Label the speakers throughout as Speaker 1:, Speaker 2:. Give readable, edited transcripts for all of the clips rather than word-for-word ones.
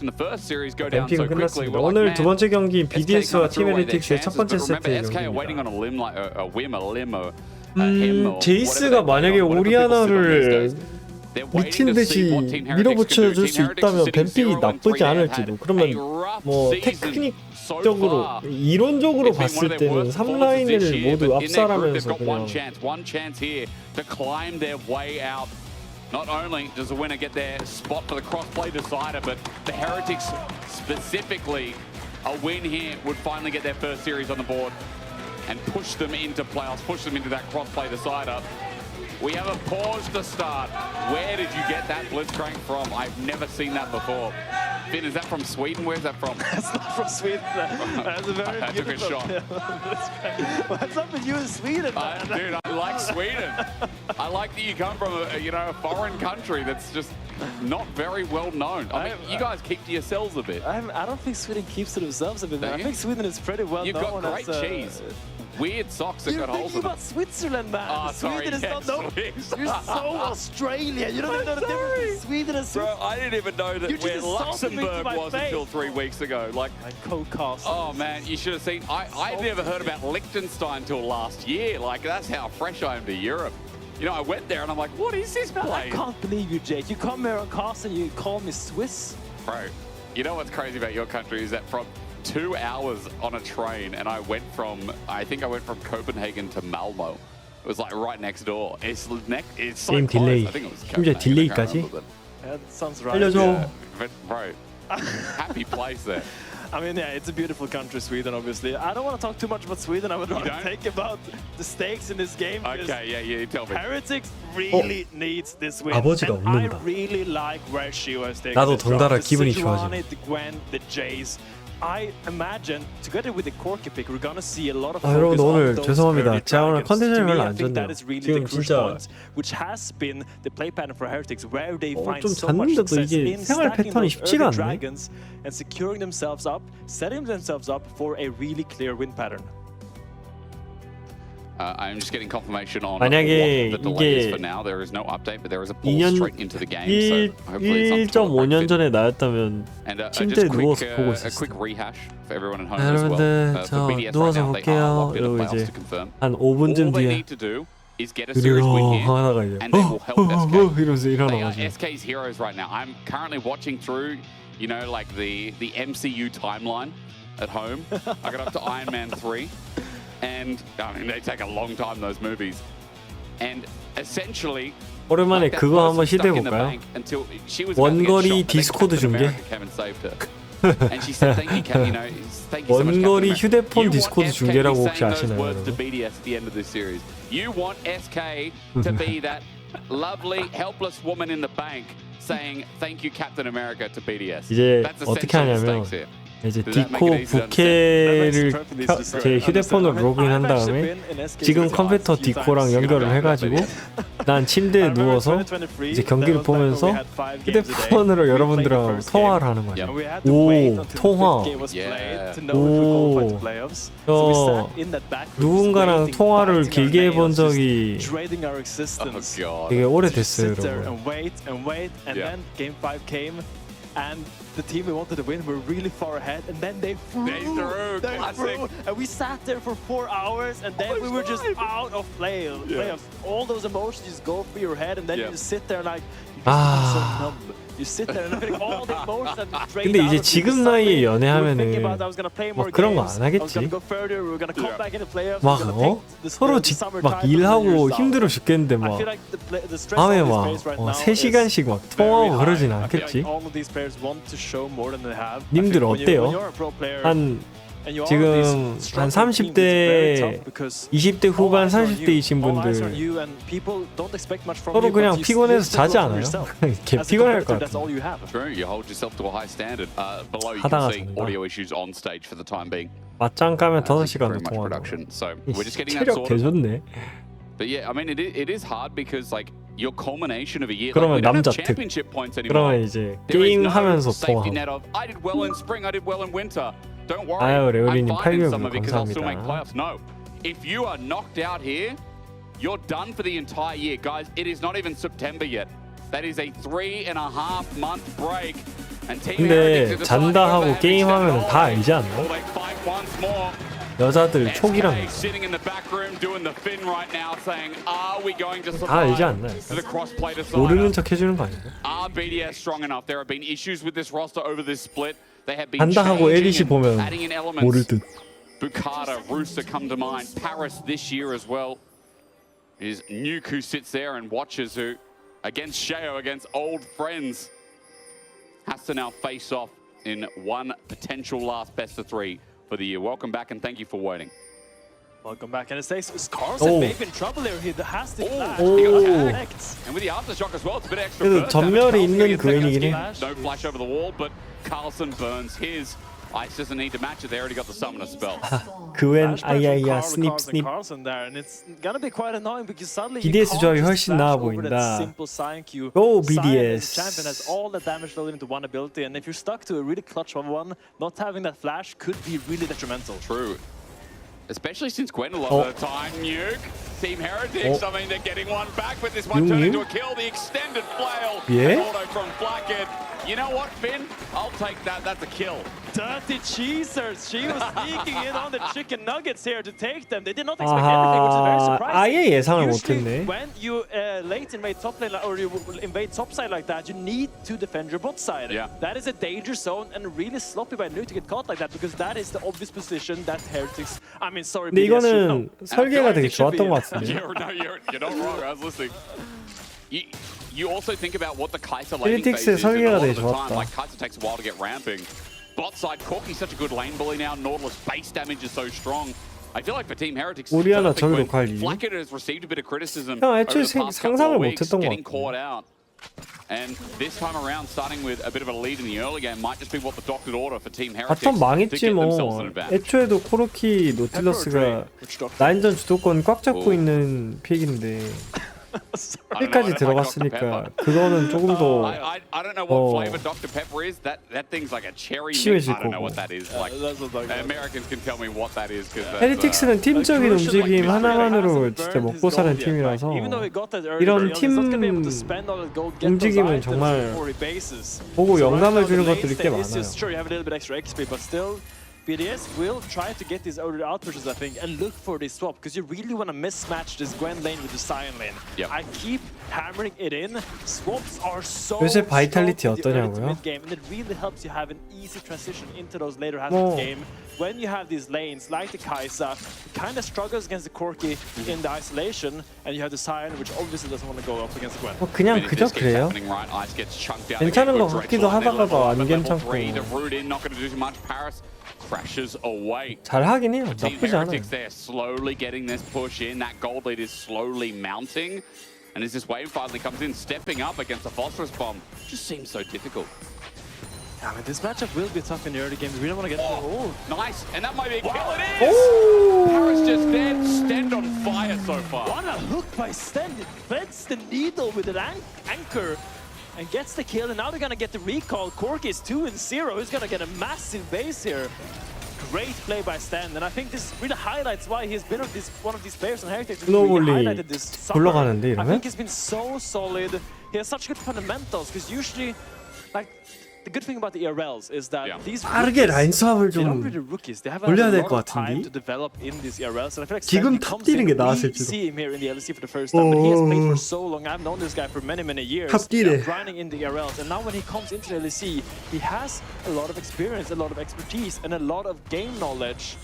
Speaker 1: 뱀픽은 끝났습니다. 오늘 두 번째 경기 BDS와 팀 엘리틱스의 첫 번째 세트의 경기입니다. 제이스가 만약에 오리아나를 미친 듯이 밀어붙여줄 수 있다면 뱀픽이 나쁘지 않을지도. 그러면 뭐 테크닉적으로 이론적으로 봤을 때는 3라인을 모두 압살하면서 그냥
Speaker 2: Not only does the winner get their spot for the crossplay decider, but the Heretics specifically, a win here would finally get their first series on the board and push them into playoffs, push them into that crossplay decider. We have a pause to start. Where did you get that Blitzcrank from? I've never seen that before. Finn, is that from Sweden? Where's that from?
Speaker 3: That's not from Sweden. That's a very
Speaker 2: I took a shot.
Speaker 3: What's up with you in Sweden, man?
Speaker 2: Dude, I like Sweden. I like that you come from a foreign country that's just not very well known. I mean, you guys keep to yourselves a bit.
Speaker 3: I don't think Sweden keeps to themselves a bit. I think Sweden is pretty well
Speaker 2: You've
Speaker 3: known.
Speaker 2: You've got great cheese. Weird socks that got holes in them.
Speaker 3: You're thinking about Switzerland, man.
Speaker 2: Oh, sorry,
Speaker 3: Sweden is not known. You're so Australian. You don't even know the difference between Sweden and Switzerland.
Speaker 2: Bro, I didn't even know that where Luxembourg was until 3 weeks ago. Like
Speaker 3: co-cast.
Speaker 2: Oh man, you should have seen. I'd never heard about Liechtenstein till last year. Like that's how fresh I am to Europe. You know, I went there and I'm like, what is this place?
Speaker 3: I can't believe you, Jake. You come here on cast and you call me Swiss.
Speaker 2: Bro, you know what's crazy about your country is that from 2 hours on a train, and I think I went from Copenhagen to Malmo. It was like right next door. It's so
Speaker 1: 게임
Speaker 2: close.
Speaker 1: 딜레이.
Speaker 2: I think it was
Speaker 1: 심지어
Speaker 2: Copenhagen, I can't
Speaker 1: 딜레이까지.
Speaker 2: remember,
Speaker 3: Yeah, that sounds right.
Speaker 1: 알려줘.
Speaker 2: but, but bro, happy place there.
Speaker 3: I mean, yeah, it's a beautiful country, Sweden, obviously. I don't want to talk too much about Sweden. I would rather
Speaker 2: don't?
Speaker 3: take about the stakes in this game.
Speaker 2: Okay, yeah, you tell me.
Speaker 3: Heretics really needs this win.
Speaker 1: 아버지가
Speaker 3: And I
Speaker 1: 없는다.
Speaker 3: really like where she was taking
Speaker 1: 나도
Speaker 3: this from.
Speaker 1: 덩달아
Speaker 3: The
Speaker 1: 기분이
Speaker 3: Sejuani,
Speaker 1: 좋아져.
Speaker 3: the Gwen, the Jace. I imagine, together with the Corky pick, we're gonna see a lot of
Speaker 1: 아, 여러분
Speaker 3: focus
Speaker 1: 오늘
Speaker 3: on those
Speaker 1: 죄송합니다.
Speaker 3: early
Speaker 1: 제가 오늘
Speaker 3: dragons.
Speaker 1: 컨디션이
Speaker 3: To me,
Speaker 1: 별로
Speaker 3: I
Speaker 1: 안
Speaker 3: think
Speaker 1: 좋네요.
Speaker 3: that is really
Speaker 1: 지금
Speaker 3: the crucial
Speaker 1: 진짜
Speaker 3: point, which has been the play pattern for Heretics, where they find
Speaker 1: 좀
Speaker 3: so much
Speaker 1: 잤는데도
Speaker 3: success
Speaker 1: 이게
Speaker 3: in
Speaker 1: 생활
Speaker 3: stacking
Speaker 1: 패턴이
Speaker 3: those
Speaker 1: 쉽지가
Speaker 3: early
Speaker 1: 않네.
Speaker 3: dragons and securing themselves up, setting themselves up for a really clear win pattern.
Speaker 2: I'm just getting confirmation on
Speaker 1: 만약에
Speaker 2: what the delay is
Speaker 1: 이게
Speaker 2: for now. There is no update, but there is a pause
Speaker 1: 2년
Speaker 2: straight into the game. So hopefully it's not
Speaker 1: 1.5년 전에 나였다면
Speaker 2: And
Speaker 1: 침대에
Speaker 2: just
Speaker 1: 누워서 보고
Speaker 2: a
Speaker 1: 있었어.
Speaker 2: quick rehash for everyone at home
Speaker 1: 아,
Speaker 2: as well.
Speaker 1: 여러분들
Speaker 2: For
Speaker 1: 저
Speaker 2: BDS right
Speaker 1: 누워서
Speaker 2: now, they are
Speaker 1: 볼게요.
Speaker 2: locked into
Speaker 1: 이러고
Speaker 2: playoffs
Speaker 1: 이제
Speaker 2: to confirm.
Speaker 1: 한 5분 쯤
Speaker 2: All they
Speaker 1: 뒤에
Speaker 2: need to do is get a series win here,
Speaker 1: 하나가 이제
Speaker 2: and they will help SK.
Speaker 1: 이러면서
Speaker 2: They are
Speaker 1: 일어나가지고
Speaker 2: SK's heroes right now. I'm currently watching through, like the MCU timeline at home. I got up to Iron Man 3, and I mean they take a long time, those movies. And essentially,
Speaker 1: 오랜만에
Speaker 2: like that
Speaker 1: 그거 한번
Speaker 2: person stuck in the
Speaker 1: 시도해볼까요?
Speaker 2: bank until she was about to get
Speaker 1: 원거리
Speaker 2: shot, but then
Speaker 1: 디스코드
Speaker 2: Captain
Speaker 1: 중계?
Speaker 2: America came and saved her. And she said, "Thank you, thank you so much,
Speaker 1: 원거리
Speaker 2: Captain America."
Speaker 1: 휴대폰
Speaker 2: You want
Speaker 1: 디스코드
Speaker 2: SK to
Speaker 1: 중계라고
Speaker 2: be
Speaker 1: 혹시
Speaker 2: saying those
Speaker 1: 아시나요,
Speaker 2: words to
Speaker 1: 여러분?
Speaker 2: BDS at the end of this series. You want SK to be that lovely, helpless woman in the bank saying, "Thank you, Captain America," to BDS.
Speaker 1: 이제
Speaker 2: That's
Speaker 1: 어떻게
Speaker 2: essentially the
Speaker 1: 하냐면
Speaker 2: stakes here.
Speaker 1: 이제
Speaker 2: Does that make
Speaker 1: 디코
Speaker 2: it easy to
Speaker 1: 부캐를 제 휴대폰으로 로그인한 다음에 지금 컴퓨터 디코랑 연결을 해가지고 난 침대에 누워서 이제 경기를 보면서 휴대폰으로 여러분들하고 통화를 하는 거예요. 오, 통화. 오, 저 누군가랑 통화를 길게 해본 적이 되게 오래됐어요, 여러분.
Speaker 3: And the team we wanted to win were really far ahead, and then they threw, and we sat there for 4 hours, and then we were just out of playoffs. All those emotions just go through your head, and then you just sit there like you're just so numb. You sit there and all the emotions are just drained
Speaker 1: 근데
Speaker 3: out
Speaker 1: 이제
Speaker 3: of you.
Speaker 1: 지금 나이에
Speaker 3: Suddenly, you were
Speaker 1: 연애하면은
Speaker 3: thinking about, I was gonna play more
Speaker 1: 막 그런 거
Speaker 3: games,
Speaker 1: 안
Speaker 3: I was
Speaker 1: 하겠지.
Speaker 3: gonna go further, we were gonna come back in the playoffs,
Speaker 1: 막
Speaker 3: we were gonna take the
Speaker 1: 서로
Speaker 3: summer
Speaker 1: 막
Speaker 3: title for
Speaker 1: 일하고
Speaker 3: yourself.
Speaker 1: 힘들어 죽겠는데
Speaker 3: I
Speaker 1: 막
Speaker 3: feel like the stress
Speaker 1: 밤에
Speaker 3: on
Speaker 1: 막
Speaker 3: this place right now
Speaker 1: 3시간씩 막
Speaker 3: is
Speaker 1: 통화하고
Speaker 3: very
Speaker 1: 그러진
Speaker 3: high. I feel
Speaker 1: 않겠지?
Speaker 3: like all of these players want to show more than they have.
Speaker 1: 님들
Speaker 3: I think
Speaker 1: 어때요?
Speaker 3: when you're a pro player,
Speaker 1: 한
Speaker 3: and you are
Speaker 1: 지금
Speaker 3: this
Speaker 1: 한
Speaker 3: strong team, it's very
Speaker 1: 30대,
Speaker 3: tough because
Speaker 1: 20대
Speaker 3: all
Speaker 1: 후반,
Speaker 3: eyes are on
Speaker 1: 30대이신
Speaker 3: you. All eyes are on
Speaker 1: 분들
Speaker 3: you and people don't expect much from
Speaker 1: 서로
Speaker 3: you,
Speaker 1: 그냥
Speaker 3: but you
Speaker 1: 피곤해서
Speaker 3: still
Speaker 1: 자지
Speaker 3: go from
Speaker 1: 않아요?
Speaker 3: yourself.
Speaker 1: 개
Speaker 3: As a
Speaker 1: 피곤할 것
Speaker 3: competitor, that's
Speaker 1: 같아.
Speaker 3: all you have.
Speaker 2: True, you hold yourself to a high standard. Below you
Speaker 1: 하다가
Speaker 2: can see
Speaker 1: 잔다.
Speaker 2: audio issues on stage for the time being.
Speaker 1: 맞짱 까면
Speaker 2: Thank you
Speaker 1: 5시간도
Speaker 2: very much,
Speaker 1: 통화하고.
Speaker 2: production. So we're just getting that
Speaker 1: 체력
Speaker 2: sorted.
Speaker 1: 개좋네.
Speaker 2: But yeah, I mean, it is hard because like your culmination of a year.
Speaker 1: 그러면
Speaker 2: Like, we don't have
Speaker 1: 남자 특.
Speaker 2: championship points anymore.
Speaker 1: 그러면 이제
Speaker 2: There is
Speaker 1: 게임
Speaker 2: no
Speaker 1: 하면서
Speaker 2: safety
Speaker 1: 통화하고.
Speaker 2: net of I did well in spring, I did well in winter. Don't worry,
Speaker 1: 아유, 레오리님
Speaker 2: I'm fine in
Speaker 1: 8개월
Speaker 2: summer because I'll still make
Speaker 1: 감사합니다.
Speaker 2: playoffs. No, if you are knocked out here, you're done for the entire year, guys. It is not even September yet. That is a 3.5 month break. And Team
Speaker 1: 근데
Speaker 2: Heretics have decided
Speaker 1: 잔다
Speaker 2: to go
Speaker 1: 하고
Speaker 2: there
Speaker 1: 게임
Speaker 2: and
Speaker 1: 하면
Speaker 2: extend it
Speaker 1: 다
Speaker 2: all.
Speaker 1: 알지 않나?
Speaker 2: Will they fight once more?
Speaker 1: 여자들 촉이랑
Speaker 2: SK sitting in the back room doing the fin right now, saying, "Are we going to
Speaker 1: 다 알지
Speaker 2: survive
Speaker 1: 않나?
Speaker 2: to the crossplay
Speaker 1: 모르는
Speaker 2: decider?
Speaker 1: 척 해주는 거 아닌가?
Speaker 2: Are BDS strong enough? There have been issues with this roster over this split. They have been
Speaker 1: 잔다 하고
Speaker 2: changing
Speaker 1: LEC
Speaker 2: and
Speaker 1: 보면
Speaker 2: adding in
Speaker 1: 모를
Speaker 2: elements.
Speaker 1: 듯.
Speaker 2: Bukata, Rooster come to mind. Paris this year as well. Is Nuke who sits there and watches who, against Sheo, against old friends, has to now face off in one potential last best of three for the year. Welcome back and thank you for waiting.
Speaker 3: Welcome back, and it says Carson
Speaker 1: Oh.
Speaker 3: may be in trouble here. He has the flash.
Speaker 1: Oh.
Speaker 3: He got
Speaker 1: Oh.
Speaker 3: hacked.
Speaker 2: And with the aftershock as well, it's a bit extra
Speaker 1: 그래도
Speaker 2: burst
Speaker 1: 전멸이
Speaker 2: damage.
Speaker 1: 있는
Speaker 2: Carlson gets
Speaker 1: 그웬이긴 해.
Speaker 2: against no flash over the wall, but Carlson burns his. Ice doesn't need to match it. They already got the summoner spell.
Speaker 1: 그웬
Speaker 3: Flashback from
Speaker 1: 아이아이야
Speaker 3: Carlson,
Speaker 1: 스닙 스닙.
Speaker 3: Carlson there, and it's gonna be quite annoying because suddenly
Speaker 1: BDS
Speaker 3: you
Speaker 1: 조합이
Speaker 3: can't
Speaker 1: 훨씬
Speaker 3: just
Speaker 1: 나아
Speaker 3: flash over that
Speaker 1: 보인다.
Speaker 3: simple Sion Q.
Speaker 1: Go
Speaker 3: Sion
Speaker 1: BDS.
Speaker 3: is champion has all the damage loaded into one ability, and if you're stuck to a really clutch 1v1, not having that flash could be really detrimental.
Speaker 2: True. Especially since Gwen a lot
Speaker 1: Oh.
Speaker 2: of the time, Nuke, Team Heretics,
Speaker 1: Oh.
Speaker 2: I mean, they're getting one back, but this one turned
Speaker 1: Nuke?
Speaker 2: into a kill. The extended flail.
Speaker 1: Yeah?
Speaker 2: An auto from Blackhead. You know what, Finn? I'll take that. That's a kill.
Speaker 3: Dirty cheesers! She was sneaking in on the chicken nuggets here to take them. They did not expect anything, which is very
Speaker 1: 아하,
Speaker 3: surprising.
Speaker 1: 아예 예상을
Speaker 3: Usually,
Speaker 1: 못했네.
Speaker 3: when you late invade top lane or you invade top side like that, you need to defend your bot side.
Speaker 2: Yeah.
Speaker 3: That is a danger zone and really sloppy by Nuke to get caught like that because that is the obvious position that Heretics. I mean, sorry,
Speaker 1: 근데
Speaker 3: BDS should know.
Speaker 1: 이거는 설계가 되게 좋았던 것 같은데.
Speaker 2: You're not wrong. I was listening. You also think about what the Kai'Sa laning phase
Speaker 1: 헬리틱스의
Speaker 2: is, and a
Speaker 1: 설계가
Speaker 2: lot
Speaker 1: 되게
Speaker 2: of the time,
Speaker 1: 좋았다.
Speaker 2: like Kai'Sa takes a while to get ramping. Bot side, Corki's such a good lane bully now. Nautilus base damage is so strong. I feel like for Team Heretics,
Speaker 1: 우리 하나
Speaker 2: perfect
Speaker 1: 저기로
Speaker 2: when
Speaker 1: 갈 이유?
Speaker 2: Blackhead has received a bit of criticism
Speaker 1: 형,
Speaker 2: over
Speaker 1: 애초에
Speaker 2: the past couple
Speaker 1: 상상을
Speaker 2: of weeks,
Speaker 1: 못했던 것
Speaker 2: getting
Speaker 1: 같아.
Speaker 2: caught out. And this time around, starting with a bit of a lead in the early game, might just be what the doctored order for Team Heretics
Speaker 1: 바텀
Speaker 2: to
Speaker 1: 망했지
Speaker 2: get themselves
Speaker 1: 뭐.
Speaker 2: an advantage.
Speaker 1: 애초에도 코르키 노틸러스가 라인전 주도권 꽉 잡고
Speaker 2: 오.
Speaker 1: 있는 픽인데
Speaker 2: I don't know, I don't
Speaker 1: 픽까지
Speaker 2: like Dr.
Speaker 1: 들어갔으니까
Speaker 2: Pepper.
Speaker 1: 그거는 조금 더
Speaker 2: I don't know what
Speaker 1: 어.
Speaker 2: flavor Dr. Pepper is. That thing's like a cherry mix.
Speaker 1: 심해질
Speaker 2: I don't know
Speaker 1: 거고.
Speaker 2: what that is. Like
Speaker 3: That's what I'm
Speaker 2: Americans can tell me what that is because
Speaker 1: 헬리틱스는 팀적인 움직임 하나만으로 진짜 먹고 사는 팀이라서 이런 팀 움직임은 정말 보고 영감을 주는 것들이 꽤 많아요.
Speaker 3: Sure, you have a little bit extra XP, but still, BDS will try to get these early outpushes, I think, and look for this swap because you really want to mismatch this Gwen lane with the Sion lane.
Speaker 2: Yep.
Speaker 3: I keep hammering it in. Swaps are so
Speaker 1: 요새 바이탈리티
Speaker 3: strong in the early to
Speaker 1: 어떠냐고요?
Speaker 3: mid game, and it really helps you have an easy transition into those later half
Speaker 1: 뭐.
Speaker 3: of the game. When you have these lanes like the Kai'Sa, it kind of struggles against the Corki in the isolation, and you have the Sion, which obviously doesn't want to go up against the Gwen.
Speaker 1: 뭐 그냥 그저 그래요. 괜찮은 것 같기도 하다가도 안 괜찮고.
Speaker 2: Crashes away.
Speaker 1: 잘 하긴 해요.
Speaker 2: Team
Speaker 1: 나쁘지 않아요.
Speaker 2: Heretics there slowly getting this push in. That gold lead is slowly mounting. And as this wave finally comes in, stepping up against the phosphorus bomb, just seems so difficult.
Speaker 3: I mean, this matchup will be tough in the early game. We don't want to get. Oh,
Speaker 2: Nice, and that might be a kill. It is! Paris just dead, Stend on fire so far.
Speaker 3: what a hook by Sten! It threads the needle with an anchor and gets the kill. And now they're gonna get the recall. Corki is 2-0. He's gonna get a massive base here. Great play by Stan, and I think this really highlights why he's been one of these players in Heritage. Who's really
Speaker 1: 스노볼리
Speaker 3: highlighted this summer.
Speaker 1: 굴러가는데
Speaker 3: I
Speaker 1: 이러면?
Speaker 3: think he's been so solid. He has such good fundamentals because usually, like, the good thing about the ERLs is that
Speaker 2: Yeah.
Speaker 3: these
Speaker 1: 빠르게 라인 수합을
Speaker 3: they're not
Speaker 1: 좀
Speaker 3: really rookies. They have
Speaker 1: 올려야
Speaker 3: a
Speaker 1: 될
Speaker 3: lot
Speaker 1: 것
Speaker 3: of time
Speaker 1: 같은데?
Speaker 3: to develop in these ERLs. And I feel like
Speaker 1: 지금
Speaker 3: Stan, he comes
Speaker 1: 탑 뛰는 게
Speaker 3: in, we
Speaker 1: 나았을지도.
Speaker 3: see him here in the LEC for the first time, but he has played for so long. I've known this guy for many, many years.
Speaker 1: 탑 뛰래.
Speaker 3: Grinding in the ERLs, and now when he comes into the LEC, he has a lot of experience, a lot of expertise, and a lot of game knowledge.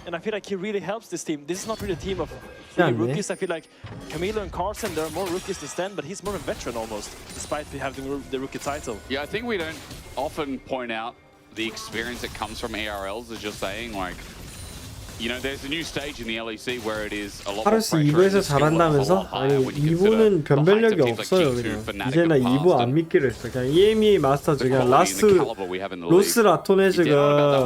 Speaker 3: And I feel like he really helps this team. This is not really a team of three
Speaker 1: Yeah,
Speaker 3: rookies. I feel like Camilo and Carson, there are more rookies than Stan, but he's more a veteran almost, despite having the rookie title.
Speaker 2: Yeah, I think we don't often point out the experience that comes from ARLs, as you're saying, like, you know, there's a new stage in the LEC where it is a lot more
Speaker 1: 파르스
Speaker 2: pressure.
Speaker 1: 2부에서
Speaker 2: and the skill level is a
Speaker 1: 잘한다면서?
Speaker 2: lot higher
Speaker 1: 아니
Speaker 2: when you consider
Speaker 1: 2부는
Speaker 2: the heights
Speaker 1: 변별력이
Speaker 2: of teams like
Speaker 1: 없어요
Speaker 2: G2,
Speaker 1: 그냥
Speaker 2: Fnatic
Speaker 1: 이제는
Speaker 2: and
Speaker 1: 2부
Speaker 2: Fast
Speaker 1: 안
Speaker 2: and
Speaker 1: 믿기로 했어 그냥 EME 마스터
Speaker 2: the
Speaker 1: 그냥
Speaker 2: quality and the
Speaker 1: 라스
Speaker 2: caliber we have in the league.
Speaker 1: 로스 라토네즈가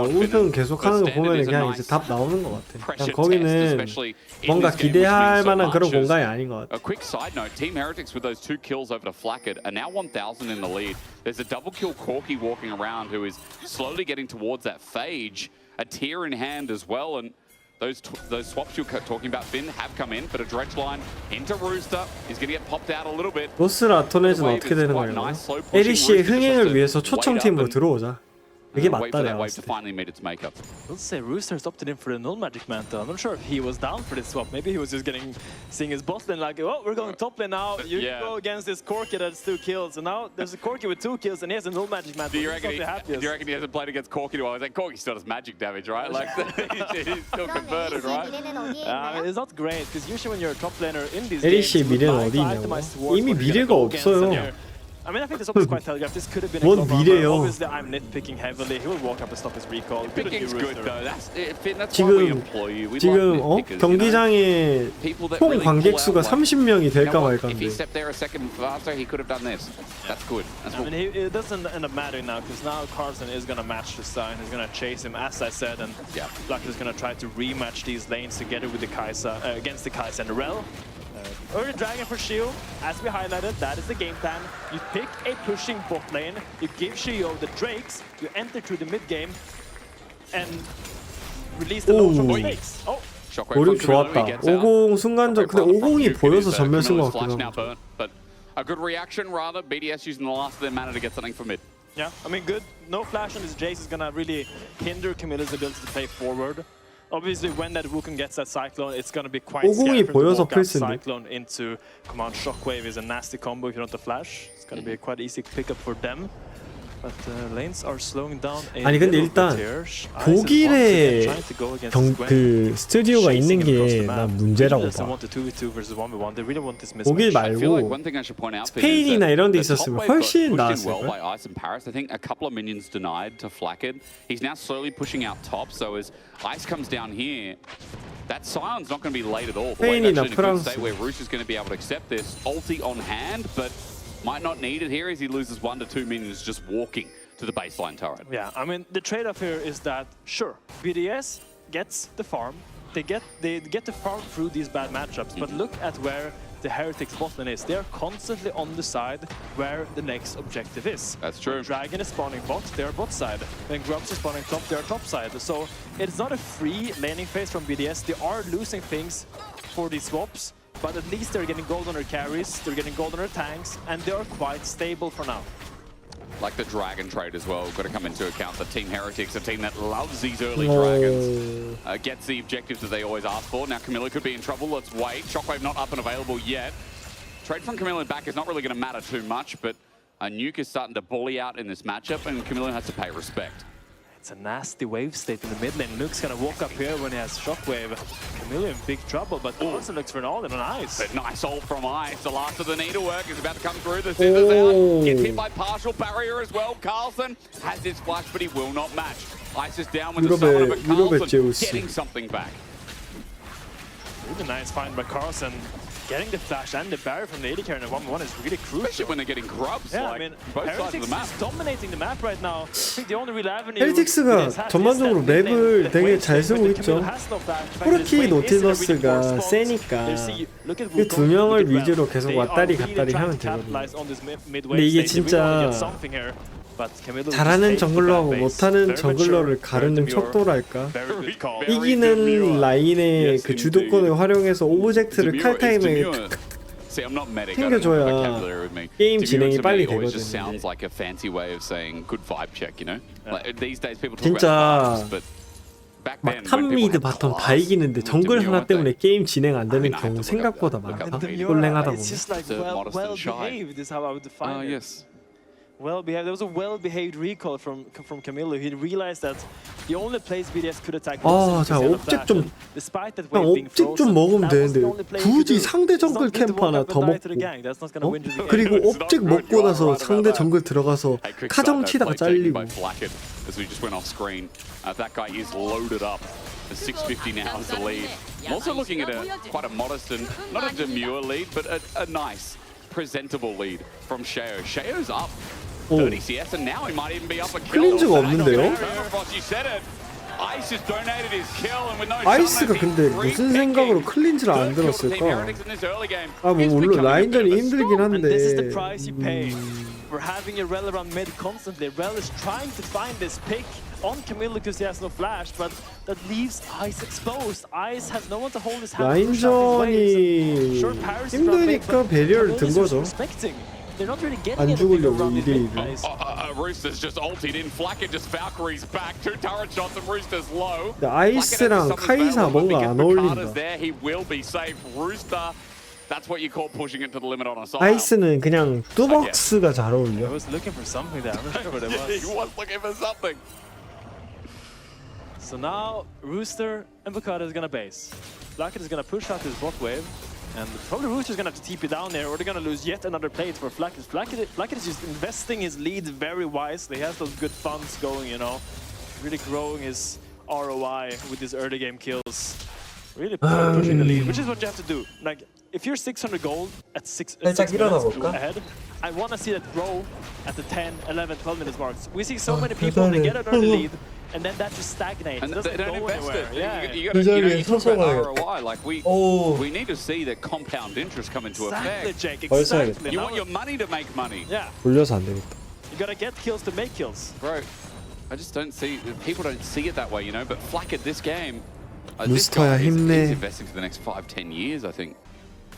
Speaker 2: It's
Speaker 1: 우승 계속하는 거
Speaker 2: Standard
Speaker 1: 보면
Speaker 2: is a
Speaker 1: 그냥
Speaker 2: nice
Speaker 1: 이제 답 나오는 것 같아 그냥
Speaker 2: pressure test,
Speaker 1: 거기는
Speaker 2: especially in
Speaker 1: 뭔가
Speaker 2: this game, which means
Speaker 1: 기대할
Speaker 2: so
Speaker 1: 만한
Speaker 2: much
Speaker 1: 그런
Speaker 2: as-
Speaker 1: 공간이 아닌 것 같아
Speaker 2: A quick side note, Team Heretics with those 2 kills over to Flacked are now 1,000 in the lead. There's a double kill Corki walking around who is slowly getting towards that phage, a tear in hand as well, and those swaps you're talking about, Finn, have come in, but a dredge line into Rooster is going to get popped out a little bit.
Speaker 1: 로스를 아토네즈는 어떻게 되는 거예요? LEC의 흥행을 위해서 초청팀으로 들어오자. 이게 맞다 내가 봤을 때.
Speaker 3: Let's say Rooster's opted in for the null magic mantle. I'm not sure if he was down for this swap. Maybe he was just seeing his bot lane like, oh, we're going top lane now. You go against this Corki that's 2 kills. So now there's a Corki with 2 kills and he has a null magic mantle.
Speaker 2: Do you reckon he hasn't played against Corki? I was like, Corki still does magic damage, right? Like he's still converted, right?
Speaker 3: It's not great because usually when you're a top laner in these
Speaker 1: LEC의
Speaker 3: games,
Speaker 1: 미래는 어디 있냐고. 이미 미래가 없어요.
Speaker 3: I mean, I think this swap is quite telegraphed. This could have been a
Speaker 1: 뭔
Speaker 3: cover.
Speaker 1: 미래요?
Speaker 3: Obviously, I'm nitpicking heavily. He will walk up and stop his recall.
Speaker 2: Picking's good though. That's why we employ you. We
Speaker 1: 지금
Speaker 2: like nitpickers,
Speaker 1: 경기장에 총 관객 수가 30명이 될까
Speaker 2: If he
Speaker 1: 말까인데.
Speaker 2: stepped there a second faster, he could have done this. That's good. That's
Speaker 3: I mean, it doesn't end up mattering now because now Carlson is going to match the sign. He's going to chase him, as I said, and Black is going to try to rematch these lanes together with the Kai'Sa against the Kai'Sa and the Rel. Early Dragon for Shio, as we highlighted, that is the game plan. You pick a pushing bot lane, you give Shio the Drakes, you enter through the mid game, and release the low from the stakes. Oh.
Speaker 1: 오륙 좋았다. 50 순간적 근데 50이 보여서 전멸 쓴 것 같기도 하고.
Speaker 2: But a good reaction rather. BDS using the last of their mana to get something from mid.
Speaker 3: Yeah, I mean good. No flash on this Jace is gonna really hinder Camilla's ability to play forward. Obviously, when that Wukong gets that Cyclone, it's going to be quite scary for him to walk out Cyclone into Command Shockwave is a nasty combo if you don't have flash. It's going to be a quite easy pickup for them. But lanes are slowing down a
Speaker 1: 아니 근데 일단 독일에 그 스튜디오가 있는 게 난 문제라고 봐. 독일 말고 스페인이나 이런 데 있었으면 훨씬 나았을 걸.
Speaker 2: I think a couple of minions denied to Flackid. He's now slowly pushing out top. So as Ice comes down here, that Scion's not going to be late at all.
Speaker 1: 스페인이나 프랑스.
Speaker 2: Where Roos is going to be able to accept this ulti on hand, but might not need it here as he loses 1 to 2 minions just walking to the baseline turret.
Speaker 3: Yeah, I mean the trade-off here is that sure, BDS gets the farm. They get the farm through these bad matchups, but look at where the Heretics bot lane is. They're constantly on the side where the next objective is.
Speaker 2: That's true.
Speaker 3: When Dragon is spawning bot, they're bot side. When Grubs is spawning top, they're top side. So it's not a free laning phase from BDS. They are losing things for these swaps. But at least they're getting gold on their carries, they're getting gold on their tanks, and they are quite stable for now.
Speaker 2: Like the Dragon trade as well, got to come into account that Team Heretics, a team that loves these early dragons, gets the objectives that they always ask for. Now Camilla could be in trouble, let's wait. Shockwave not up and available yet. Trade from Camilla back is not really going to matter too much, but a nuke is starting to bully out in this matchup, and Camilla has to pay respect.
Speaker 3: It's a nasty wave state in the mid lane. Nuke's gonna walk up here when he has Shockwave. Camilla in big trouble, but also looks for an ult and an Ice.
Speaker 2: But nice ult from Ice. The last of the needlework is about to come through. The scissors out. Gets hit by partial barrier as well. Carlson has his flash, but he will not match. Ice is down with the summon of a Carlson getting something back.
Speaker 3: Really nice find by Carlson. Getting the flash and the barrier from the AD carry in 1v1 is really crucial.
Speaker 2: Especially when they're getting grubs,
Speaker 3: yeah,
Speaker 2: like
Speaker 3: I mean,
Speaker 2: both sides of the map.
Speaker 3: is dominating the map right now. I think the only real avenue
Speaker 1: 헤리틱스가 전반적으로 맵을 되게 잘 쓰고 있죠. 코르키 노틸러스가 세니까 그 두 명을 위주로 계속 왔다리 갔다리 하면 되거든요. 근데 이게 진짜 잘하는 정글러하고 못하는 정글러를 가르는 척도랄까? 이기는 라인의 그 주도권을 활용해서 오브젝트를 칼타임에 챙겨줘야 게임 진행이 빨리 되거든요. 진짜 막 탑미드 바텀 다 이기는데 정글 하나 때문에 게임 진행 안 되는 경우 생각보다 많다. 꼴랭하다 보면.
Speaker 3: Well-behaved. There was a well-behaved recall from Camilo. He realized that the only place BDS could attack
Speaker 1: 자, 옵젝 좀 그냥 옵젝 좀 먹으면 되는데 굳이 상대 정글 캠프 하나 더 먹고 그리고 옵젝 먹고 나서 상대 정글 들어가서 카정 치다가 잘리고
Speaker 2: As we just went off screen, that guy is loaded up. The 650 now is the lead. I'm also looking at quite a modest and not a demure lead, but a nice, presentable lead from Sheo. Sheo's up 30 CS, and now he might even be up a kill.
Speaker 1: 클린즈가 없는데요? 아이스가 근데 무슨 생각으로 클린즈를 안 들었을까? 뭐 물론 라인전이 힘들긴 한데
Speaker 3: for having a Rel around mid constantly. Rel is trying to find this pick on Camille because he has no flash, but that leaves Ice exposed. Ice has no one to hold his hand.
Speaker 1: 라인전이 힘드니까 배리어를 든 거죠. 안 죽으려고 2대1을.
Speaker 2: Roosters just ulted in. Flacker just Valkyrie's back. 2 turret shots and Roosters low.
Speaker 1: 아이스랑 카이사 뭔가 안 어울린다.
Speaker 2: He will be safe. Rooster. That's what you call pushing it to the limit on a side.
Speaker 1: 아이스는 그냥 뚜벅스가 잘 어울려.
Speaker 3: I was looking for something there. I'm not sure what it was.
Speaker 2: He was looking for something.
Speaker 3: So now Rooster and Bukata is gonna base. Blackett is gonna push out his bot wave, and probably Rooster's gonna have to TP down there, or they're gonna lose yet another plate for Blackett. Blackett is just investing his lead very wisely. He has those good funds going, you know, really growing his ROI with his early game kills. Really pushing the lead, which is what you have to do. Like, if you're 600 gold at 6 minutes ahead, I want to see that grow at the 10, 11, 12 minutes marks. We see so many people, they get an early lead, and then that just stagnates.
Speaker 2: And
Speaker 3: It doesn't
Speaker 2: they don't
Speaker 3: go
Speaker 2: invest
Speaker 3: anywhere.
Speaker 2: it.
Speaker 3: Yeah.
Speaker 2: You talk about ROI. Like we need to see that compound interest come into
Speaker 3: Exactly,
Speaker 2: effect.
Speaker 3: Jake.
Speaker 1: 벌써
Speaker 3: Exactly.
Speaker 2: You
Speaker 3: Now-
Speaker 2: want your money to make money.
Speaker 3: Yeah.
Speaker 1: 돌려서 안 되겠다.
Speaker 3: You gotta get kills to make kills.
Speaker 2: Bro, I just don't see, people don't see it that way, you know, but Flack at this game, this
Speaker 1: 루스터야,
Speaker 2: guy is
Speaker 1: 힘내.
Speaker 2: investing for the next 5-10 years, I think.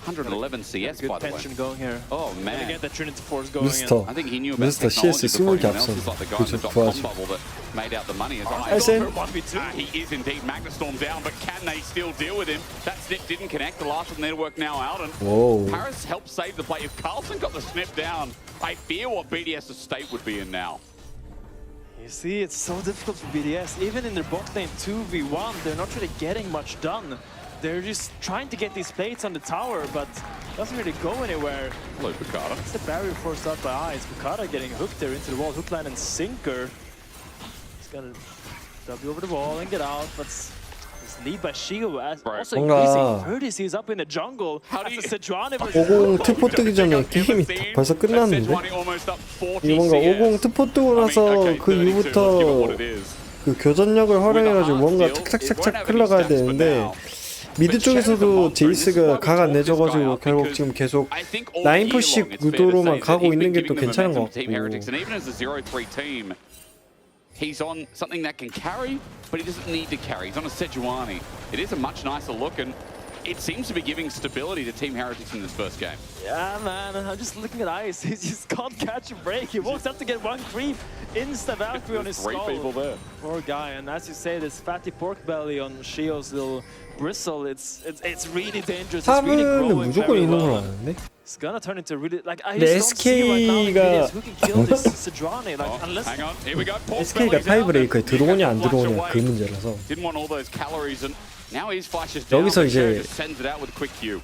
Speaker 2: 111 CS,
Speaker 3: Good
Speaker 2: by the way.
Speaker 3: pension going here.
Speaker 2: Oh,
Speaker 3: Gotta
Speaker 2: man.
Speaker 3: get that Trinity Force going.
Speaker 1: 루스터.
Speaker 2: I think he knew about
Speaker 1: 루스터
Speaker 2: technology
Speaker 1: CS
Speaker 2: before
Speaker 1: 20개
Speaker 2: anyone else.
Speaker 1: 앞선.
Speaker 2: He's like the guy in the
Speaker 1: 그죠,
Speaker 2: dot-com
Speaker 1: 좋아하죠.
Speaker 2: bubble that made out the money. As
Speaker 3: And
Speaker 2: I
Speaker 1: SM.
Speaker 3: 1v2.
Speaker 2: he is indeed Magnastorm down, but can they still deal with him? That snip didn't connect. The last of their work now out, and
Speaker 1: Whoa.
Speaker 2: Paris helped save the play. If Carlson got the snip down, I fear what BDS's state would be in now.
Speaker 3: You see, it's so difficult for BDS. Even in their bot lane 2v1, they're not really getting much done. They're just trying to get these plates on the tower, but doesn't really go anywhere.
Speaker 2: Hello, Picard.
Speaker 3: It's the barrier forced out by Ice. Bukata getting hooked there into the wall, hook line and sinker. He's gonna W over the wall and get out, but his lead by Shio also
Speaker 1: 뭔가-
Speaker 3: increasing. 30 is up in the jungle.
Speaker 2: How do
Speaker 3: As
Speaker 2: you-
Speaker 3: a Sejuani versus
Speaker 1: 50 트포 뜨기 전에 게임이 벌써 끝났는데? 이거 뭔가 50 트포 뜨고 나서 그 이후부터 그 교전력을 활용해가지고 뭔가 착착착착 흘러가야 되는데 미드 쪽에서도 제이스가 각 안 내줘가지고 결국 지금 계속 라인 푸시 구도로만 가고 있는 게 또 괜찮은 것 같고.
Speaker 2: He's on something that can carry, but he doesn't need to carry. He's on a Sejuani. It is a much nicer look, and it seems to be giving stability to Team Heretics in this first game.
Speaker 3: Yeah, man, I'm just looking at Ice. He just can't catch a break. He walks up to get one creep, insta Valkyrie on his
Speaker 2: Three
Speaker 3: skull.
Speaker 2: people there.
Speaker 3: Poor guy, and as you say, this fatty pork belly on Shio's little bristle, it's really dangerous. It's really
Speaker 1: 탑은
Speaker 3: growing
Speaker 1: 무조건
Speaker 3: very
Speaker 1: 있는 걸
Speaker 3: well.
Speaker 1: 아는데?
Speaker 3: It's gonna turn into really like I
Speaker 1: 근데
Speaker 3: just don't see right now like,
Speaker 1: SK가
Speaker 3: who can kill this Sejuani like unless
Speaker 2: Hang on, here we go. Pork
Speaker 1: SK가
Speaker 2: belly's out,
Speaker 1: 타이브레이커에
Speaker 2: and
Speaker 1: 들어오냐 안
Speaker 2: Flash
Speaker 1: 들어오냐
Speaker 2: away.
Speaker 1: 그 문제라서.
Speaker 2: Didn't want all those calories, and now his flash is down.
Speaker 1: 여기서
Speaker 2: but Cherry
Speaker 1: 이제-
Speaker 2: just sends it out with a quick Q.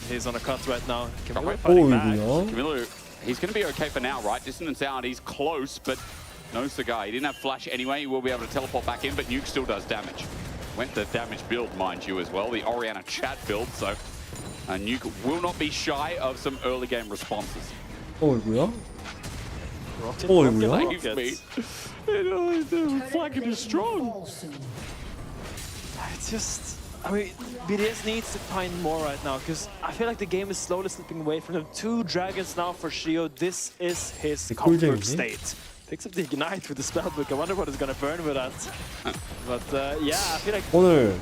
Speaker 3: he's on a cut right now. Camilo
Speaker 2: Right.
Speaker 3: fighting back.
Speaker 1: 오이구요.
Speaker 2: Camilo, he's going to be okay for now, right? Distance out, he's close, but no cigar. He didn't have flash anyway. He will be able to teleport back in, but Nuke still does damage. Went the damage build, mind you, as well. The Oriana chat build, so Nuke will not be shy of some early game responses.
Speaker 1: 오이구요.
Speaker 3: Rocket,
Speaker 1: 오이구요.
Speaker 3: rocket,
Speaker 2: Save me.
Speaker 3: rockets.
Speaker 2: Flagging is strong.
Speaker 3: It's just, I mean, BDS needs to find more right now because I feel like the game is slowly slipping away from them. 2 dragons now for Shio. This is his
Speaker 1: The
Speaker 3: comfort
Speaker 1: cool game,
Speaker 3: state. Picks up the ignite with the spellbook. I wonder what is gonna burn with that. But yeah, I feel like.
Speaker 1: 오늘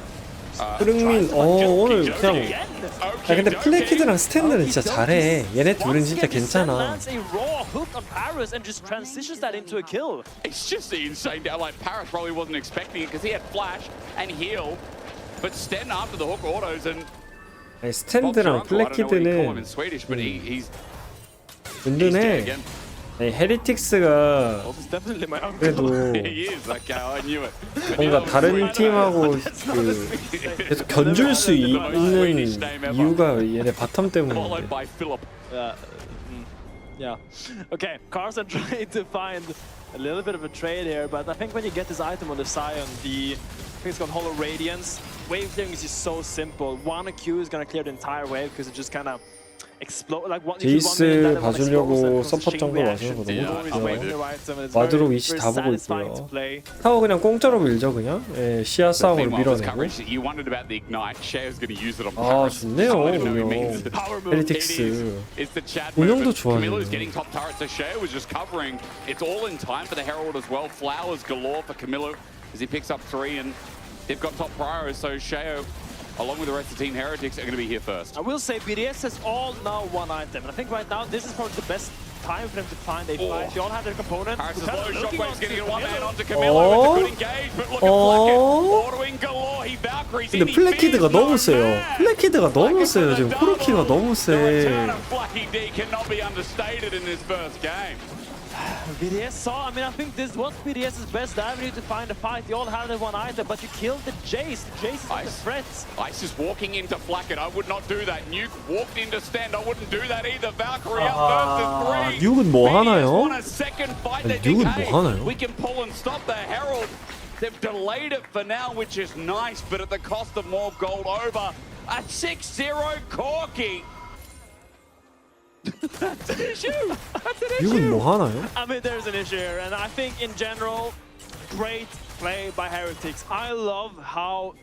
Speaker 1: 흐릉민 오늘 그냥 아 근데 플래키드랑 스탠드는 진짜 잘해. 얘네 둘은 진짜 괜찮아.
Speaker 3: Lands a raw hook on Paris and just transitions that into a kill.
Speaker 2: It's just the insane down. Like Paris probably wasn't expecting it because he had flash and heal, but Sten after the hook autos and
Speaker 1: 아니,
Speaker 2: Bob's
Speaker 1: 스탠드랑
Speaker 2: your uncle. I don't know what you call him in
Speaker 1: 플래키드는
Speaker 2: Swedish, but he's dead
Speaker 1: 든든해.
Speaker 2: again.
Speaker 1: 아니, 헤리틱스가
Speaker 3: Well, it's definitely my uncle.
Speaker 1: 그래도
Speaker 2: He is that guy. I knew it.
Speaker 1: 뭔가 다른 팀하고 그 계속 견줄 수 있는 이유가 얘네 바텀 때문에.
Speaker 2: Followed by Philip.
Speaker 3: Yeah. Okay, Carson trying to find a little bit of a trade here, but I think when you get this item on the Scion, I think it's called Hollow Radiance. Wave clearing is just so simple. One Q is gonna clear the entire wave because it just kind of
Speaker 1: 제이스 봐주려고 서포 정글 와주는 거 너무 좋고요. 와드로 위치 다 보고 있고요. 타워 그냥 공짜로 밀죠 그냥. 예, 시야 싸움으로 밀어내고. 아 좋네요 운영. 헤리틱스 운영도 좋아요.
Speaker 2: They've got top priors, so Sheo, along with the rest of Team Heretics, are going to be here first.
Speaker 3: I will say BDS has all now one item, and I think right now this is probably the best time for them to find a fight. They all have their component.
Speaker 2: Paris is low, Shockwave's getting a one-man onto Camilo with a good engage, but look at Blackett, autoing galore, he Valkyries in,
Speaker 1: 근데 플래키드가 너무 세요. 플래키드가 너무 세요 지금. 코르키가 너무 세.
Speaker 2: Blacky D cannot be understated in this first game.
Speaker 3: BDS saw, I mean, I think this was BDS's best avenue to find a fight. They all had that one item, but you killed the Jace. The Jace is the threat.
Speaker 2: Ice is walking into Flacket. I would not do that. Nuke walked into Stand. I wouldn't do that either. Valkyrie up versus 3.
Speaker 1: 뉴은 뭐 하나요?
Speaker 2: want a second fight. They
Speaker 1: 뉴은
Speaker 2: think,
Speaker 1: 뭐
Speaker 2: hey,
Speaker 1: 하나요?
Speaker 2: we can pull and stop the Herald. They've delayed it for now, which is nice, but at the cost of more gold over. A 6-0 Corky. That's an issue. That's an issue.
Speaker 1: 뉴은 뭐 하나요?
Speaker 3: I mean, there's an issue here, and I think in general, great play by Heretics. I love how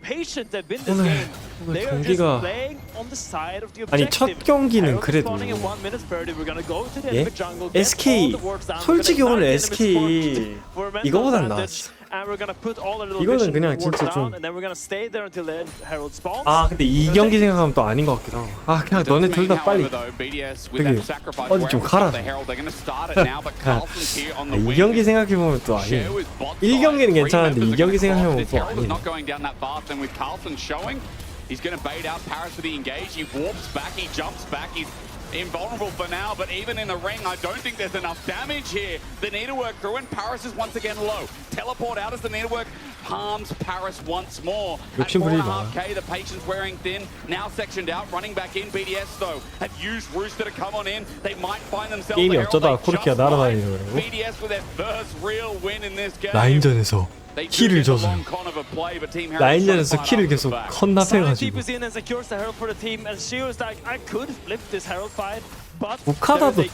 Speaker 3: patient they've been this game. They are just
Speaker 1: 경기가
Speaker 3: playing on the side of the
Speaker 1: 아니
Speaker 3: objective.
Speaker 1: 첫 경기는
Speaker 3: Herald
Speaker 1: 그래도
Speaker 3: spawning in 1 minute 30. We're gonna go to the
Speaker 1: 예?
Speaker 3: enemy jungle, get
Speaker 1: SK
Speaker 3: all the wards down.
Speaker 1: 솔직히
Speaker 3: We're
Speaker 1: 오늘
Speaker 3: gonna
Speaker 1: SK
Speaker 3: for a mental
Speaker 1: 이거보단
Speaker 3: advantage,
Speaker 1: 나았어.
Speaker 3: and we're gonna put all the little
Speaker 1: 이거는
Speaker 3: vision
Speaker 1: 그냥
Speaker 3: wards
Speaker 1: 진짜
Speaker 3: down,
Speaker 1: 좀-
Speaker 3: and then we're gonna stay there until the Herald spawns.
Speaker 1: 아 근데 이 경기 생각하면 또 아닌 것 같기도 하고. 아 그냥 너네 둘 다 빨리 어디 좀 가라. 이 경기 생각해보면 또 아니에요. 1경기는 괜찮은데 2경기 생각해보면 또 아니에요.
Speaker 2: He's going to bait out Paris with the engage. He warps back, he jumps back, he's invulnerable for now, but even in the ring, I don't think there's enough damage here. They need to work through, and Paris is once again low. Teleport out as the needlework harms Paris once more. At 4.5k, the patience wearing thin, now sectioned out, running back in. BDS, though, have used Rooster to come on in. They might find themselves
Speaker 1: 게임이
Speaker 2: a
Speaker 1: 어쩌다가
Speaker 2: herald.
Speaker 1: 코르키가 날아다니는 거라고?
Speaker 2: BDS with their first real win in this game.
Speaker 1: 라인전에서
Speaker 2: They do
Speaker 1: 키를
Speaker 2: get the
Speaker 1: 줘서
Speaker 2: long con of a play, but Team Herald
Speaker 1: 라인전에서
Speaker 2: trying to
Speaker 1: 키를
Speaker 2: fight
Speaker 1: 계속
Speaker 2: out of the back.
Speaker 1: 컨납해가지고
Speaker 3: Deepest in and secures the Herald for the team, and she was like, I could flip this Herald fight, but
Speaker 1: 북하다도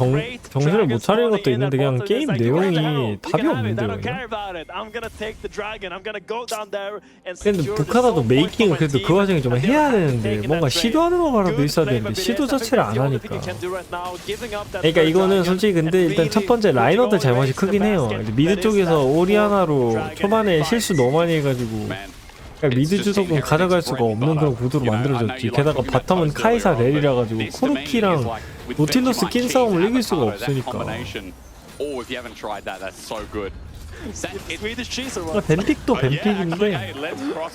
Speaker 1: 정신을 못 차리는 것도 있는데 그냥 게임 내용이 답이 없는데요.
Speaker 3: I'm gonna take the dragon. I'm gonna go down there and
Speaker 1: 근데
Speaker 3: secure the
Speaker 1: 북하다도
Speaker 3: soul point
Speaker 1: 메이킹을
Speaker 3: for my
Speaker 1: 그래도
Speaker 3: team.
Speaker 1: 그 과정에 좀
Speaker 3: And they
Speaker 1: 해야
Speaker 3: are
Speaker 1: 되는데
Speaker 3: taking
Speaker 1: 뭔가
Speaker 3: that trade.
Speaker 1: 시도하는 거라도
Speaker 3: Good
Speaker 1: 있어야
Speaker 3: play
Speaker 1: 되는데
Speaker 3: by
Speaker 1: 시도
Speaker 3: BDS. I think
Speaker 1: 자체를
Speaker 3: that's
Speaker 1: 안
Speaker 3: the only thing
Speaker 1: 하니까.
Speaker 3: you can do right now, giving up that
Speaker 1: 그러니까
Speaker 3: third
Speaker 1: 이거는
Speaker 3: dragon
Speaker 1: 솔직히 근데
Speaker 3: and
Speaker 1: 일단 첫
Speaker 3: really
Speaker 1: 번째 라이너들 잘못이
Speaker 3: putting all
Speaker 1: 크긴
Speaker 3: the
Speaker 1: 해요.
Speaker 3: basket.
Speaker 1: 미드
Speaker 3: That is
Speaker 1: 쪽에서
Speaker 3: that
Speaker 1: 오리아나로
Speaker 3: dragon
Speaker 1: 초반에
Speaker 3: fight.
Speaker 1: 실수 너무 많이 해가지고 그러니까 미드 주도권 가져갈 수가 없는 그런 구도로 만들어졌지. 게다가 바텀은 카이사 렐이라 가지고 코르키랑 노틸러스 낀 싸움을 이길 수가 없으니까.
Speaker 2: Oh, if you haven't tried that, that's so good.
Speaker 3: Swedish cheese or
Speaker 1: 그러니까
Speaker 3: what?
Speaker 1: 뱀픽도 뱀픽인데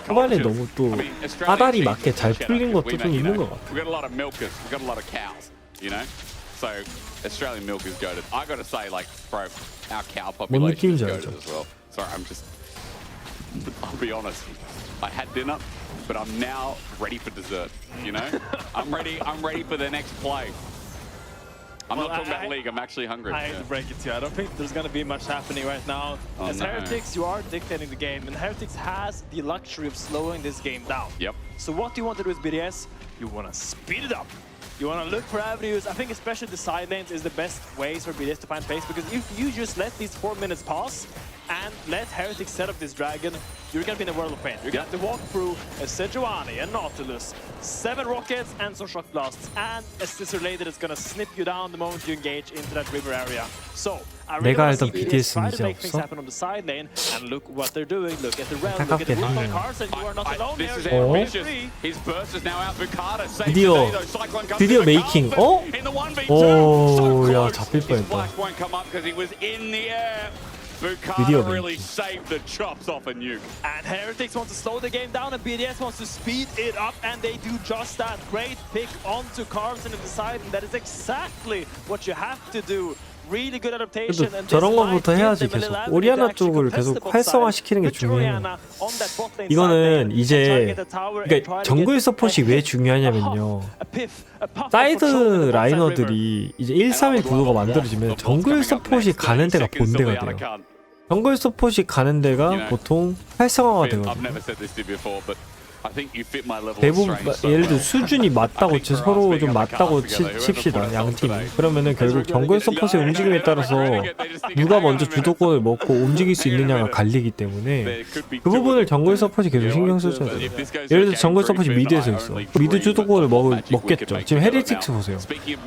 Speaker 1: 초반에 너무 또 아다리 맞게 잘 풀린 것도 좀 있는 것 같아.
Speaker 2: We've got a lot of milkers, we've got a lot of cows, you know? So Australian milk is goated. I gotta say, like, bro, our cow population is
Speaker 1: 느낌인지
Speaker 2: goated
Speaker 1: 알죠?
Speaker 2: as well. Sorry, I'll be honest. I had dinner, but I'm now ready for dessert, you know? I'm ready for the next play. I'm
Speaker 3: Well,
Speaker 2: not talking about league, I'm actually hungry.
Speaker 3: I hate to break it to you. I don't think there's going to be much happening right now.
Speaker 2: Oh,
Speaker 3: As
Speaker 2: no.
Speaker 3: Heretics, you are dictating the game, and Heretics has the luxury of slowing this game down.
Speaker 2: Yep.
Speaker 3: So what do you want to do with BDS? You want to speed it up. You want to look for avenues. I think especially the side lanes is the best ways for BDS to find pace, because if you just let these 4 minutes pass and let Heretics set up this dragon, you're going to be in a world of pain. You're going to have to walk through a Sejuani, a Nautilus, 7 rockets and some shock blasts, and a scissor lady that's going to snip you down the moment you engage into that river area. So,
Speaker 1: 내가 알던 BDS
Speaker 3: try
Speaker 1: 는
Speaker 3: to
Speaker 1: 이제
Speaker 3: make things
Speaker 1: 없어?
Speaker 3: happen on the side lane, and look what they're doing. Look at the realm, look at the
Speaker 1: 안타깝긴
Speaker 3: movement
Speaker 1: 하네요.
Speaker 3: cards, and you are not alone
Speaker 2: This is
Speaker 3: here.
Speaker 2: ambitious. His burst is now out. Bukata saves
Speaker 1: 드디어,
Speaker 2: the day, though. Cyclone comes
Speaker 1: 드디어
Speaker 2: in,
Speaker 1: 메이킹.
Speaker 2: Carlson
Speaker 1: 어?
Speaker 2: in the 1v2.
Speaker 1: 오,
Speaker 2: So
Speaker 1: 야,
Speaker 2: close.
Speaker 1: 잡힐
Speaker 2: His
Speaker 1: 뻔했다.
Speaker 2: flash won't come up because he was in the air.
Speaker 1: 드디어
Speaker 2: Bukata really
Speaker 1: 메이킹.
Speaker 2: saved the chops off a nuke.
Speaker 3: And Heretics want to slow the game down, and BDS wants to speed it up, and they do just that. Great pick onto Carlson at the side, and that is exactly what you have to do. Really good adaptation.
Speaker 1: 그래도
Speaker 3: And
Speaker 1: 저런
Speaker 3: this might
Speaker 1: 거부터
Speaker 3: give
Speaker 1: 해야지
Speaker 3: them a
Speaker 1: 계속
Speaker 3: little avenue
Speaker 1: 오리아나
Speaker 3: to actually
Speaker 1: 쪽을
Speaker 3: contest
Speaker 1: 계속
Speaker 3: the bot
Speaker 1: 활성화시키는 게
Speaker 3: side. Put
Speaker 1: 중요해요.
Speaker 3: Orianna on that bot lane
Speaker 1: 이거는
Speaker 3: side lane,
Speaker 1: 이제
Speaker 3: and try to get the tower and
Speaker 1: 그러니까
Speaker 3: try to
Speaker 1: 정글
Speaker 3: get
Speaker 1: 서폿이
Speaker 3: a
Speaker 1: 왜
Speaker 3: hit,
Speaker 1: 중요하냐면요.
Speaker 3: a piff, a puff of
Speaker 1: 사이드
Speaker 3: control in the bot side river.
Speaker 1: 라이너들이 이제 1-3의 구도가 만들어지면 정글 서폿이 가는 데가 본대가 돼요. 정글 서폿이 가는 데가 보통 활성화가
Speaker 2: I've
Speaker 1: 되거든요.
Speaker 2: never said this to you before, but
Speaker 1: 대부분 예를 들어 수준이 맞다고 서로 좀 맞다고 칩시다 양 팀이. 그러면은 결국 정글 서폿의 움직임에 따라서 누가 먼저 주도권을 먹고 움직일 수 있느냐가 갈리기 때문에 그 부분을 정글 서폿이 계속 신경 써줘야 돼요. 예를 들어 정글 서폿이 미드에서 있어. 미드 주도권을 먹겠죠. 지금 헤리틱스 보세요.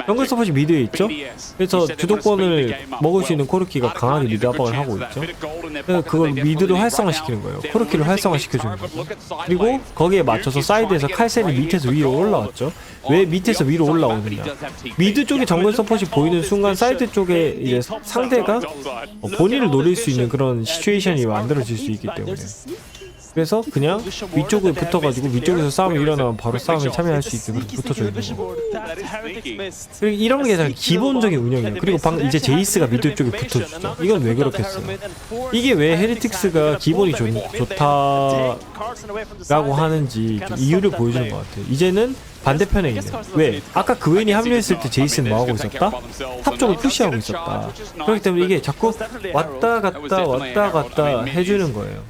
Speaker 1: 정글 서폿이 미드에 있죠. 그래서 주도권을 먹을 수 있는 코르키가 강하게 미드 압박을 하고 있죠. 그래서 그걸 미드로 활성화시키는 거예요. 코르키를 활성화시켜주는 거죠. 그리고 거기에 맞춰서 사이드에서 칼센이 밑에서 위로 올라왔죠. 왜 밑에서 위로 올라오느냐? 미드 쪽에 정글 서폿이 보이는 순간 사이드 쪽에 이제 상대가 본인을 노릴 수 있는 그런 시츄에이션이 만들어질 수 있기 때문에. 그래서 그냥 위쪽에 붙어가지고 위쪽에서 싸움이 일어나면 바로 싸움에 참여할 수 있게 붙어줘야 되는 거. 그리고 이런 게 기본적인 운영이에요. 그리고 방금 이제 제이스가 미드 쪽에 붙어주죠. 이건 왜 그렇겠어요? 이게 왜 헤리틱스가 기본이 좋다라고 하는지 좀 이유를 보여주는 것 같아요. 이제는 반대편에 있는 왜? 아까 그웬이 합류했을 때 제이스는 뭐하고 있었다? 탑 쪽을 푸시하고 있었다. 그렇기 때문에 이게 자꾸 왔다 갔다 해주는 거예요.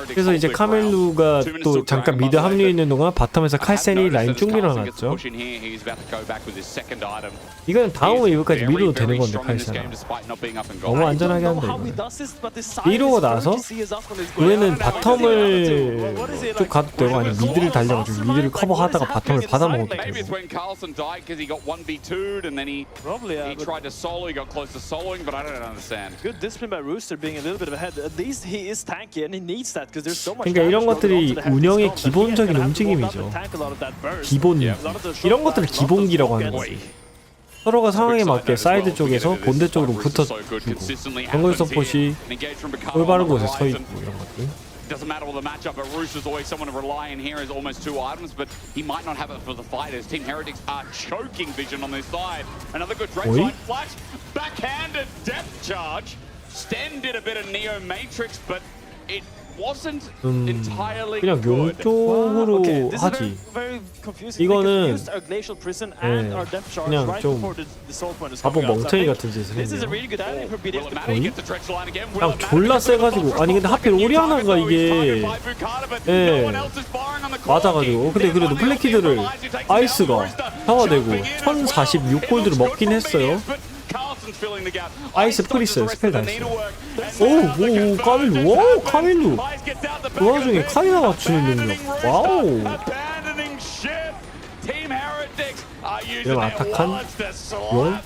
Speaker 1: 그래서 이제 카멜루가 또 잠깐 미드 합류했는 동안 바텀에서 칼센이 라인 쭉 밀어놨죠. 이건 다음 웨이브까지 밀어도 되는 건데 칼센은 너무 안전하게 한다 이거. 이러고 나서 그웬은 바텀을 쭉 가도 되고 아니면 미드를 달려가지고 미드를 커버하다가 바텀을 받아먹어도 되고. 그러니까 이런 것들이 운영의 기본적인 움직임이죠. 기본 이런 것들을 기본기라고 하는 거지. 서로가 상황에 맞게 사이드 쪽에서 본대 쪽으로 붙어주고 정글 서폿이 올바른 곳에 서 있고 이런 것들.
Speaker 2: Doesn't matter what the matchup, but Rooster's always someone to rely on here as almost 2 items, but he might not have it for the fighters. Team Heretics are choking vision on this side. Another good Drake line flash, backhanded depth charge. Sten did a bit of Neo Matrix, but it wasn't entirely
Speaker 1: 그냥 용 쪽으로 하지. 이거는 그냥 좀 바보 멍청이 같은 짓을 했네요. 그냥 졸라 세가지고 아니 근데 하필 오리아나가 이게 맞아가지고 근데 그래도 블랙키드를 아이스가 상화되고 1046골드를 먹긴 했어요. 아이스 프리스 스펠 다 했어. 오 카밀루. 와우 카밀루. 그 와중에 카이나 맞추는 능력. 와우. 이런 아타칸 용.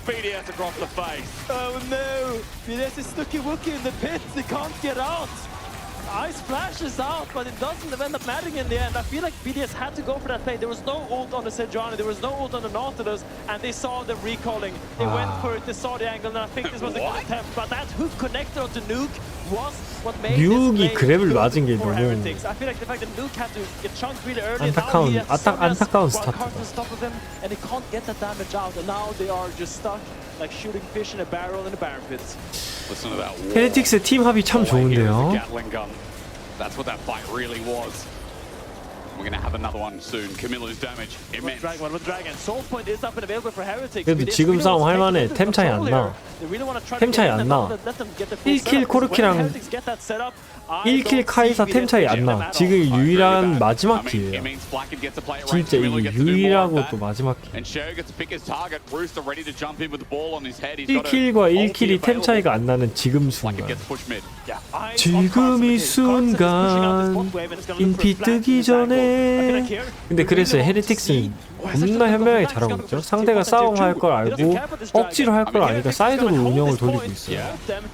Speaker 3: Ice flashes out, but it doesn't end up mattering in the end. I feel like BDS had to go for that play. There was no ult on the Sejuani, there was no ult on the Nautilus, and they saw the recalling. They went for it, they saw the angle, and I think this was a good attempt. But that hook connected onto Nuke was what made
Speaker 1: 뉴욕이 그랩을 맞은 게 너무
Speaker 3: I feel like the fact that Nuke had to get chunked really early.
Speaker 1: 안타까운 스타트다.
Speaker 3: And they can't get that damage out, and now they are just stuck like shooting fish in a barrel in the Baron pits.
Speaker 1: 헤리틱스 팀 합이 참 좋은데요.
Speaker 2: That's what that fight really was. We're gonna have another one soon. Camillo's damage immense.
Speaker 1: 그래도 지금 싸움 할만해. 템 차이 안 나. 템 차이 안 나. 1킬 코르키랑 1킬 카이사 템 차이 안 나. 지금 유일한 마지막 기회야. 진짜 이게 유일하고 또 마지막 기회. 1킬과 1킬이 템 차이가 안 나는 지금 순간. 지금 이 순간 인피 뜨기 전에. 근데 그래서 헤리틱스는 겁나 현명하게 잘하고 있죠. 상대가 싸움할 걸 알고 억지로 할 걸 아니까 사이드로 운영을 돌리고 있어요.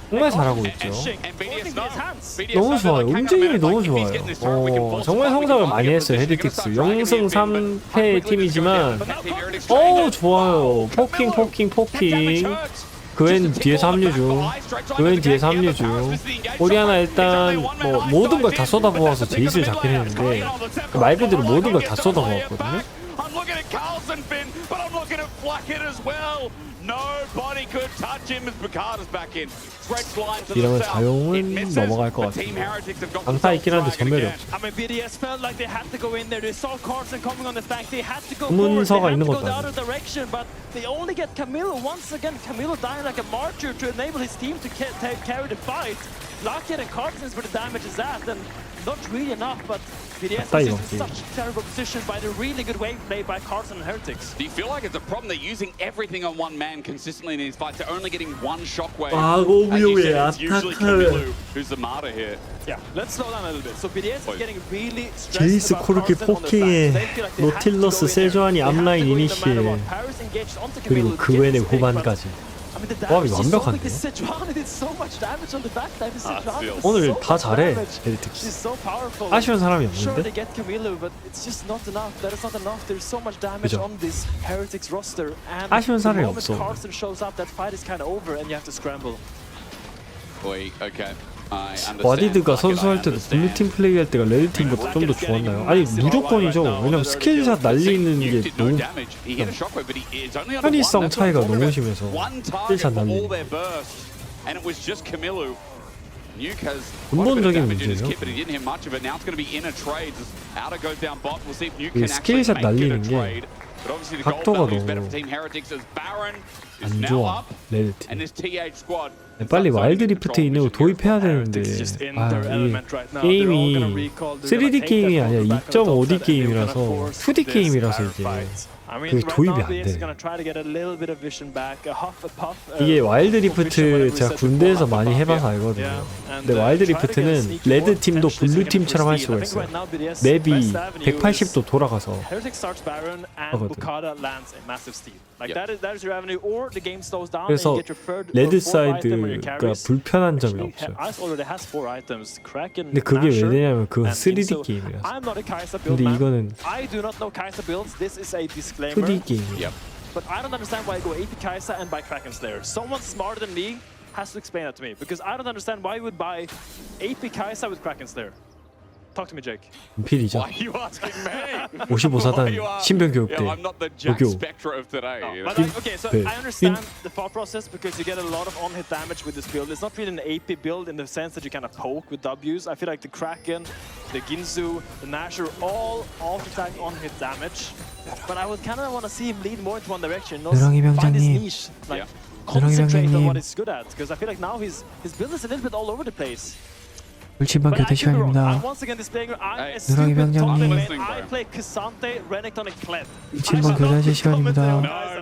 Speaker 1: 정말 잘하고 있죠. 너무 좋아요. 움직임이 너무 좋아요. 정말 성장을 많이 했어요. 헤리틱스 0승 3패 팀이지만 좋아요. 포킹 그웬 뒤에서 합류 중 오리아나 일단 뭐 모든 걸 다 쏟아부어서 제이스를 잡긴 했는데 말 그대로 모든 걸 다 쏟아부었거든요. 이러면 자용은 넘어갈 것 같아요. 강타 있긴 한데 전멸이 없죠. 문서가 있는 것도 아니고.
Speaker 3: They only get Camilo once again. Camilo dying like a martyr to enable his team to carry the fight. lucky and confidence where the damage is at, and not really enough, but BDS
Speaker 1: That
Speaker 3: is in
Speaker 1: is
Speaker 3: such terrible position by the really good wave play by Carson and Heretics.
Speaker 2: Do you feel like it's a problem? They're using everything on one man consistently in these fights. They're only getting one shockwave.
Speaker 1: 아고
Speaker 2: As you
Speaker 1: 위험해.
Speaker 2: said, it's usually Camilo who's the martyr here.
Speaker 3: Yeah, let's slow down a little bit. So BDS is getting really
Speaker 1: 제이스
Speaker 3: stressed about
Speaker 1: 코르키
Speaker 3: Carson on the
Speaker 1: 포킹에
Speaker 3: back. They feel like they have to
Speaker 1: 노틸러스
Speaker 3: go in there.
Speaker 1: 세조안이
Speaker 3: They have to
Speaker 1: 앞라인
Speaker 3: go in no
Speaker 1: 이니시에
Speaker 3: matter what. Paris engaged onto
Speaker 1: 그리고
Speaker 3: Camilo,
Speaker 1: 그
Speaker 3: gets
Speaker 1: 외에
Speaker 3: his pick, but
Speaker 1: 후반까지.
Speaker 3: I mean, the
Speaker 1: 조합이
Speaker 3: damage is so
Speaker 1: 완벽한데?
Speaker 3: big. Sejuani did so much damage on the back dive. Sejuani was
Speaker 1: 오늘
Speaker 3: so
Speaker 1: 다
Speaker 3: much
Speaker 1: 잘해,
Speaker 3: damage.
Speaker 1: 헤리틱스.
Speaker 3: She's so powerful.
Speaker 1: 아쉬운 사람이
Speaker 3: Sure,
Speaker 1: 없는데?
Speaker 3: they get Camilo, but it's just not enough. That is not enough. There's so much damage
Speaker 1: 그죠?
Speaker 3: on this Heretics roster, and
Speaker 1: 아쉬운
Speaker 3: the
Speaker 1: 사람이
Speaker 3: moment
Speaker 1: 없어.
Speaker 3: Carson shows up, that fight is kind of over, and you have to scramble.
Speaker 2: Boy, okay. I understand.
Speaker 1: 와디드가
Speaker 2: Like it, I
Speaker 1: 선수할 때도
Speaker 2: understand.
Speaker 1: 블루팀 플레이할 때가 레드팀보다 좀 더 좋았나요? 아니 무조건이죠. 왜냐면 스킬샷 날리는 게
Speaker 2: Did no
Speaker 1: 너무
Speaker 2: damage. He hit a shockwave, but he is only on
Speaker 1: 편의성
Speaker 2: one. That's
Speaker 1: 차이가
Speaker 2: what I'm
Speaker 1: 너무
Speaker 2: talking
Speaker 1: 심해서
Speaker 2: about. One target
Speaker 1: 스킬샷
Speaker 2: for all
Speaker 1: 날리는
Speaker 2: their bursts, and it was just Camilo. Nuke has
Speaker 1: 근본적인
Speaker 2: damage in his
Speaker 1: 문제예요.
Speaker 2: kit, but he didn't hit much of it. Now it's going to be inner trades. Outer goes down bot. We'll see if Nuke
Speaker 1: 그
Speaker 2: can actually
Speaker 1: 스킬샷
Speaker 2: make it a
Speaker 1: 날리는 게
Speaker 2: trade. But obviously the gold
Speaker 1: 각도가
Speaker 2: value is better for
Speaker 1: 너무
Speaker 2: Team Heretics as Baron is
Speaker 1: 안
Speaker 2: now
Speaker 1: 좋아
Speaker 2: up,
Speaker 1: 레드팀.
Speaker 2: and this TH squad.
Speaker 1: 빨리 와일드 리프트 있는 거 도입해야 되는데
Speaker 3: Heretics just in
Speaker 1: 아
Speaker 3: their
Speaker 1: 이
Speaker 3: element right now. They're all gonna
Speaker 1: 게임이
Speaker 3: recall, they're gonna
Speaker 1: 3D
Speaker 3: take
Speaker 1: 게임이
Speaker 3: that
Speaker 1: 아니라
Speaker 3: ball back on the top
Speaker 1: 2.5D
Speaker 3: side, and they're
Speaker 1: 게임이라서
Speaker 3: gonna force
Speaker 1: 2D
Speaker 3: this
Speaker 1: 게임이라서
Speaker 3: fair
Speaker 1: 이제
Speaker 3: fight. I mean,
Speaker 1: 그게
Speaker 3: right
Speaker 1: 도입이
Speaker 3: now
Speaker 1: 안
Speaker 3: BDS is
Speaker 1: 돼.
Speaker 3: gonna try to get a little bit of vision back, a huff, a puff.
Speaker 1: 이게 와일드
Speaker 3: of vision
Speaker 1: 리프트
Speaker 3: whenever we
Speaker 1: 제가
Speaker 3: set the
Speaker 1: 군대에서
Speaker 3: ball up
Speaker 1: 많이
Speaker 3: above.
Speaker 1: 해봐서
Speaker 3: Yeah.
Speaker 1: 알거든요.
Speaker 3: Yeah. And,
Speaker 1: 근데 와일드
Speaker 3: try to get
Speaker 1: 리프트는
Speaker 3: sneaky
Speaker 1: 레드
Speaker 3: more,
Speaker 1: 팀도
Speaker 3: potentially
Speaker 1: 블루
Speaker 3: looking
Speaker 1: 팀처럼
Speaker 3: for
Speaker 1: 할
Speaker 3: steal.
Speaker 1: 수가
Speaker 3: I think
Speaker 1: 있어요.
Speaker 3: right now BDS
Speaker 1: 맵이
Speaker 3: best avenue is
Speaker 1: 180도 돌아가서
Speaker 3: Heretics starts Baron and
Speaker 1: 하거든.
Speaker 3: Bukada lands a massive steal. Like
Speaker 2: Yep.
Speaker 3: that is your avenue, or the game slows down and
Speaker 1: 그래서
Speaker 3: you get your third
Speaker 1: 레드
Speaker 3: or fourth item or your
Speaker 1: 사이드가
Speaker 3: carries.
Speaker 1: 불편한 점이
Speaker 3: Actually,
Speaker 1: 없어요.
Speaker 3: Ice already has 4 items. Kraken,
Speaker 1: 근데 그게
Speaker 3: Nasher,
Speaker 1: 왜냐면 그
Speaker 3: and
Speaker 1: 3D
Speaker 3: Inso.
Speaker 1: 게임이라서.
Speaker 3: I'm not a Kai'Sa build
Speaker 1: 근데
Speaker 3: man.
Speaker 1: 이거는
Speaker 3: I do not know Kai'Sa builds. This is a disclaimer.
Speaker 1: 2D 게임이에요.
Speaker 2: Yep.
Speaker 3: But I don't understand why I go AP Kai'Sa and buy Kraken Slayer. Someone smarter than me has to explain that to me, because I don't understand why you would buy AP Kai'Sa with Kraken Slayer. Talk to me, Jake.
Speaker 1: 필이죠.
Speaker 2: Why are you asking me?
Speaker 1: 55단
Speaker 2: Why you are-
Speaker 1: 신병 교육 때
Speaker 2: Yeah, I'm not the Jack
Speaker 1: 도교.
Speaker 2: Spectre of today. you know?
Speaker 3: But like, okay, so
Speaker 1: 네.
Speaker 3: I understand the thought process because you get a lot of on-hit damage with this build. It's not really an AP build in the sense that you kind of poke with W's. I feel like the Kraken, the Ginzu, the Nasher, all attack on-hit damage. But I would kind of want to see him lead more into one direction. Not
Speaker 1: 누렁이
Speaker 3: find his
Speaker 1: 병장님.
Speaker 3: niche, like
Speaker 2: Yeah.
Speaker 3: concentrate on
Speaker 1: 병장님.
Speaker 3: what he's good at. Because I feel like now his build is a little bit all over the place.
Speaker 1: 불침방
Speaker 3: But I
Speaker 1: 교대
Speaker 3: could be wrong. I'm
Speaker 1: 시간입니다.
Speaker 3: once again displaying. I'm
Speaker 2: Hey.
Speaker 3: a stupid
Speaker 1: 누렁이
Speaker 3: top
Speaker 1: 병장님.
Speaker 3: lane. I play K'Sante, Renekton, and Kled.
Speaker 1: 불침방 교대 시간입니다.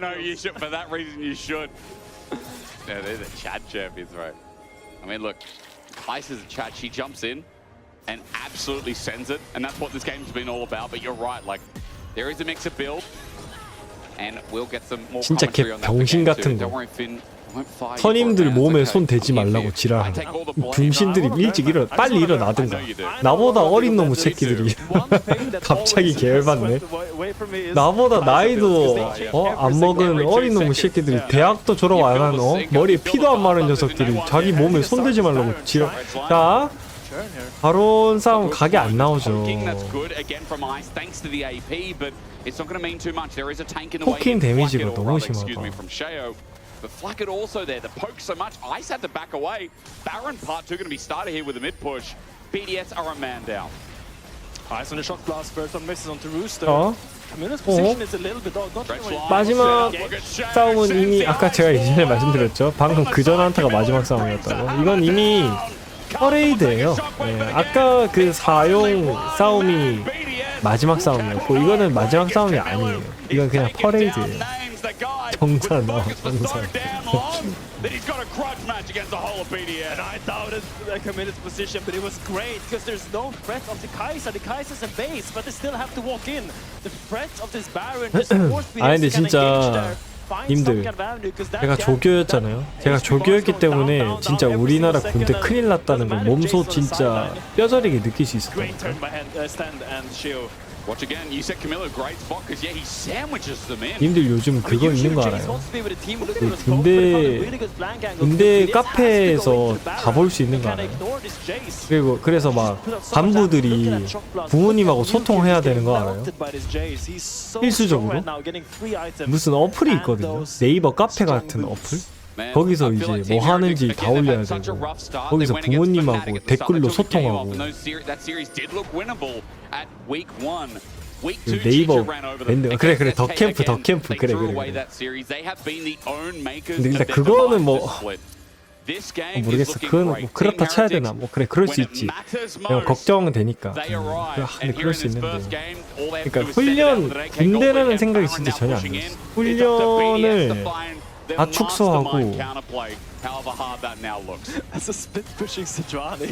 Speaker 2: No, you should. For that reason, you should. Yeah, they're the chat champions, right? I mean, look, Ice is a chat. She jumps in and absolutely sends it, and that's what this game's been all about. But you're right, like there is a mix of build, and we'll get some more
Speaker 1: 진짜
Speaker 2: commentary
Speaker 1: 걔
Speaker 2: on that. for
Speaker 1: 병신
Speaker 2: game
Speaker 1: 같은
Speaker 2: two.
Speaker 1: 거.
Speaker 2: Don't worry, Finn. won't fire you
Speaker 1: 선임들
Speaker 2: for it, man.
Speaker 1: 몸에
Speaker 2: It's
Speaker 1: 손
Speaker 2: okay.
Speaker 1: 대지
Speaker 2: I'm here
Speaker 1: 말라고
Speaker 2: for you. I
Speaker 1: 지랄하는
Speaker 2: take all the blame.
Speaker 1: 병신들이 일찍 빨리 일어나든가. 나보다 어린 놈의 새끼들이 갑자기 계열받네. 나보다 나이도 안 먹은 어린 놈의 새끼들이 대학도 졸업 안 한 머리에 피도 안 마른 녀석들이 자기 몸에 손대지 말라고 지랄. 자, 바론 싸움 각이 안 나오죠. 포킹 데미지가 너무 심하다.
Speaker 2: But Flack it also there. The poke so much. Ice had to back away. Baron part 2 going to be started here with a mid push. BDS are a man down.
Speaker 3: Ice on the shock blast first one misses onto Rooster.
Speaker 1: 어?
Speaker 3: Camino's position is a little bit odd. Don't really
Speaker 1: 마지막 싸움은 이미 아까 제가 이전에 말씀드렸죠. 방금 그전 한타가 마지막 싸움이었다고. 이건 이미 퍼레이드예요. 네, 아까 그 4용 싸움이 마지막 싸움이었고 이거는 마지막 싸움이 아니에요. 이건 그냥 퍼레이드예요. 정산 정산.
Speaker 2: Then he's got a grudge match against the whole of BDS.
Speaker 3: And I doubted Camino's position, but it was great because there's no threat of the Kai'Sa. The Kai'Sa's in base, but they still have to walk in. The threat of this Baron just forced BDS
Speaker 1: 아니 근데
Speaker 3: to kind of
Speaker 1: 진짜
Speaker 3: engage there. Find some
Speaker 1: 님들
Speaker 3: kind of avenue, 'cause that
Speaker 1: 제가
Speaker 3: gap,
Speaker 1: 조교였잖아요.
Speaker 3: that
Speaker 1: 제가
Speaker 3: HP bar
Speaker 1: 조교였기
Speaker 3: is going
Speaker 1: 때문에
Speaker 3: down,
Speaker 1: 진짜
Speaker 3: down, every
Speaker 1: 우리나라
Speaker 3: single
Speaker 1: 군대
Speaker 3: second,
Speaker 1: 큰일
Speaker 3: and
Speaker 1: 났다는 걸
Speaker 3: doesn't matter,
Speaker 1: 몸소
Speaker 3: Jason on the
Speaker 1: 진짜
Speaker 3: sideline.
Speaker 1: 뼈저리게 느낄 수
Speaker 3: Great
Speaker 1: 있었다니까.
Speaker 3: turn by Stand and Shio.
Speaker 2: Watch again. You said Camilo great spot because yeah, he sandwiches them in.
Speaker 1: 님들 요즘 그거 있는 거 알아요? 군대 카페에서 다 볼 수 있는 거 알아요? 그래서 막 간부들이 부모님하고 소통해야 되는 거 알아요? 필수적으로? 무슨 어플이 있거든요. 네이버 카페 같은 어플? 거기서 이제 뭐 하는지 다 올려야 되고 거기서 부모님하고 댓글로 소통하고 네이버 밴드 그래 더 캠프 그래 근데 일단 그거는 뭐
Speaker 2: This game is
Speaker 1: 모르겠어.
Speaker 2: looking
Speaker 1: 그건 뭐
Speaker 2: great.
Speaker 1: 그렇다
Speaker 2: Team
Speaker 1: 쳐야 되나?
Speaker 2: Heretics,
Speaker 1: 뭐 그래 그럴 수
Speaker 2: when it
Speaker 1: 있지.
Speaker 2: matters
Speaker 1: 그냥
Speaker 2: most,
Speaker 1: 걱정은 되니까.
Speaker 2: they arrive.
Speaker 1: 근데
Speaker 2: And here
Speaker 1: 그럴
Speaker 2: in
Speaker 1: 수
Speaker 2: this
Speaker 1: 있는데.
Speaker 2: first game, all they have to
Speaker 1: 그러니까
Speaker 2: do is send it out
Speaker 1: 훈련
Speaker 2: to the AK
Speaker 1: 군대라는
Speaker 2: goal,
Speaker 1: 생각이
Speaker 2: and
Speaker 1: 진짜
Speaker 2: now
Speaker 1: 전혀 안
Speaker 2: pushing
Speaker 1: 들었어.
Speaker 2: in. It's up to BDS to
Speaker 1: 훈련을
Speaker 2: find their
Speaker 1: 다 축소하고
Speaker 2: mastermind counterplay, however hard that now looks.
Speaker 3: That's a split pushing Sejuani.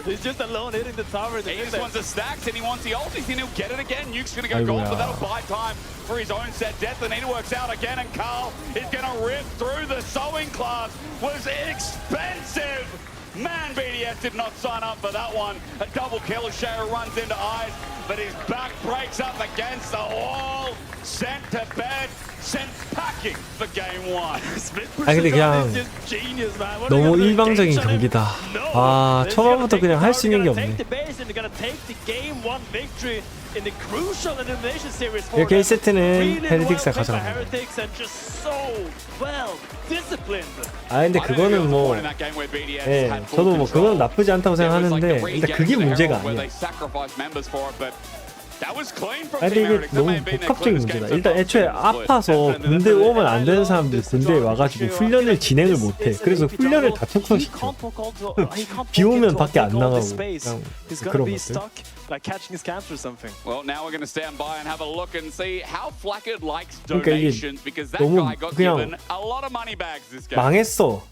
Speaker 3: He's just alone hitting the tower.
Speaker 2: He just wants the stacks and he wants the ult. He's he'll get it again. Nuke's going to go gold, but that'll buy time for his own set. Death and Nita works out again, and Carl is going to rip through the sewing class. Was expensive. Man, BDS did not sign up for that one. A double kill. Shea runs into eyes, but his back breaks up against the wall. Sent to bed. Sent packing for game one.
Speaker 1: 아 근데 그냥 너무 일방적인 경기다. 아 초반부터 그냥 할 수 있는 게 없네. 이렇게 1세트는 헤리틱스가 가져갑니다. 아 근데 그거는 뭐 예, 저도 뭐 그건 나쁘지 않다고 생각하는데 일단 그게 문제가 아니야. 아니 이게 너무 복합적인 문제다. 일단 애초에 아파서 군대 오면 안 되는 사람들이 군대에 와가지고 훈련을 진행을 못해. 그래서 훈련을 다 축소시켜. 비 오면 밖에 안 나가고 그냥 그런 것들.
Speaker 2: Well, now we're going to stand by and have a look and see how Flackard likes
Speaker 1: 그러니까 이게
Speaker 2: donations because that
Speaker 1: 너무
Speaker 2: guy got
Speaker 1: 그냥
Speaker 2: given a lot of money bags this game.
Speaker 1: 망했어.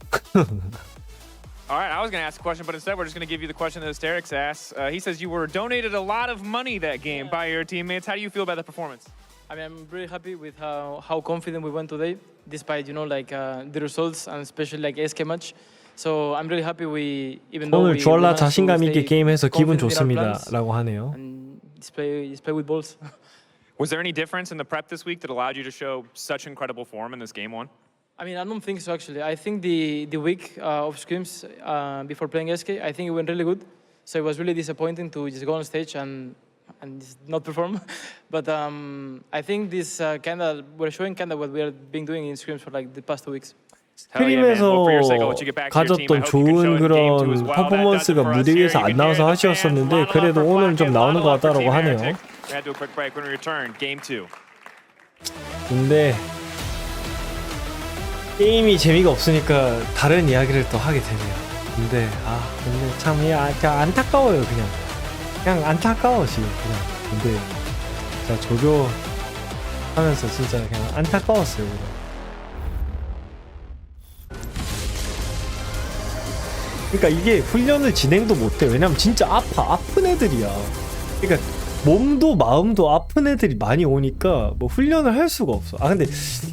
Speaker 4: All right, I was going to ask a question, but instead we're just going to give you the question that Asterix asks. He says you were donated a lot of money that game by your teammates. How do you feel about the performance?
Speaker 5: I mean, I'm really happy with how confident we went today, despite the results and especially like SK match. So I'm really happy we even though
Speaker 1: 오늘
Speaker 5: we
Speaker 1: 졸라
Speaker 5: managed to
Speaker 1: 자신감 있게
Speaker 5: stay
Speaker 1: 게임해서 기분
Speaker 5: confident in our plans
Speaker 1: 좋습니다라고 하네요.
Speaker 5: and display with balls.
Speaker 4: Was there any difference in the prep this week that allowed you to show such incredible form in this game one?
Speaker 5: I mean, I don't think so actually. I think the week of scrims before playing SK, I think it went really good. So it was really disappointing to just go on stage and just not perform. But I think this we're showing what we have been doing in scrims for like the past 2 weeks.
Speaker 1: 스크림에서 가졌던 좋은 그런 퍼포먼스가 무대 위에서 안 나와서 아쉬웠었는데 그래도 오늘 좀 나오는 것 같다라고 하네요. 근데 게임이 재미가 없으니까 다른 이야기를 또 하게 되네요. 근데 참 안타까워요. 그냥 안타까워 지금 그냥. 근데 진짜 조교하면서 진짜 그냥 안타까웠어요. 그러니까 이게 훈련을 진행도 못해. 왜냐면 진짜 아픈 애들이야. 그러니까 몸도 마음도 아픈 애들이 많이 오니까 뭐 훈련을 할 수가 없어. 아 근데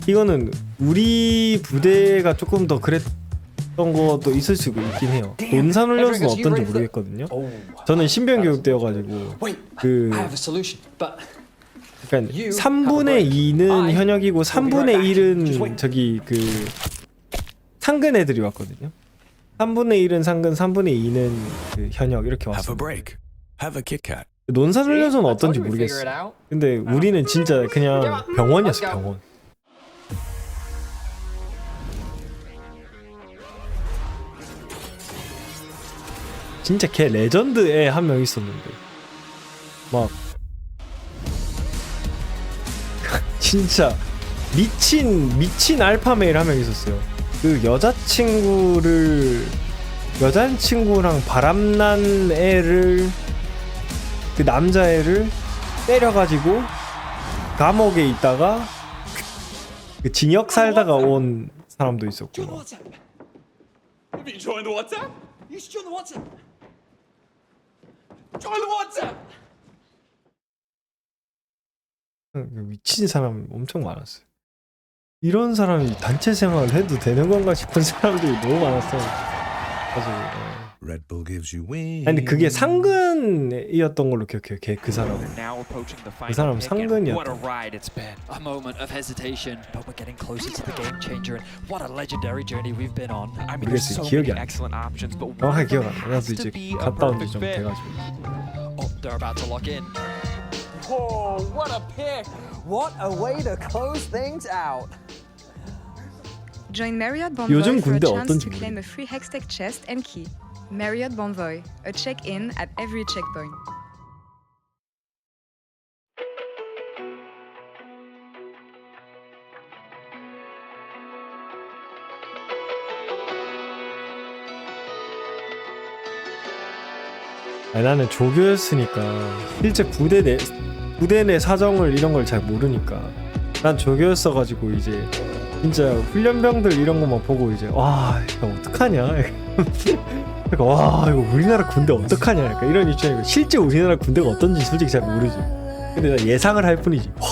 Speaker 1: 이거는 우리 부대가 조금 더 그랬던 것도 있을 수 있긴 해요. 논산훈련소는 어떤지 모르겠거든요. 저는 신병교육대여가지고 그 그러니까 3분의 2는 현역이고 3분의 1은 저기 그 상근 애들이 왔거든요. 3분의 1은 상근, 3분의 2는 그 현역 이렇게 왔어요. 논산훈련소는 어떤지 모르겠어. 근데 우리는 진짜 그냥 병원이었어, 병원. 진짜 걔 레전드에 한 명 있었는데 막 진짜 미친 알파메일 한 명 있었어요. 그 여자친구랑 바람난 애를 그 남자애를 때려가지고 감옥에 있다가 그 징역 살다가 온 사람도 있었고.
Speaker 2: Have you joined the WhatsApp?
Speaker 6: You should join the WhatsApp. Join the WhatsApp.
Speaker 1: 미친 사람 엄청 많았어요. 이런 사람이 단체 생활을 해도 되는 건가 싶은 사람들이 너무 많았어요.
Speaker 7: Red Bull gives you wings.
Speaker 1: 아니 그게 상근이었던 걸로 기억해요. 그 사람은. 그 사람 상근이었다.
Speaker 6: What a ride it's been. A moment of hesitation, but we're getting closer to the game changer. And what a legendary journey we've been on. I mean, there's so many excellent options, but one of
Speaker 1: 기억
Speaker 6: them
Speaker 1: 안 나.
Speaker 6: has
Speaker 1: 나도
Speaker 6: to
Speaker 1: 이제
Speaker 6: be a
Speaker 1: 갔다 온 지
Speaker 6: perfect
Speaker 1: 좀
Speaker 6: fit.
Speaker 1: 돼가지고.
Speaker 6: Oh, they're about to lock in.
Speaker 8: Oh, what a pick! What a way to close things out.
Speaker 9: Join Marriott Bonvoy
Speaker 1: 요즘
Speaker 9: for a
Speaker 1: 군대
Speaker 9: chance
Speaker 1: 어떤지
Speaker 9: to claim a free Hextech chest and key. Marriott Bonvoy, a check-in at every checkpoint.
Speaker 1: 아니, 나는 조교였으니까 실제 부대 내 사정을 이런 걸 잘 모르니까 난 조교였어가지고 이제 진짜 훈련병들 이런 것만 보고 이제 와 이거 어떡하냐 그러니까 와 이거 우리나라 군대 어떡하냐 약간 이런 입장이고 실제 우리나라 군대가 어떤지 솔직히 잘 모르지. 근데 나 예상을 할 뿐이지. 와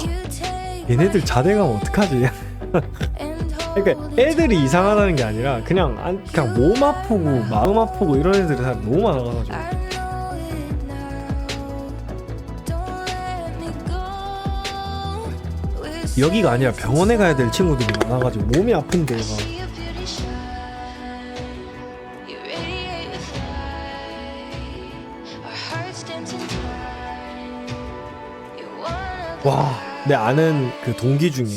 Speaker 1: 얘네들 자대가면 어떡하지? 그러니까 애들이 이상하다는 게 아니라 그냥 몸 아프고 마음 아프고 이런 애들이 다 너무 많아가지고. 여기가 아니라 병원에 가야 될 친구들이 많아가지고 몸이 아픈데 와, 내 아는 동기 중에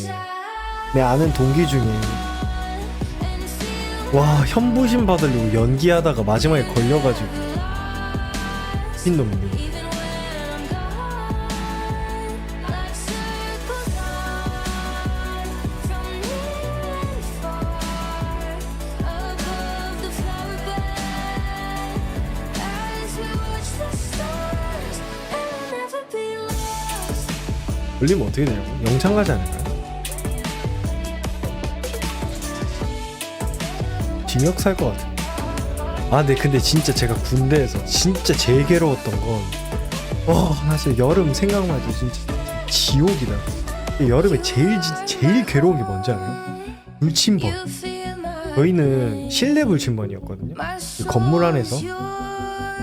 Speaker 1: 와 현부심 받으려고 연기하다가 마지막에 걸려가지고 미친놈이네. 걸리면 어떻게 되냐고? 영창 가지 않을까요? 징역 살 것 같아. 아, 근데 진짜 제가 군대에서 진짜 제일 괴로웠던 건 사실 여름 생각만 해도 진짜 지옥이다. 여름에 제일 괴로운 게 뭔지 알아요? 불침번. 저희는 실내 불침번이었거든요. 그 건물 안에서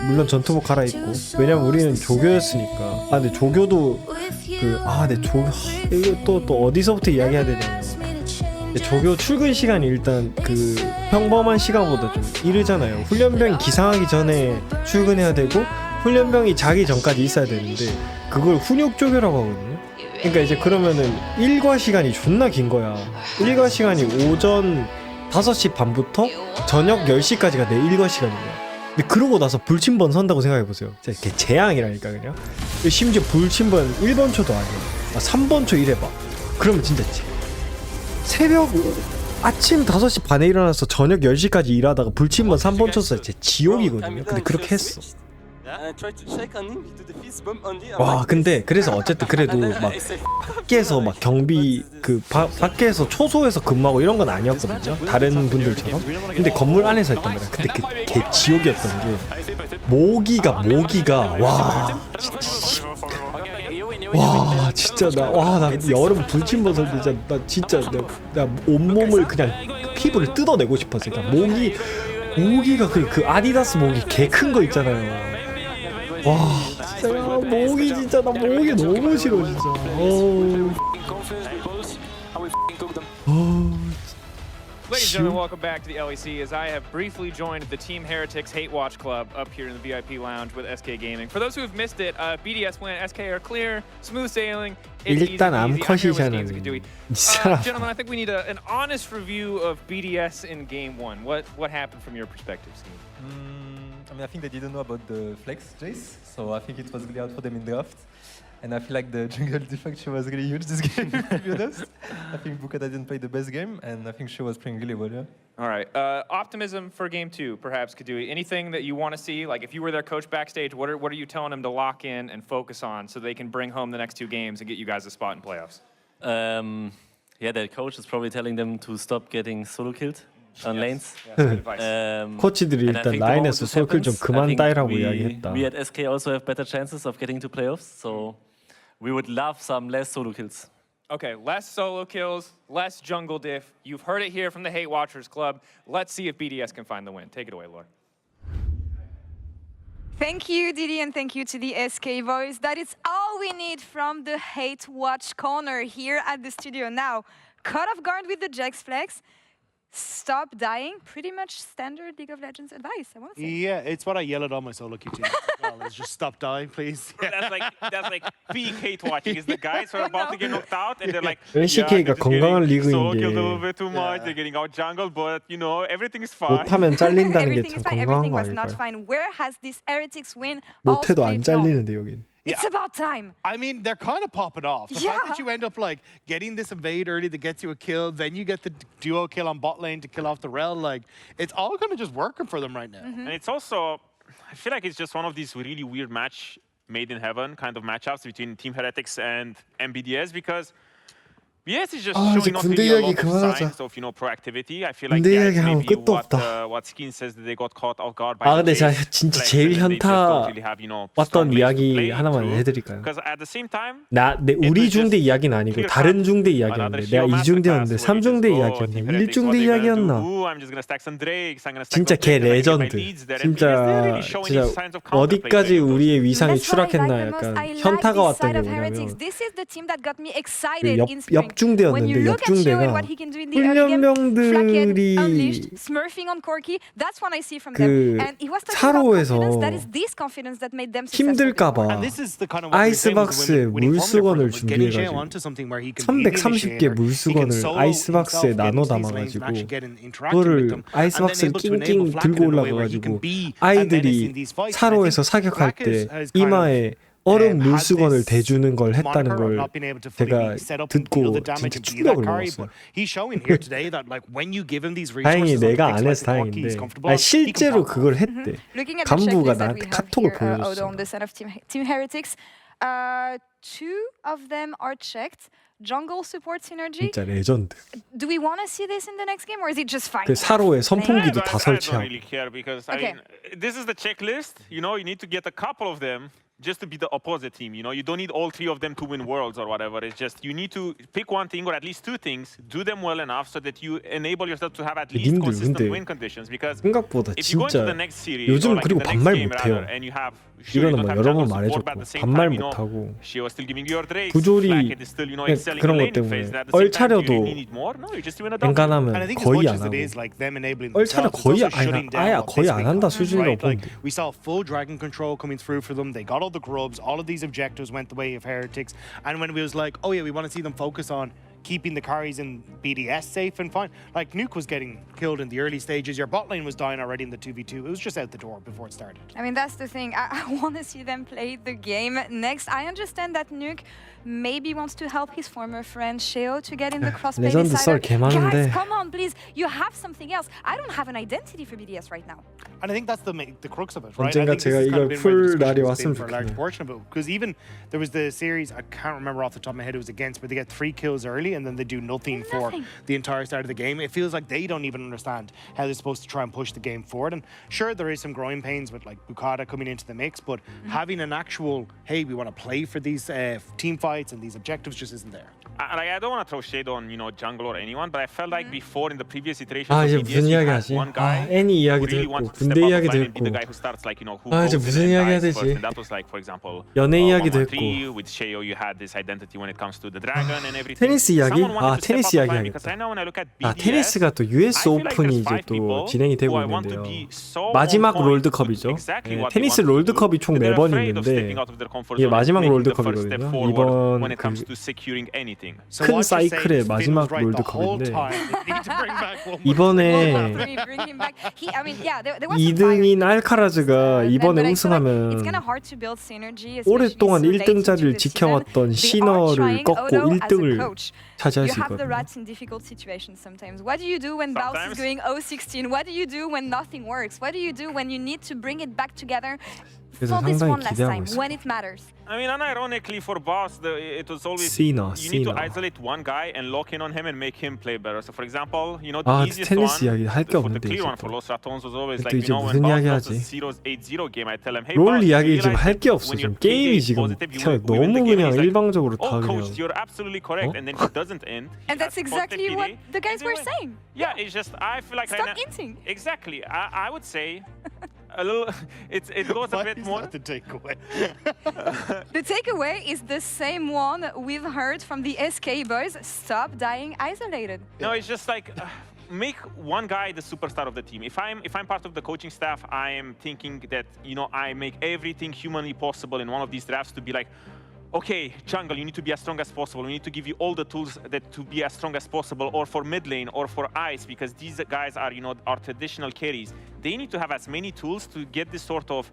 Speaker 1: 물론 전투복 갈아입고. 왜냐면 우리는 조교였으니까. 근데 조교도 이거 또 어디서부터 이야기해야 되냐면 조교 출근 시간이 일단 평범한 시간보다 좀 이르잖아요. 훈련병이 기상하기 전에 출근해야 되고 훈련병이 자기 전까지 있어야 되는데 그걸 훈육조교라고 하거든요. 그러니까 이제 그러면은 일과 시간이 존나 긴 거야. 일과 시간이 오전 5시 반부터 저녁 10시까지가 내 일과 시간인 거야. 근데 그러고 나서 불침번 선다고 생각해보세요. 진짜 재앙이라니까 그냥. 심지어 불침번 1번 초도 아니야. 3번 초 이래봐. 그러면 진짜 새벽 아침 5시 반에 일어나서 저녁 10시까지 일하다가 불침번 3번 초 진짜 지옥이거든요. 근데 그렇게 했어. 와 근데 그래서 어쨌든 그래도 막 밖에서 막 경비 밖에서 초소에서 근무하고 이런 건 아니었거든요. 다른 분들처럼. 근데 건물 안에서 했단 말이야. 근데 개 지옥이었던 게 모기가 와 진짜 나 여름 불침번 설 때 진짜 나 온몸을 그냥 피부를 뜯어내고 싶었어. 그러니까 모기가 그 아디다스 모기 개 큰 거 있잖아요. 와 진짜 모기 진짜 나 모기 너무 싫어 진짜.
Speaker 4: Ladies and gentlemen, welcome back to the LEC as I have briefly joined the Team Heretics Hate Watch Club up here in the VIP lounge with SK Gaming. For those who have missed it, BDS win, SK are clear, smooth sailing.
Speaker 1: 일단 암컷이잖아.
Speaker 4: Gentlemen, I think we need an honest review of BDS in Game 1. What happened from your perspective, Steve?
Speaker 10: I think they didn't know about the flex Jace, so I think it was really hard for them in draft. And I feel like the jungle deflection was really huge this game, to be honest. I think Bukata didn't play the best game, and I think Shu was playing really well, yeah.
Speaker 4: All right. Optimism for Game 2, perhaps, Kadui. Anything that you want to see? Like, if you were their coach backstage, what are you telling them to lock in and focus on so they can bring home the next 2 games and get you guys a spot in playoffs?
Speaker 11: Yeah, their coach is probably telling them to stop getting solo killed on lanes.
Speaker 1: 코치들이 일단 라인에서 솔킬 좀 그만 따이라고 이야기했다.
Speaker 11: We at SK also have better chances of getting to playoffs, so we would love some less solo kills.
Speaker 4: Okay, less solo kills, less jungle diff. You've heard it here from the Hate Watchers Club. Let's see if BDS can find the win. Take it away, Laura.
Speaker 9: Thank you, Didi, and thank you to the SK Voice. That is all we need from the Hate Watch corner here at the studio. Now, caught off guard with the Jax Flex. Stop dying, pretty much standard League of Legends advice, I want to say.
Speaker 12: Yeah, it's what I yell at all my solo queue team as well, is just stop dying, please.
Speaker 4: That's like peak hate watching. Is the guys who are about to get knocked out and they're like,
Speaker 1: LCK가 건강한
Speaker 4: solo killed a
Speaker 1: 리그인데
Speaker 4: little bit too much. They're getting out jungle, but you know everything's fine.
Speaker 1: 못하면 잘린다는 게
Speaker 9: Everything
Speaker 1: 참
Speaker 9: is fine.
Speaker 1: 건강한
Speaker 9: Everything
Speaker 1: 거
Speaker 9: was not
Speaker 1: 아닐까요?
Speaker 9: fine. Where has this Heretics win
Speaker 1: 못해도
Speaker 9: all
Speaker 1: 안
Speaker 9: split from?
Speaker 1: 잘리는데 여긴.
Speaker 9: It's about time.
Speaker 12: I mean, they're kind of popping off. The fact that you end up like getting this invade early that gets you a kill, then you get the duo kill on bot lane to kill off the rel, like it's all kind of just working for them right now.
Speaker 4: And it's also
Speaker 13: I feel like it's just one of these really weird match made in heaven kind of matchups between Team Heretics and BDS because BDS is just showing not really a lot of signs of proactivity. I feel like maybe what Skin says that they got caught off guard by
Speaker 1: 근데 제가 진짜 제일 현타 왔던 이야기 하나만 해드릴까요?
Speaker 13: Because at the same time,
Speaker 1: 우리 중대 이야기는 아니고 다른 중대 이야기였는데 내가 2중대였는데 3중대 이야기였나 1중대 이야기였나 진짜 걔 레전드 진짜 어디까지 우리의 위상이 추락했나 약간 현타가 왔던 게 뭐냐면 옆중대였는데 옆중대가 훈련병들이 그 사로에서 힘들까봐 아이스박스에 물수건을 준비해가지고 330개 물수건을 아이스박스에 나눠 담아가지고 그거를 아이스박스를 낑낑 들고 올라가가지고 아이들이 사로에서 사격할 때 이마에 얼음 물수건을 대주는 걸 했다는 걸 제가 듣고 진짜 충격을 먹었어요. 다행히 내가 안 해서 다행인데 실제로 그걸 했대. 간부가 나한테 카톡을 보여줬어.
Speaker 9: Two of them are checked. Jungle support synergy.
Speaker 1: 진짜 레전드.
Speaker 9: Do we want to see this in the next game, or is it just fine?
Speaker 1: 그 사로에 선풍기도 다 설치하고.
Speaker 13: I don't really care because I mean, this is the checklist. You need to get a couple of them. Just to be the opposite team, you don't need all three of them to win worlds or whatever. It's just you need to pick one thing or at least two things, do them well enough so that you enable yourself to have at least consistent win conditions. Because
Speaker 1: 생각보다
Speaker 13: if you go into
Speaker 1: 진짜
Speaker 13: the next series,
Speaker 1: 요즘
Speaker 13: or like
Speaker 1: 그리고
Speaker 13: the next
Speaker 1: 반말
Speaker 13: game
Speaker 1: 못해요.
Speaker 13: rather, and you have
Speaker 1: 이거는 뭐 여러 번 말해줬고 반말 못하고 부조리 그런 것 때문에 얼차려도 엔간하면 거의 안 하고 얼차려 거의 안 한다 수준이라고 보면 돼요.
Speaker 12: We saw full dragon control coming through for them. They got all the grubs. All of these objectives went the way of Heretics. And when we was like, oh yeah, we want to see them focus on keeping the carries in BDS safe and fine. Like Nuke was getting killed in the early stages. Your bot lane was dying already in the 2v2. It was just out the door before it started.
Speaker 9: I mean, that's the thing. I want to see them play the game next. I understand that Nuke maybe wants to help his former friend Sheo to get in the crossplay decider. Guys, come on, please. You have something else. I don't have an identity for BDS right now.
Speaker 12: And I think that's the crux of it, right?
Speaker 1: 언젠가 제가 이걸 풀 날이 왔으면 좋겠네요.
Speaker 12: Because even there was the series, I can't remember off the top of my head who it was against, but they get 3 kills early and then they do nothing for the entire start of the game. It feels like they don't even understand how they're supposed to try and push the game forward. And sure, there is some growing pains with like Bukata coming into the mix, but having an actual, hey, we want to play for these team fights and these objectives just isn't there.
Speaker 13: I don't want to throw shade on jungle or anyone, but I felt like before in the previous iterations
Speaker 1: 아
Speaker 13: of
Speaker 1: 이제
Speaker 13: BDS,
Speaker 1: 무슨 이야기 하지? 애니 이야기도 했고 군대 이야기도 했고 아 이제 무슨 이야기 해야 되지? 연애 이야기도 했고 테니스 이야기? 아 테니스 이야기 하겠다. 아 테니스가 또 US 오픈이 이제 또 진행이 되고 있는데요. 마지막 롤드컵이죠. 네, 테니스 롤드컵이 총 4번 있는데 이게 마지막 롤드컵이거든요. 이번 큰 사이클의 마지막 롤드컵인데 이번에 2등인 알카라즈가 이번에 우승하면 오랫동안 1등 자리를 지켜왔던 시너를 꺾고 1등을 차지할 수 있거든요.
Speaker 9: What do you do when Baus is going 0-16? What do you do when nothing works? What do you do when you need to bring it back together for this one last time when it matters?
Speaker 13: I mean, unironically for Boss, it was always you need to isolate one guy and lock in on him and make him play better. So, for example, the easiest one, the clear one for Los Ratons was always like, when Boss does a 0-8-0 game, I tell him, hey,
Speaker 1: 롤 이야기 지금 할 게 없어. 지금 게임이 지금 너무 그냥 일방적으로 다 그냥.
Speaker 13: Coach, you're absolutely correct, and then he doesn't end.
Speaker 9: And that's exactly what the guys were saying.
Speaker 13: Yeah, it's just I feel like
Speaker 9: stop inting.
Speaker 13: Exactly, I would say. A little, it goes a bit more.
Speaker 12: The takeaway?
Speaker 9: The takeaway is the same one we've heard from the SK boys. Stop dying isolated.
Speaker 13: No, it's just like make one guy the superstar of the team. If I'm part of the coaching staff, I am thinking that I make everything humanly possible in one of these drafts to be like, okay, jungle, you need to be as strong as possible. We need to give you all the tools to be as strong as possible, or for mid lane, or for ice, because these guys are, our traditional carries. They need to have as many tools to get this sort of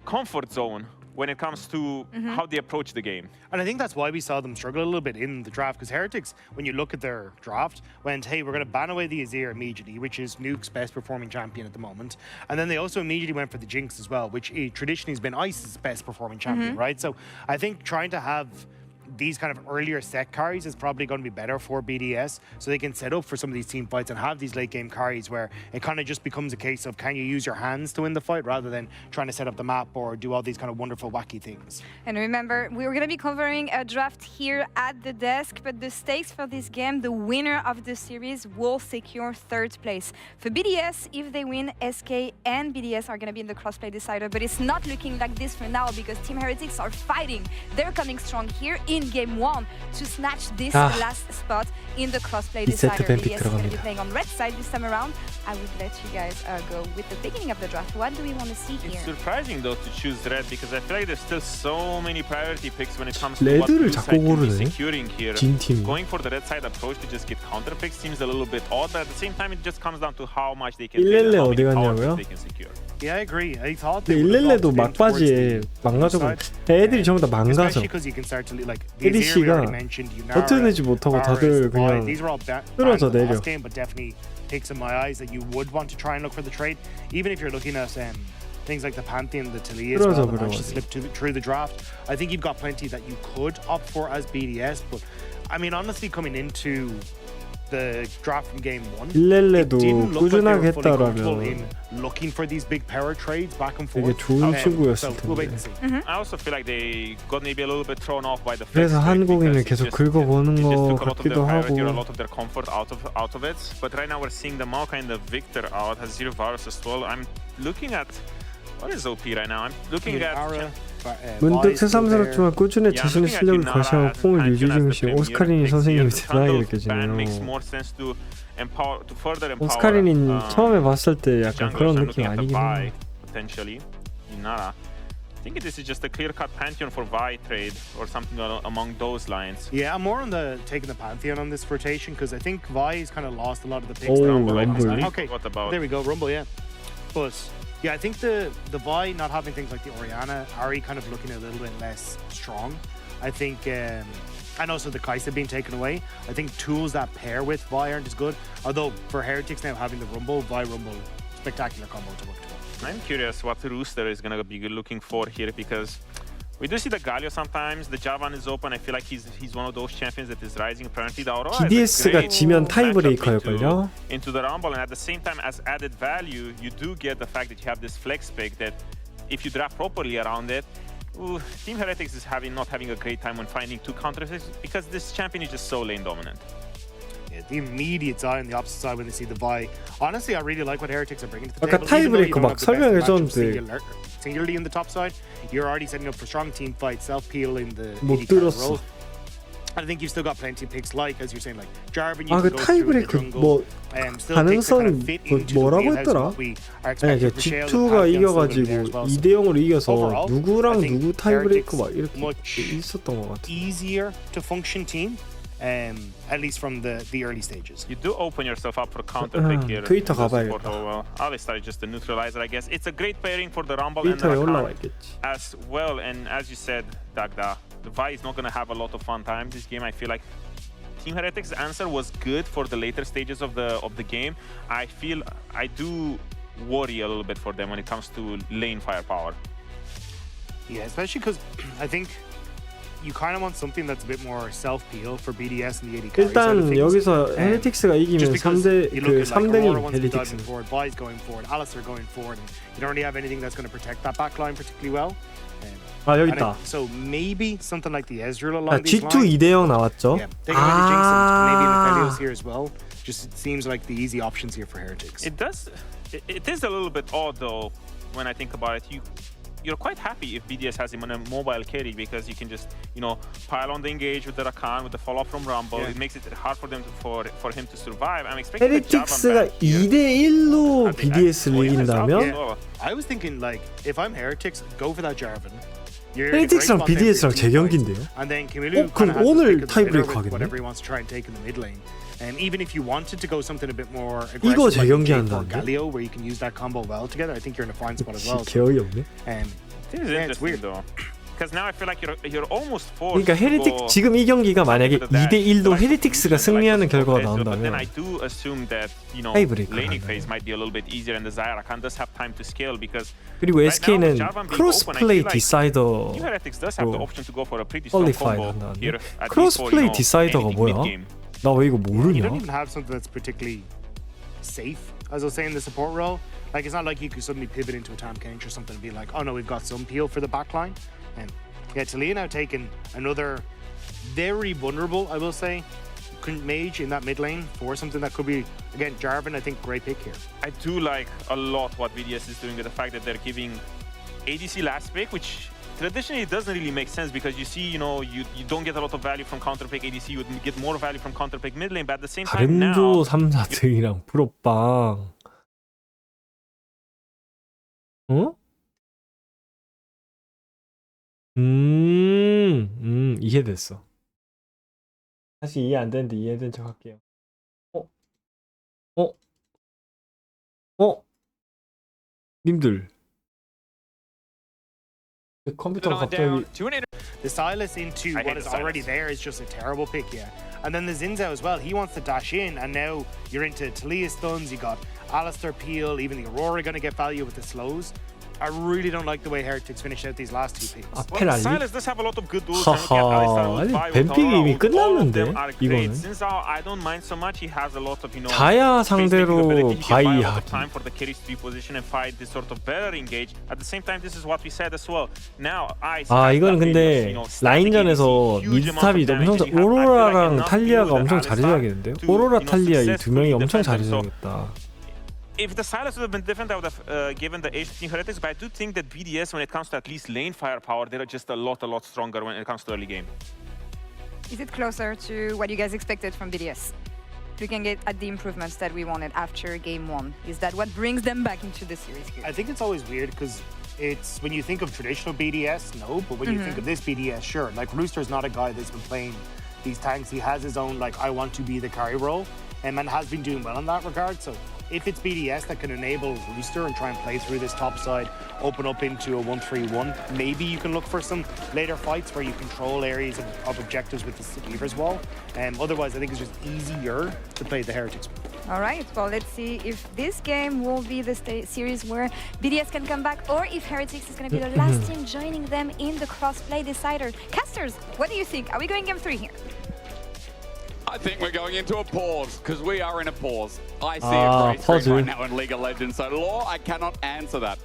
Speaker 13: comfort zone when it comes to how they approach the game.
Speaker 12: And I think that's why we saw them struggle a little bit in the draft, because Heretics, when you look at their draft, went, hey, we're going to ban away the Azir immediately, which is Nuke's best performing champion at the moment. And then they also immediately went for the Jinx as well, which traditionally has been Ice's best performing champion, right? So I think trying to have these kind of earlier set carries is probably going to be better for BDS, so they can set up for some of these team fights and have these late game carries where it kind of just becomes a case of can you use your hands to win the fight rather than trying to set up the map or do all these kind of wonderful wacky things.
Speaker 9: And remember, we're going to be covering a draft here at the desk, but the stakes for this game, the winner of the series will secure third place. For BDS, if they win, SK and BDS are going to be in the crossplay decider, but it's not looking like this for now because Team Heretics are fighting. They're coming strong here in game 1 to snatch this last spot in the crossplay decider. BDS is going to be playing on red side this time around. I would let you guys go with the beginning of the draft. What do we want to see here?
Speaker 13: It's surprising though to choose red because I feel like there's still so many priority picks when it comes to what blue side can be securing here. Going for the red side approach to just get counter picks seems a little bit odd, but at the same time it just comes down to how much they can win and how many powers they can secure.
Speaker 12: Yeah, I agree. I thought
Speaker 1: 근데 일렐레도 막바지에 망가져고 애들이 전부 다 망가져. LEC가 버텨내지 못하고 다들 그냥 떨어져 내려.
Speaker 12: But definitely takes in my eyes that you would want to try and look for the trade, even if you're looking at things like the Pantheon, the Talia as well, that actually slipped through the draft. I think you've got plenty that you could opt for as BDS, but I mean honestly coming into the draft from game 1,
Speaker 1: 일렐레도 꾸준하게 했다라면
Speaker 12: looking for these big power trades back and
Speaker 1: 되게
Speaker 12: forth.
Speaker 1: 좋은 친구였을 텐데.
Speaker 13: I also feel like they got maybe a little bit thrown off by the
Speaker 1: 그래서 한국인을 계속 긁어보는 거 같기도 하고.
Speaker 13: a lot of their comfort out of it. But right now we're seeing them all kind of Victor out, has zero virus as well. I'm looking at what is OP right now. I'm looking at
Speaker 1: 문득 새삼스럽지만 꾸준히 자신의 실력을 과시하고 폼을 유지 중이신 오스카리니 선생님이 대단하게 느껴지네요. 오스카리니 처음에 봤을 때 약간 그런 느낌 아니긴 해요.
Speaker 13: I think this is just a clear-cut Pantheon for Vi trade or something among those lines.
Speaker 12: Yeah, I'm more on the taking the Pantheon on this rotation because I think Vi's kind of lost a lot of the picks.
Speaker 1: Oh, Rumble.
Speaker 12: Okay, there we go, Rumble, yeah. But yeah, I think the Vi not having things like the Orianna, Ari kind of looking a little bit less strong. I think, and also the Kaisa being taken away. I think tools that pair with Vi aren't as good. Although for Heretics now having the Rumble, Vi Rumble, spectacular combo to look to.
Speaker 13: I'm curious what Rooster is going to be looking for here because we do see the Galio sometimes. The Javan is open. I feel like he's one of those champions that is rising. Apparently, the Aurora
Speaker 1: BDS가 지면 타이브레이커일걸요?
Speaker 13: into the Rumble, and at the same time, as added value, you do get the fact that you have this flex pick that, if you draft properly around it, Team Heretics is not having a great time when finding two counters because this champion is just so lane dominant.
Speaker 12: Yeah, the immediate eye on the opposite side when they see the Vi. Honestly, I really like what Heretics are bringing to the
Speaker 1: 아까
Speaker 12: table.
Speaker 1: 타이브레이커 막 설명해줬는데
Speaker 12: singularly in the top side, you're already setting up for strong team fights, self-peel in the
Speaker 1: 못 들었어.
Speaker 12: I think you've still got plenty of picks like, as you're saying, like Jarvan.
Speaker 1: 아, 그 타이브레이크 뭐 가능성 뭐라고 했더라? 아니, G2가 이겨가지고 2대0으로 이겨서 누구랑 누구 타이브레이크 막 이렇게 있었던 것 같아.
Speaker 12: Easier to function team. At least from the early stages.
Speaker 13: You do open yourself up for counter pick here.
Speaker 1: 트위터 가봐야겠다.
Speaker 13: Alistar is just a neutralizer, I guess. It's a great pairing for the Rumble and the Rakan as well. And as you said, Dagda, the Vi is not going to have a lot of fun time this game. I feel like Team Heretics' answer was good for the later stages of the game. I do worry a little bit for them when it comes to lane firepower.
Speaker 12: Yeah, especially because I think you kind of want something that's a bit more self-peel for BDS and the AD carry side of things.
Speaker 1: 일단 여기서 헤리틱스가 이기면 3등인 헤리틱스.
Speaker 12: Vi's going forward, Alistar going forward, and you don't really have anything that's going to protect that backline particularly well.
Speaker 1: 아 여기 있다.
Speaker 12: So maybe something like the Ezreal along these lines.
Speaker 1: G2 2대0 나왔죠.
Speaker 12: Yeah, they can really jinx them. Maybe Nathalios here as well. Just seems like the easy options here for Heretics.
Speaker 13: It does. It is a little bit odd though when I think about it. You're quite happy if BDS has him on a mobile carry because you can just, pile on the engage with the Rakan, with the follow-up from Rumble. Yeah. It makes it hard for them for him to survive. I'm expecting
Speaker 1: 헤리틱스가 2대1로 BDS를 이긴다면?
Speaker 12: I was thinking like, if I'm Heretics, go for that Jarvan.
Speaker 1: 헤리틱스랑 BDS랑 재경기인데요? 그럼 오늘 타이브레이크 하겠네?
Speaker 12: Whatever he wants to try and take in the mid lane. Even if you wanted to go something a bit more aggressive,
Speaker 1: 이거
Speaker 12: like
Speaker 1: 재경기한다는데?
Speaker 12: Galio, where you can use that combo well together, I think you're in a fine spot as well.
Speaker 1: 개어이 없네.
Speaker 13: This is interesting though. Because now I feel like you're almost forced.
Speaker 1: 그러니까 헤리틱 지금 이 경기가 만약에 2대1로 헤리틱스가 승리하는 결과가 나온다면
Speaker 13: I do assume that
Speaker 1: 타이브레이커
Speaker 13: laning phase might be a little bit easier and the Zyrakan does have time to scale because
Speaker 1: 그리고 SK는 크로스플레이 디사이더로 퀄리파이 한다는데 크로스플레이 디사이더가 뭐야? 나 왜 이거 모르냐?
Speaker 12: You don't even have something that's particularly safe, as I was saying, the support role. Like, it's not like you could suddenly pivot into a Tam Kench or something and be like, oh no, we've got some peel for the backline. And yeah, Talia now taking another very vulnerable, I will say, mage in that mid lane for something that could be, again, Jarvan, I think, great pick here.
Speaker 13: I do like a lot what BDS is doing with the fact that they're giving ADC last pick, which traditionally it doesn't really make sense because you see, you don't get a lot of value from counter pick ADC, you would get more value from counter pick mid lane, but at the same time now...
Speaker 1: 다른조 3, 4등이랑 프로빵 어? 이해됐어. 사실 이해 안 되는데 이해된 척 할게요. 님들 컴퓨터가 갑자기
Speaker 12: The Silas into what is already there is just a terrible pick, yeah. And then the Zinzao as well. He wants to dash in, and now you're into Talia stuns. You got Alistair Peel, even the Aurora going to get value with the slows. I really don't like the way Heretics finished out these last two picks.
Speaker 1: 앞에 알리?
Speaker 13: Silas does have a lot of good duels.
Speaker 1: 하하, 아니 뱀픽이 이미 끝났는데 이거는
Speaker 13: I don't mind so much. He has a lot of,
Speaker 1: 자야 상대로 바이 하기.
Speaker 13: time for the carries to be positioned and fight this sort of better engage. At the same time, this is what we said as well. Now,
Speaker 1: 이거는 근데 라인전에서 미드탑이 엄청 오로라랑 탈리아가 엄청 잘해줘야겠는데요? 오로라 탈리아 이 두 명이 엄청 잘해줘야겠다.
Speaker 13: If the Silas would have been different, I would have given the H to Heretics, but I do think that BDS, when it comes to at least lane firepower, they're just a lot stronger when it comes to early game.
Speaker 9: Is it closer to what you guys expected from BDS? Looking at the improvements that we wanted after game one, is that what brings them back into the series here?
Speaker 12: I think it's always weird because it's when you think of traditional BDS, no, but when you think of this BDS, sure. Like Rooster's not a guy that's been playing these tanks. He has his own, like, I want to be the carry role, and has been doing well in that regard. So if it's BDS that can enable Rooster and try and play through this top side, open up into a 1-3-1, maybe you can look for some later fights where you control areas of objectives with the Weaver's Wall. Otherwise, I think it's just easier to play the Heretics.
Speaker 9: All right, well, let's see if this game will be the series where BDS can come back or if Heretics is going to be the last team joining them in the cross-play decider. Casters, what do you think? Are we going game 3 here?
Speaker 2: I think we're going into a pause, because we are in a pause. I see a grey screen right now in League of Legends, so Law, I cannot answer that.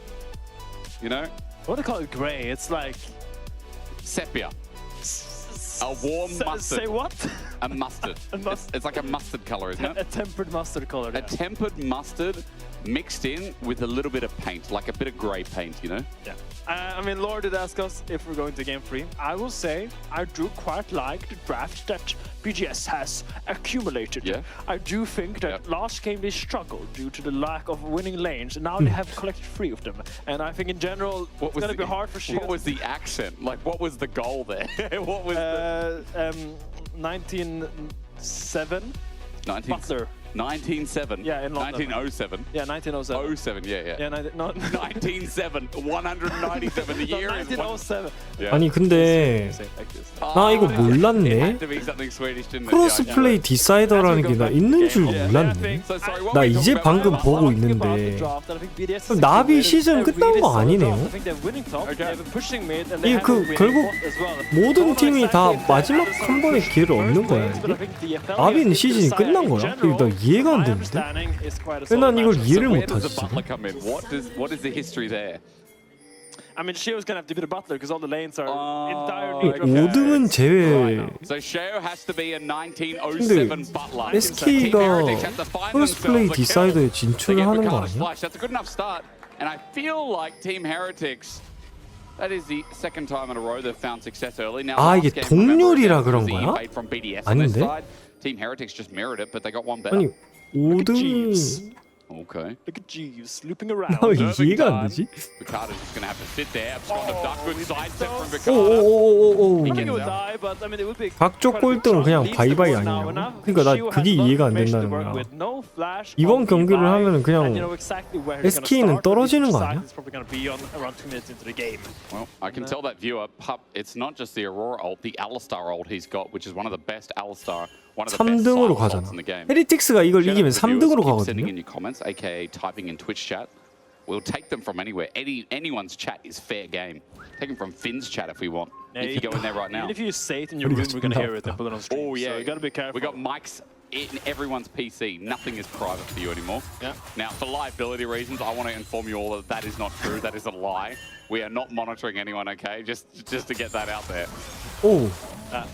Speaker 2: You know?
Speaker 3: What do they call it grey? It's like...
Speaker 2: Sepia. A warm mustard.
Speaker 3: Say what?
Speaker 2: A mustard. It's like a mustard color, isn't it?
Speaker 3: A tempered mustard color,
Speaker 2: A tempered mustard mixed in with a little bit of paint, like a bit of grey paint, you know?
Speaker 3: Yeah. I mean, Laura did ask us if we're going to game 3. I will say I do quite like the draft that BGS has accumulated.
Speaker 2: Yeah.
Speaker 3: I do think that last game they struggled due to the lack of winning lanes, and now they have collected 3 of them. And I think in general, it's going to be hard for Shield.
Speaker 2: What was the accent? Like, what was the goal there? What was
Speaker 3: 1907? Butler.
Speaker 2: 1907.
Speaker 3: Yeah, in London.
Speaker 2: 1907.
Speaker 3: Yeah, 1907.
Speaker 2: 07, yeah.
Speaker 3: Yeah,
Speaker 2: 197. The year is
Speaker 3: 1907.
Speaker 1: 아니 근데 나 이거 몰랐네. 크로스플레이 디사이더라는 게 나 있는 줄 몰랐네. 나 이제 방금 보고 있는데 나비 시즌 끝난 거 아니네요? 이게 결국 모든 팀이 다 마지막 한 번의 기회를 얻는 거야 이게? 나비는 시즌이 끝난 거야? 이거 나 이해가 안 되는데? 왜 난 이걸 이해를 못하지 지금?
Speaker 2: What is the history there?
Speaker 3: I mean, Shio's gonna have to be the butler because all the lanes are entirely.
Speaker 1: 5등은 제외.
Speaker 2: So Shio has to be a 1907 butler.
Speaker 1: SK가 크로스플레이 디사이더에 진출을 하는 거 아니야?
Speaker 2: That's a good enough start, and I feel like Team Heretics. That is the second time in a row they've found success early. Now,
Speaker 1: 이게 동률이라 그런 거야? 아닌데?
Speaker 2: Team Heretics just mirrored it, but they got one better.
Speaker 1: 아니 5등이
Speaker 2: Okay.
Speaker 3: Look at Jeeves looping around.
Speaker 1: 나 이해가 안 되지?
Speaker 2: Vicada's just gonna have to sit there. Abscond of Duck, good side step from Vicada.
Speaker 1: 오오오오오.
Speaker 3: I think it would die, but I mean it would be.
Speaker 1: 각종 꼴등은 그냥 바이바이 아니냐고? 그러니까 나 그게 이해가 안 된다는 거야. 이번 경기를 하면은 그냥 SK는 떨어지는 거 아니야?
Speaker 2: Well, I can tell that viewer, Pup, it's not just the Aurora ult, the Alistar ult he's got, which is one of the best Alistar, one of the best
Speaker 1: 3등으로
Speaker 2: silent
Speaker 1: 가잖아.
Speaker 2: ults in the game.
Speaker 1: 헤리틱스가 이걸 이기면 3등으로
Speaker 2: Keep sending
Speaker 1: 가거든요.
Speaker 2: in your comments, aka typing in Twitch chat. We'll take them from anywhere. Anyone's chat is fair game. Take them from Finn's chat if we want. If you go in there right now.
Speaker 3: Even if you say it in your room, we're gonna hear it and put it on stream.
Speaker 2: Oh yeah,
Speaker 3: So you gotta be careful.
Speaker 2: We got mics in everyone's PC. Nothing is private for you anymore.
Speaker 3: Yeah.
Speaker 2: Now, for liability reasons, I want to inform you all that that is not true. That is a lie. We are not monitoring anyone. Okay, just to get that out there.
Speaker 1: 오.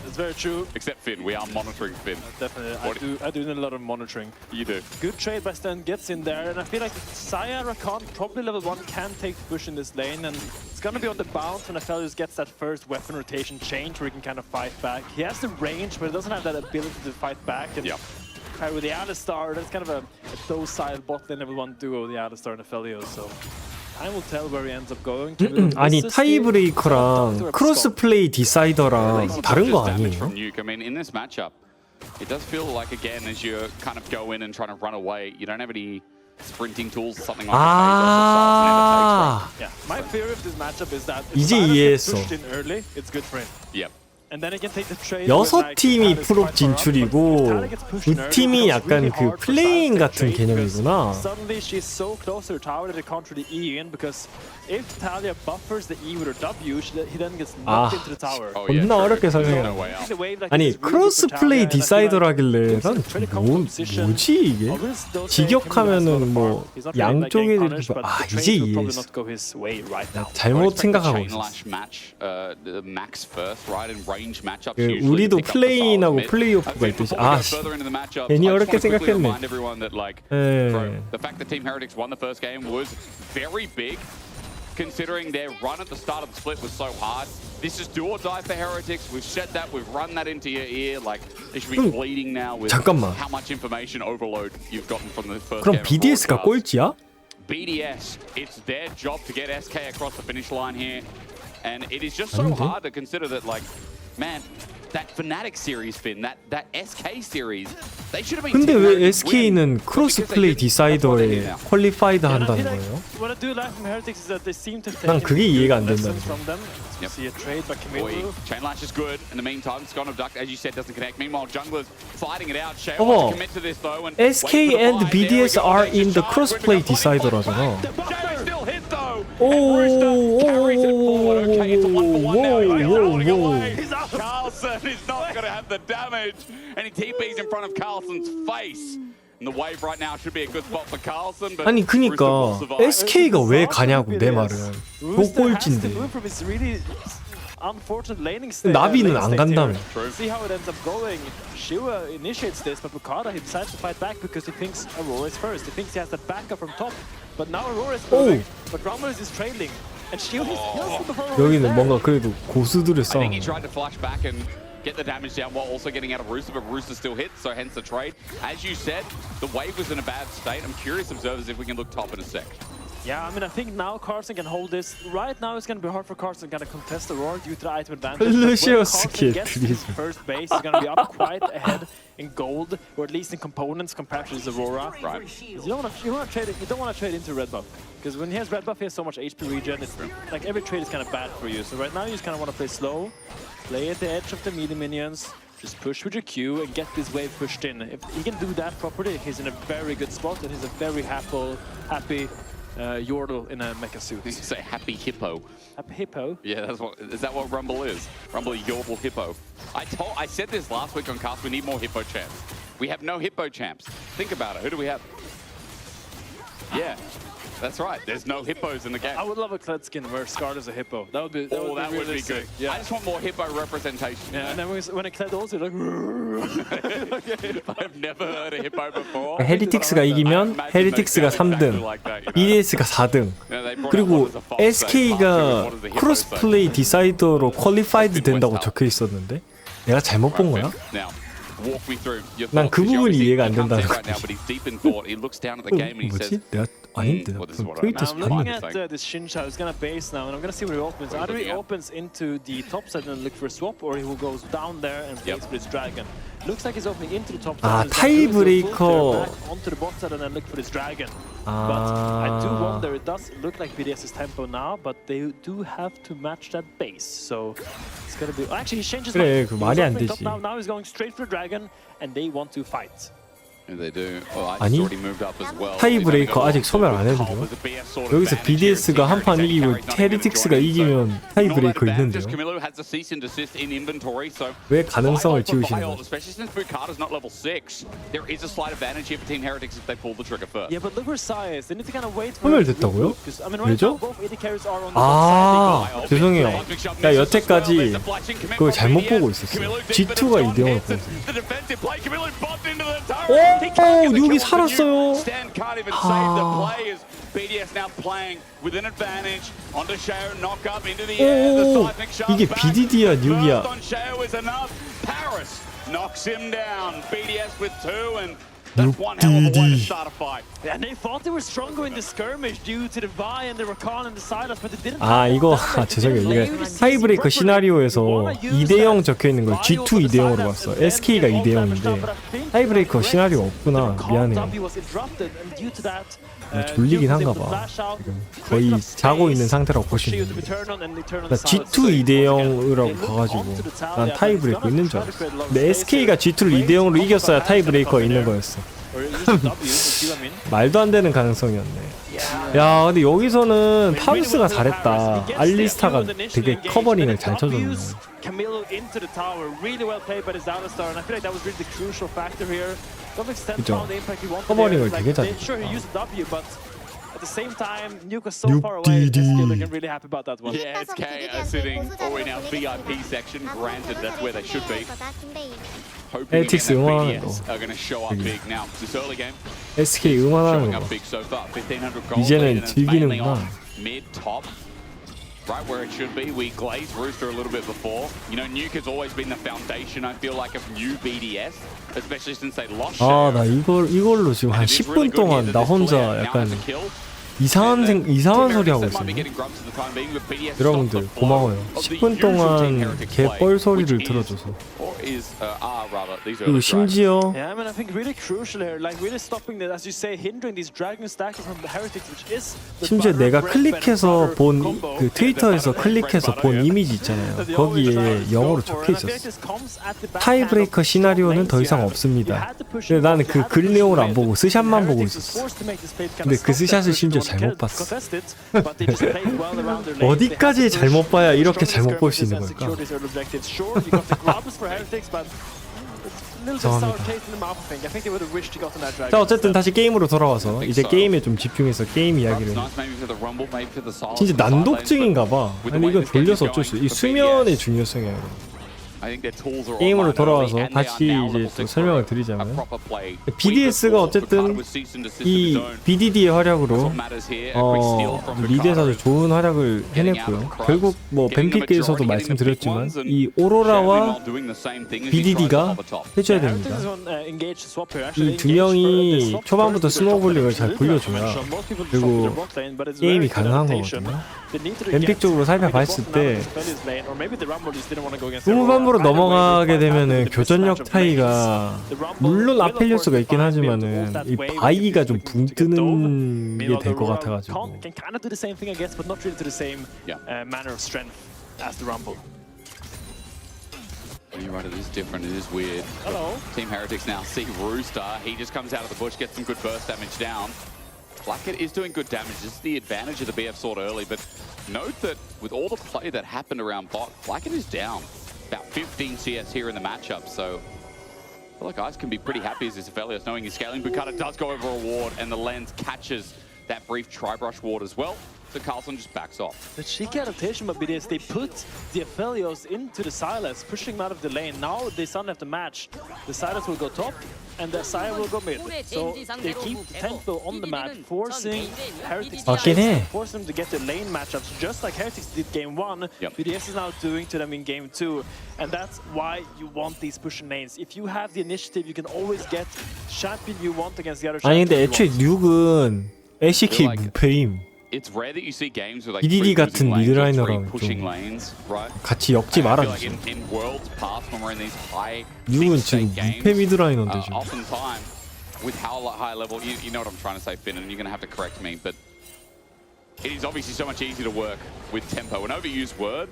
Speaker 3: It's very true.
Speaker 2: Except Finn, we are monitoring Finn.
Speaker 3: Definitely, I do a lot of monitoring.
Speaker 2: You do.
Speaker 3: Good trade by Stun gets in there, and I feel like Saya Rakan, probably level 1, can take the push in this lane, and it's gonna be on the bounce when Aphelios gets that first weapon rotation change where he can kind of fight back. He has the range, but he doesn't have that ability to fight back. And with the Alistar, that's kind of a docile bot lane level 1 duo, the Alistar and Aphelios, so time will tell where he ends up going.
Speaker 1: 아니 타이브레이커랑 크로스 플레이 디사이더랑 다른 거 아니에요?
Speaker 2: From Nuke. I mean, in this matchup, it does feel like again as you kind of go in and trying to run away, you don't have any sprinting tools or something like that.
Speaker 3: Yeah, my fear of this matchup is that if
Speaker 1: 이제
Speaker 3: Silas
Speaker 1: 이해했어.
Speaker 3: gets pushed in early, it's good for him.
Speaker 2: Yep.
Speaker 3: And then he can take the trade
Speaker 1: 여섯
Speaker 3: with, like,
Speaker 1: 팀이
Speaker 3: Alice
Speaker 1: 프로
Speaker 3: fight for
Speaker 1: 진출이고
Speaker 3: Tara gets pushed in
Speaker 1: 두
Speaker 3: early,
Speaker 1: 팀이
Speaker 3: it's
Speaker 1: 약간
Speaker 3: really
Speaker 1: 그
Speaker 3: hard for
Speaker 1: 플레인
Speaker 3: Silas to
Speaker 1: 같은
Speaker 3: trade because
Speaker 1: 개념이구나.
Speaker 3: Suddenly she's so close to her tower that they can't really E in because if Talia buffers the E with her W, he then gets knocked into the tower.
Speaker 1: 겁나 어렵게 설명해. 아니 크로스 플레이 디사이더라길래 난 뭐지 이게? 직역하면은 뭐 양쪽에 이제 이해했어. 잘못 생각하고 있었어. 우리도 플레인하고 플레이오프가 있듯이 아씨 괜히 어렵게 생각했네.
Speaker 2: The fact that Team Heretics won the first game was very big, considering their run at the start of the split was so hard. This is do or die for Heretics. We've said that. We've run that into your ear. Like they should be bleeding now with how much information overload you've gotten from the first game.
Speaker 1: 그럼 BDS가 꼴찌야?
Speaker 2: BDS, it's their job to get SK across the finish line here, and it is just so hard to consider that. Like, man, that Fnatic series, Finn, that SK series, they should have been.
Speaker 1: 근데 왜 SK는 크로스 플레이 디사이더에 퀄리파이드 한다는 거예요?
Speaker 3: What I do like from Heretics is that they seem to take
Speaker 1: 난 그게 이해가 안 된다는
Speaker 3: lessons
Speaker 1: 거야.
Speaker 3: from them. You see a trade by Camilo.
Speaker 2: Chainlash is good. In the meantime, Scon of Duck, as you said, doesn't connect. Meanwhile, Jungler's fighting it out. Shea wants to commit to this though. And
Speaker 1: SK and BDS are in the crossplay decider라잖아.
Speaker 2: still hit though. Carlson is not going to have the damage, and he TP's in front of Carlson's face. And the wave right now should be a good spot for Carlson. But
Speaker 1: 아니 그니까 SK가 왜 가냐고 내 말은. 꼴찌인데.
Speaker 3: Unfortunate laning state.
Speaker 1: 나비는 안 간다며.
Speaker 3: See how it ends up going. Shua initiates this, but Bukada he decides to fight back because he thinks Aurora is first. He thinks he has the backup from top, but now Aurora is moving. But Rumble is trailing, and Shua is kills before Aurora.
Speaker 1: 여기는 뭔가 그래도 고수들의
Speaker 2: I think he
Speaker 1: 싸움.
Speaker 2: tried to flash back and get the damage down while also getting out of Rooster, but Rooster still hits, so hence the trade. As you said, the wave was in a bad state. I'm curious, observers, if we can look top in a sec.
Speaker 3: Yeah, I mean, I think now Carlson can hold this. Right now, it's going to be hard for Carlson to kind of contest Aurora due to the item advantage.
Speaker 1: Lucius
Speaker 3: Carlson gets to first base, he's going to be up quite ahead in gold, or at least in components compared to his Aurora.
Speaker 2: Right.
Speaker 3: You don't want to trade into red buff, because when he has red buff, he has so much HP regen. It's like every trade is kind of bad for you. So right now, you just kind of want to play slow, play at the edge of the melee minions. Just push with your Q and get this wave pushed in. If he can do that properly, he's in a very good spot, and he's a very happy Yordle in a mecha suit.
Speaker 2: You say happy hippo.
Speaker 3: Happy hippo?
Speaker 2: Yeah, is that what Rumble is? Rumble Yordle hippo. I said this last week on cast. We need more hippo champs. We have no hippo champs. Think about it. Who do we have? Yeah, that's right. There's no hippos in the game.
Speaker 3: I would love a Kled skin where Scarred is a hippo. That would be. That would be
Speaker 2: good.
Speaker 3: Yeah.
Speaker 2: I just want more hippo representation.
Speaker 3: Yeah, and then when a Kled also like.
Speaker 2: I've never heard a hippo before.
Speaker 1: 헤리틱스가 이기면 헤리틱스가 3등, BDS가 4등. 그리고 SK가 크로스플레이 디사이더로 퀄리파이드 된다고 적혀 있었는데 내가 잘못 본 거야?
Speaker 2: Now, walk me through your
Speaker 1: 난
Speaker 2: thoughts.
Speaker 1: 그 부분이
Speaker 2: Obviously,
Speaker 1: 이해가 안
Speaker 2: he comes in
Speaker 1: 된다는
Speaker 2: right now, but he's deep in thought. He looks down at the game and he
Speaker 1: 뭐지?
Speaker 2: says,
Speaker 1: 내가 아닌데.
Speaker 2: well, this is what I
Speaker 1: 트위터에서
Speaker 3: I'm looking
Speaker 1: 봤는데.
Speaker 3: at this Shincha who's gonna base now, and I'm gonna see where he opens.
Speaker 2: What are
Speaker 3: Either
Speaker 2: you
Speaker 3: he
Speaker 2: looking at?
Speaker 3: opens into the top side and look for a swap, or he will goes down there and plays for his dragon. Looks like he's opening into the top side.
Speaker 1: 아,
Speaker 3: and he's gonna do his full
Speaker 1: 타이브레이커.
Speaker 3: clear back onto the bot side and then look for his dragon. But I do
Speaker 1: 아.
Speaker 3: wonder, it does look like BDS's tempo now, but they do have to match that base. So it's gonna be. Actually, he changes.
Speaker 1: 그래,
Speaker 3: mind.
Speaker 1: 그
Speaker 3: He was
Speaker 1: 말이 안
Speaker 3: opening top
Speaker 1: 되지.
Speaker 3: Now he's going straight for the dragon, and they want to fight.
Speaker 2: and they do. Well,
Speaker 1: 아니,
Speaker 2: already moved up as well.
Speaker 1: 타이브레이커 아직 소멸 안 했는데요. 여기서 BDS가 한 판 이기고 헤리틱스가 이기면 타이브레이커 있는데요. 왜 가능성을 지우시는 거죠?
Speaker 3: Yeah, but look for size. They need to kind of wait for.
Speaker 1: 소멸됐다고요?
Speaker 3: I mean, right
Speaker 1: 왜죠?
Speaker 3: now both AD carries are on the top
Speaker 1: 아,
Speaker 3: side.
Speaker 1: 죄송해요. 나 여태까지 그걸 잘못 보고 있었어요. G2가 2대0을 보고. 오, 여기 살았어요. 아. 오, 이게 BDD야, 뉴기야. BDD.
Speaker 3: And they thought they were stronger in the skirmish due to the Vi and the Rakan and the Silas, but they didn't.
Speaker 1: 아, 이거 죄송해요. 이게 타이브레이커 시나리오에서 2대0 적혀 있는 걸 G2 2대0으로 봤어. SK가 2대0인데 타이브레이커 시나리오 없구나. 미안해요. 졸리긴 한가 봐. 지금 거의 자고 있는 상태라고 보시면 돼요. 나 G2 2대0이라고 봐가지고 난 타이브레이커 있는 줄 알았어. 근데 SK가 G2를 2대0으로 이겼어야 타이브레이커가 있는 거였어. 말도 안 되는 가능성이었네. 야, 근데 여기서는 파우스가 잘했다. 알리스타가 되게 커버링을 잘 쳐줬네. 그죠? 커버링을 되게 잘했다.
Speaker 3: At the same time, Nuke was so far away. SK looking really happy about that one.
Speaker 2: Yeah, SK are sitting in our VIP section. Granted, that's where they should be. Hoping again
Speaker 1: LTX
Speaker 2: that
Speaker 1: 응원하는
Speaker 2: BDS
Speaker 1: 거.
Speaker 2: are going to show up big now. This early game,
Speaker 1: SK 응원하는
Speaker 2: showing
Speaker 1: 거
Speaker 2: up
Speaker 1: 봐.
Speaker 2: big so far. 1,500 gold
Speaker 1: 이제는
Speaker 2: lead, and it's mainly
Speaker 1: 즐기는구나.
Speaker 2: on mid, top. Right where it should be. We glazed Rooster a little bit before. You know, Nuke has always been the foundation, I feel like, of new BDS, especially since they lost
Speaker 1: 아,
Speaker 2: Shao.
Speaker 1: 나 이걸로 지금 한 10분 동안 나 혼자 약간 이상한 소리 하고 있었네. 여러분들 고마워요. 10분 동안 개뻘 소리를 들어줘서. 그리고 심지어
Speaker 3: Yeah, I mean, I think really crucial here, like really stopping the, as you say, hindering these dragon stacking from the heretics, which is.
Speaker 1: 심지어 내가 클릭해서 본 그 트위터에서 클릭해서 본 이미지 있잖아요. 거기에 영어로 적혀 있었어. 타이브레이커 시나리오는 더 이상 없습니다. 근데 나는 그 글 내용을 안 보고 스샷만 보고 있었어. 근데 그 스샷을 심지어 잘못 봤어. 어디까지 잘못 봐야 이렇게 잘못 볼 수 있는 걸까? 자, 어쨌든 다시 게임으로 돌아와서 이제 게임에 좀 집중해서 게임 이야기를. 진짜 난독증인가 봐. 아니 이건 돌려서 어쩔 수. 이 수면의 중요성이야. 여러분. 게임으로 돌아와서 다시 이제 또 설명을 드리자면 BDS가 어쨌든 이 BDD의 활약으로 리드에서도 좋은 활약을 해냈고요. 결국 뭐 뱀픽에서도 말씀드렸지만 이 오로라와 BDD가 해줘야 됩니다. 이 두 명이 초반부터 스노우볼링을 잘 굴려줘야 그리고 게임이 가능한 거거든요. 뱀픽 쪽으로 살펴봤을 때 후반부로 넘어가게 되면은 교전력 차이가 물론 아펠리오스가 있긴 하지만은 이 바이가 좀 붕 뜨는 게 될 것 같아가지고.
Speaker 2: You're right, it is different, it is weird.
Speaker 3: Hello.
Speaker 2: Team Heretics now see Rooster. He just comes out of the bush, gets some good burst damage down. Blackhead is doing good damage. This is the advantage of the BF sword early, but note that with all the play that happened around bot, Blackhead is down about 15 CS here in the matchup, so I feel like guys can be pretty happy as this Aphelios knowing he's scaling. Bukata does go over a ward, and the lens catches that brief tri-brush ward as well. the Carlson just backs off.
Speaker 3: The cheeky adaptation by BDS, they put the Aphelios into the Silas, pushing him out of the lane. Now they suddenly have to match. The Silas will go top, and the Sire will go mid. So they keep the tempo on the map, forcing Heretics forcing them to get the lane matchups, just like Heretics did game 1. BDS is now doing to them in game 2. And that's why you want these pushing lanes. If you have the initiative, you can always get champion you want against the other champion.
Speaker 1: 아니 근데 애초에 뉴그는 LEC 무패임.
Speaker 2: It's rare that you see games with like
Speaker 1: BDD 같은 미드라이너랑
Speaker 2: pushing
Speaker 1: 좀
Speaker 2: lanes, right?
Speaker 1: 같이 엮지 말아주지.
Speaker 2: In worlds past when we're in these high
Speaker 1: 뉴그는 지금 무패 미드라이너인데 지금.
Speaker 2: Oftentimes with how high level, you know what I'm trying to say, Finn, and you're going to have to correct me, but it is obviously so much easier to work with tempo, an overused word,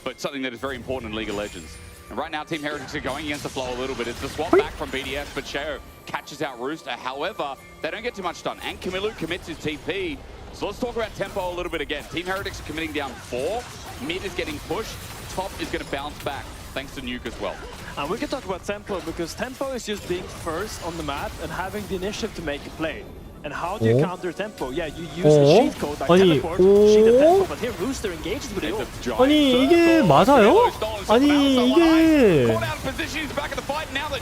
Speaker 2: but something that is very important in League of Legends. And right now, Team Heretics are going against the flow a little bit. It's the swap back from BDS, but Sheo catches out Rooster. However, they don't get too much done, and Camilo commits his TP. So let's talk about tempo a little bit again. Team Heretics are committing down 4. Mid is getting pushed. Top is going to bounce back, thanks to Nuke as well.
Speaker 3: And we can talk about tempo, because tempo is just being first on the map and having the initiative to make a play. And how do you counter tempo? Yeah, you use a cheat code like teleport, cheat the tempo, but here Rooster engages with the ult.
Speaker 1: 아니 이게 맞아요? 아니 이게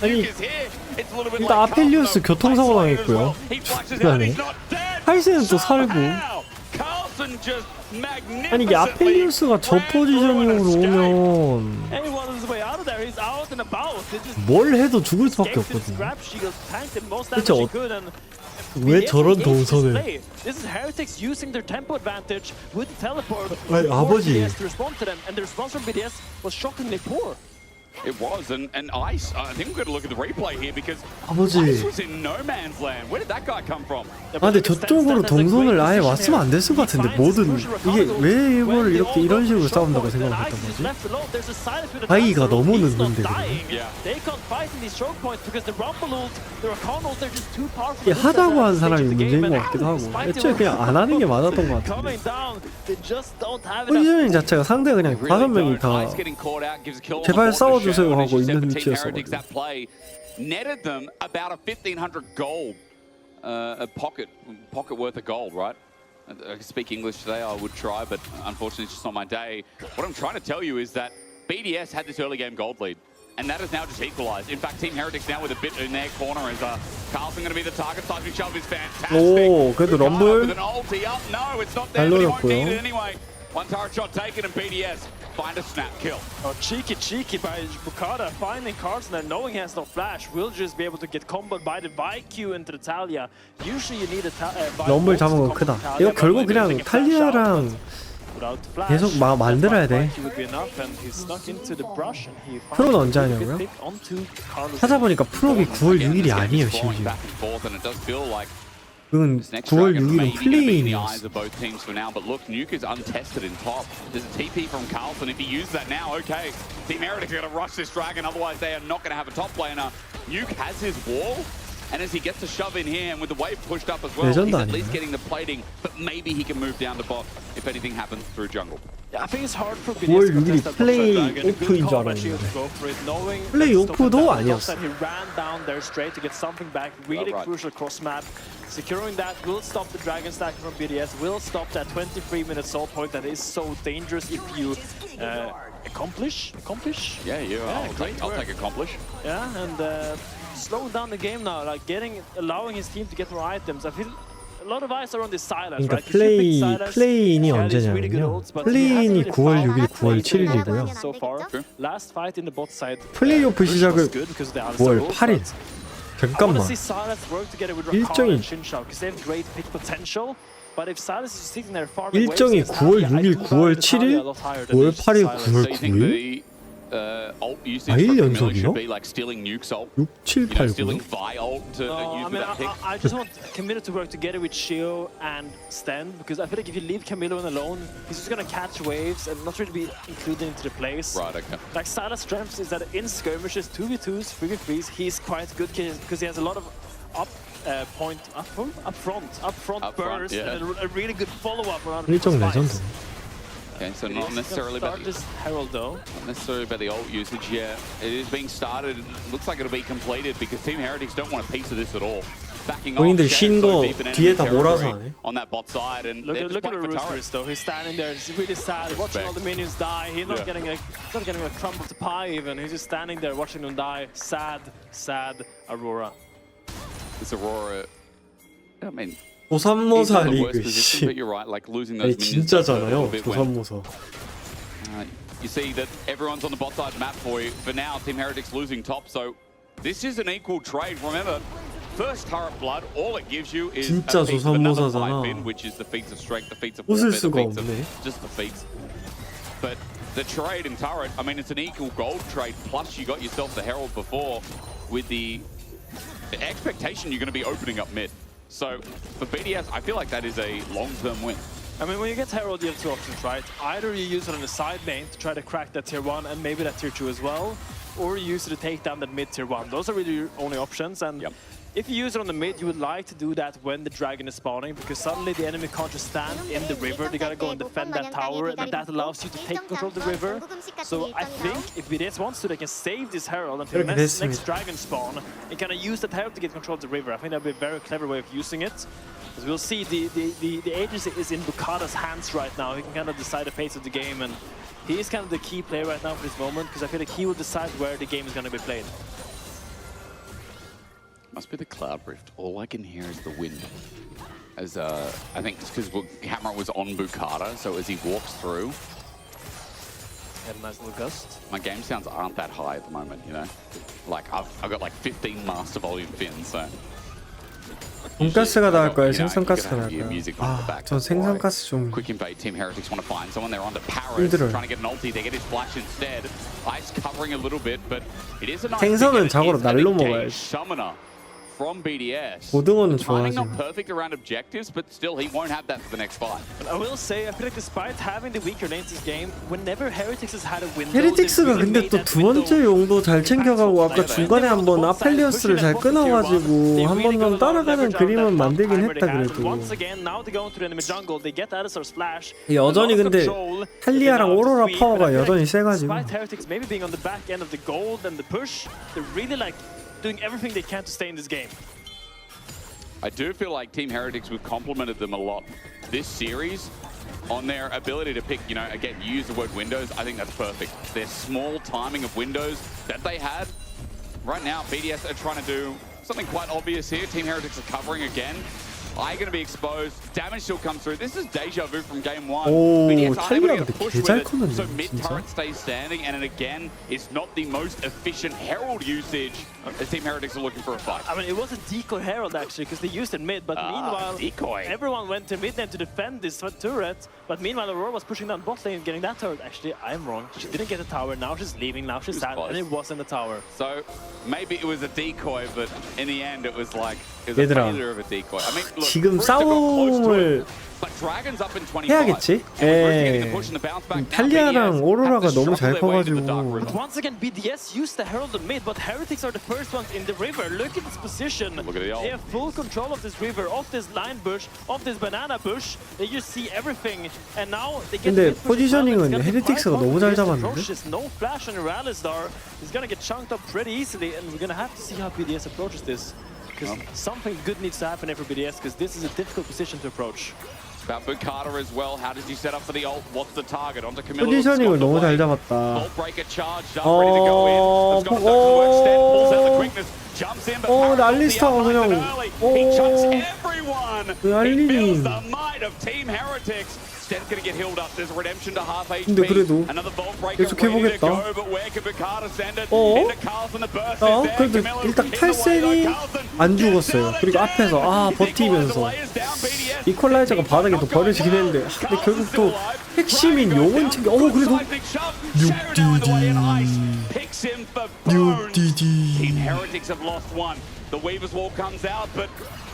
Speaker 1: 아니 일단 아펠리우스 교통사고 당했고요. 중간에 하이센은 또 살고. 아니 이게 아펠리우스가 저 포지셔닝으로 오면 뭘 해도 죽을 수밖에 없거든요. 대체 왜 저런 동선을? 아니 아버지.
Speaker 2: It was, and Ice, I think we've got to look at the replay here because
Speaker 1: 아버지.
Speaker 2: Ice was in no man's land. Where did that guy come from?
Speaker 1: 아 근데 저쪽으로 동선을 아예 왔으면 안 됐을 것 같은데 뭐든 이게 왜 이걸 이렇게 이런 식으로 싸운다고 생각을 했단 거지? 바이가 너무 늦는데 이게 하자고 한 사람이 문제인 것 같기도 하고 애초에 그냥 안 하는 게 맞았던 것 같은데 포지셔닝 자체가 상대 그냥 5명이 다 제발 싸워주세요 하고 있는 위치였어가지고
Speaker 2: netted them about a 1,500 gold, a pocket worth of gold, right? I could speak English today, I would try, but unfortunately it's just not my day. What I'm trying to tell you is that BDS had this early game gold lead, and that is now just equalized. In fact, Team Heretics now with a bit in their corner is Carlson going to be the target. Seismic Shove is fantastic.
Speaker 1: 오, 그래도 럼블
Speaker 2: with an ulti up. No, it's not there, but he won't need it anyway. One turret shot taken, and BDS find a snap kill.
Speaker 3: Oh, cheeky by Bukata finding Carlson and knowing he has no flash will just be able to get comboed by the Q into the Talia. Usually you need a
Speaker 1: 럼블 잡은 건 크다. 이거 결국 그냥 탈리아랑 계속 만들어야 돼. 프로는 언제 하냐고요? 찾아보니까 프로비 9월 6일이 아니에요 심지어. 그건 9월 6일은 플레이인이었어.
Speaker 2: Both teams for now, but look, Nuke is untested in top. There's a TP from Carlson. If he uses that now, okay. Team Heretics are going to rush this dragon, otherwise they are not going to have a top laner. Nuke has his wall, and as he gets a shove in here, and with the wave pushed up as well, he's at least getting the plating, but maybe he can move down to bot if anything happens through jungle.
Speaker 3: Yeah, I think it's hard for
Speaker 1: 9월 6일이 플레이 오프인 줄 알았는데 플레이 오프도 아니었어.
Speaker 3: He ran down there straight to get something back, really crucial cross map. Securing that will stop the dragon stack from BDS, will stop that 23-minute soul point that is so dangerous if you accomplish.
Speaker 2: Yeah, I'll take accomplish.
Speaker 3: Yeah, and slowing down the game now, like allowing his team to get more items. I feel a lot of eyes are on this Silas,
Speaker 1: 그러니까
Speaker 3: right?
Speaker 1: 플레이인이 언제냐면요. 플레이인이 9월 6일, 9월 7일이고요.
Speaker 3: So far, last fight in the bot side.
Speaker 1: 플레이오프 시작을 9월 8일. 잠깐만. 일정이 일정이 9월 6일, 9월 7일, 9월 8일, 9월 9일? 4일 연속이요? 6, 7, 8, 9?
Speaker 3: I just want Camilo to work together with Sheo and Sten, because I feel like if you leave Camilo alone, he's just gonna catch waves and not really be included into the plays.
Speaker 2: Right, okay.
Speaker 3: Like Silas' strength is that in skirmishes, 2v2s, 3v3s, he's quite good because he has a lot of up front burst, and a really good follow-up around.
Speaker 1: 일정 레전드.
Speaker 2: Okay, so not necessarily about the ult usage yet. It is being started. It looks like it'll be completed because Team Heretics don't want a piece of this at all. backing
Speaker 1: 본인들
Speaker 2: off.
Speaker 1: 쉰 거
Speaker 2: Deep in
Speaker 1: 뒤에
Speaker 2: enemy
Speaker 1: 다 몰아서
Speaker 2: territory
Speaker 1: 하네.
Speaker 2: on that bot side, and
Speaker 3: Look
Speaker 2: they're
Speaker 3: at
Speaker 2: just
Speaker 3: the
Speaker 2: playing for
Speaker 3: Roosters
Speaker 2: turrets.
Speaker 3: though. He's standing there. He's really sad, watching all the minions die. He's not getting a crumb of the pie even. He's just standing there watching them die. Sad, sad Aurora.
Speaker 2: This Aurora, I mean,
Speaker 1: 조삼모사
Speaker 2: he's in the worst
Speaker 1: 리그
Speaker 2: position,
Speaker 1: 씨.
Speaker 2: but you're right, like losing those
Speaker 1: 아니
Speaker 2: minions does hurt a little
Speaker 1: 진짜잖아요.
Speaker 2: bit when
Speaker 1: 조삼모사.
Speaker 2: you see that everyone's on the bot side map for you. For now, Team Heretics losing top, so this is an equal trade. Remember, first turret blood, all it gives you is
Speaker 1: 진짜
Speaker 2: a feat of another
Speaker 1: 조삼모사잖아.
Speaker 2: 5 which is the feats of strength, the feats of
Speaker 1: 웃을
Speaker 2: warfare, the
Speaker 1: 수가
Speaker 2: feats of
Speaker 1: 없네.
Speaker 2: just the feats. But the trade in turret, I mean, it's an equal gold trade. Plus, you got yourself the Herald before with the expectation you're going to be opening up mid. So for BDS, I feel like that is a long-term win.
Speaker 3: I mean, when you get Herald, you have two options, right? Either you use it on the side lane to try to crack that tier 1 and maybe that tier 2 as well, or you use it to take down that mid tier 1. Those are really your only options. And if you use it on the mid, you would like to do that when the dragon is spawning, because suddenly the enemy can't just stand in the river. They gotta go and defend that tower, and that allows you to take control of the river. So I think if BDS wants to, they can save this Herald until the next dragon spawn and kind of use that Herald to get control of the river. I think that would be a very clever way of using it. Because we'll see the agency is in Bukata's hands right now. He can kind of decide the pace of the game, and he is kind of the key player right now for this moment, because I feel like he will decide where the game is going to be played.
Speaker 2: Must be the cloud rift. All I can hear is the wind. As I think it's because Hammer was on Bukata, so as he walks through,
Speaker 3: Had a nice little gust.
Speaker 2: my game sounds aren't that high at the moment. You know, like I've got like 15 master volume fins, so.
Speaker 1: 돈가스가 나을 거야, 생선가스가 나을 거야. 아, 전 생선가스 좀
Speaker 2: Quick invade. Team Heretics want to find someone. They're onto Paris,
Speaker 1: 힘들어요.
Speaker 2: trying to get an ulti. They get his flash instead. Ice covering a little bit, but it is a nice.
Speaker 1: 생선은 자고로 날로
Speaker 2: engaged
Speaker 1: 먹어야지.
Speaker 2: Summoner from BDS.
Speaker 1: 고등어는
Speaker 2: Finding
Speaker 1: 좋아하지.
Speaker 2: not perfect around objectives, but still he won't have that for the next fight.
Speaker 3: But I will say, I feel like despite having the weaker lanes this game, whenever Heretics has had a window,
Speaker 1: 헤리틱스가 근데 또 두 번째 용도 잘 챙겨가고 아까 중간에 한번 아펠리어스를 잘 끊어가지고 한 번 더 따라가는 그림은 만들긴 했다 그래도. 여전히 근데 탈리아랑 오로라 파워가 여전히 세가지고.
Speaker 3: Despite Heretics maybe being on the back end of the gold and the push, they're really like doing everything they can to stay in this game.
Speaker 2: I do feel like Team Heretics we've complimented them a lot this series on their ability to pick, you know, again, you use the word windows. I think that's perfect. Their small timing of windows that they had. Right now, BDS are trying to do something quite obvious here. Team Heretics are covering again. Eye going to be exposed. Damage still comes through. This is deja vu from game one.
Speaker 1: 오,
Speaker 2: BDS are able to
Speaker 1: 탈리아가
Speaker 2: get a push with
Speaker 1: 개 잘
Speaker 2: it,
Speaker 1: 컸는데
Speaker 2: so mid
Speaker 1: 진짜.
Speaker 2: turret stays standing, and again, it's not the most efficient Herald usage as Team Heretics are looking for a fight.
Speaker 3: I mean, it was a decoy Herald actually, because they used it mid, but meanwhile,
Speaker 2: decoy.
Speaker 3: everyone went to mid lane to defend this turret, but meanwhile, Aurora was pushing down bot lane and getting that turret. Actually, I'm wrong. She didn't get the tower, now she's leaving, now she's sad, and it wasn't the tower.
Speaker 2: So maybe it was a decoy, but in the end, it was like it was a
Speaker 1: 얘들아,
Speaker 2: failure of a decoy. I mean, look,
Speaker 1: 지금
Speaker 2: for it to go close to
Speaker 1: 싸움을
Speaker 2: it, but Dragon's up in 25.
Speaker 1: 해야겠지? 예. 탈리아랑 오로라가 너무 잘 커가지고.
Speaker 3: But once again, BDS used the Herald on mid, but Heretics are the first ones in the river. Look at this position.
Speaker 2: Look at the ult.
Speaker 3: They have full control of this river, of this line bush, of this banana bush. They just see everything, and now they get.
Speaker 1: 근데 포지셔닝은 헤리틱스가 너무 잘 잡았는데?
Speaker 3: No flash on Alistar. He's gonna get chunked up pretty easily, and we're gonna have to see how BDS approaches this. Because something good needs to happen here for BDS, because this is a difficult position to approach.
Speaker 2: About Bukata as well. How does he set up for the ult? What's the target? Onto Camilla.
Speaker 1: 포지셔닝을 너무 잘 잡았다.
Speaker 2: Bolt breaker charged up, ready to go in. Has got the extend, pulls out the quickness, jumps in, but
Speaker 1: 알리스타가 그냥
Speaker 2: he chucks everyone. He
Speaker 1: 알리님.
Speaker 2: feels the might of Team Heretics. Sten's gonna get healed up. There's a redemption to half HP.
Speaker 1: 근데 그래도
Speaker 2: Another Bolt breaker
Speaker 1: 계속
Speaker 2: ready to
Speaker 1: 해보겠다.
Speaker 2: go, but where can Bukata send it? Into Carlson, the burst is there.
Speaker 1: 그래도
Speaker 2: Camilla's
Speaker 1: 일단
Speaker 2: in the way,
Speaker 1: 탈센이
Speaker 2: though. Carlson
Speaker 1: 안 죽었어요. 그리고 앞에서 버티면서 이퀄라이저가 바닥에 또 버려지긴 했는데 근데 결국 또 핵심인 용은 챙겨. 그래도 6DD
Speaker 2: Team Heretics have lost one. The Weaver's Wall comes out, but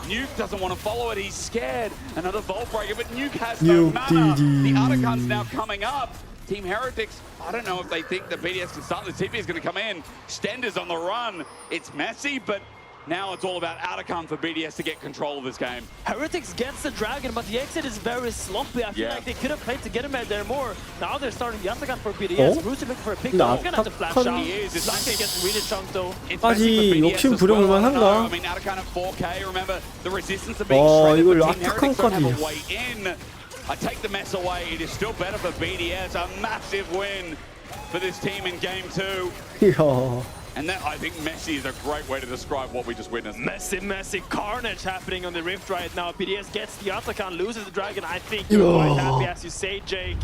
Speaker 2: Nuke doesn't want to follow it. He's scared. Another Vault Breaker, but Nuke has no mana. The Ottergun's now coming up. Team Heretics, I don't know if they think that BDS can start. The TP is going to come in. Stender's on the run. It's messy, but Now it's all about outcome for BDS to get control of this game.
Speaker 3: Heretics gets the dragon, but the exit is very sloppy. I feel like they could have played together there more. Now they're starting the Atakan for BDS. Bruce looking for a pick. He's gonna have to flash out.
Speaker 2: He is. It's
Speaker 3: Zake gets really chunked though.
Speaker 1: 아직 욕심 부려볼만 한가?
Speaker 2: I mean, Atakan at 4K. Remember, the resistance of being shredded,
Speaker 1: 이걸
Speaker 2: but Team Heretics don't have a
Speaker 1: 아타칸까지.
Speaker 2: way in. I take the mess away. It is still better for BDS. A massive win for this team in game 2.
Speaker 1: 이야.
Speaker 2: And that, I think, messy is a great way to describe what we just witnessed.
Speaker 3: Messy carnage happening on the Rift right now. BDS gets the Atakan, loses the dragon. I think you're quite happy, as you say, Jake.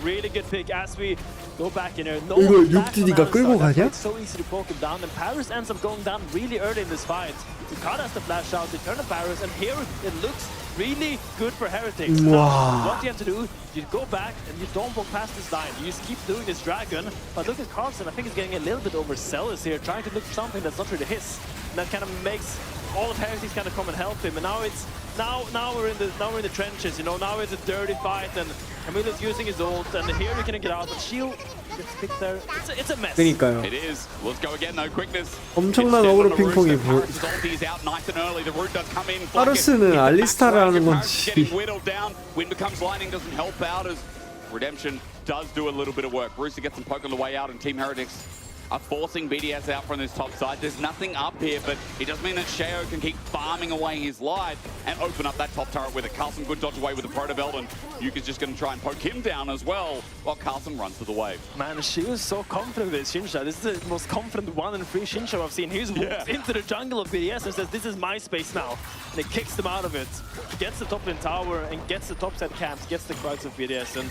Speaker 3: Really good pick as we go back in here. No
Speaker 1: 이걸
Speaker 3: flash on
Speaker 1: 6DD가 끌고
Speaker 3: Alistar.
Speaker 1: 가냐?
Speaker 3: It's so easy to poke him down, and Paris ends up going down really early in this fight. Ducati has to flash out, they turn to Paris, and here it looks really good for Heretics. Now, what you have to do, you go back and you don't walk past this line. You just keep doing this dragon. But look at Carlson, I think he's getting a little bit overzealous here, trying to look for something that's not really his. And that kind of makes all of Heretics kind of come and help him. And now it's now we're in the trenches, you know. Now it's a dirty fight, and Camilo's using his ult, and here he can get out, but Shield gets picked there. It's a mess.
Speaker 1: 그러니까요.
Speaker 2: It is. Let's go again though. Quickness.
Speaker 1: 엄청난 어그로 핑퐁이 파르스는 알리스타를 하는 건지.
Speaker 2: Wind becomes lightning, doesn't help out as Redemption does do a little bit of work. Brewster gets some poke on the way out, and Team Heretics are forcing BDS out from this top side. There's nothing up here, but it does mean that Sheo can keep farming away his life and open up that top turret with it. Carlson good dodge away with the Proto Belt, and Yuke is just going to try and poke him down as well, while Carlson runs to the wave.
Speaker 3: Man, she was so confident with this Shinsha. This is the most confident 1 and 3 Shinsha I've seen. He's walked into the jungle of BDS and says, this is my space now. And he kicks them out of it. He gets the top lane tower and gets the top set camps, gets the crowds of BDS. And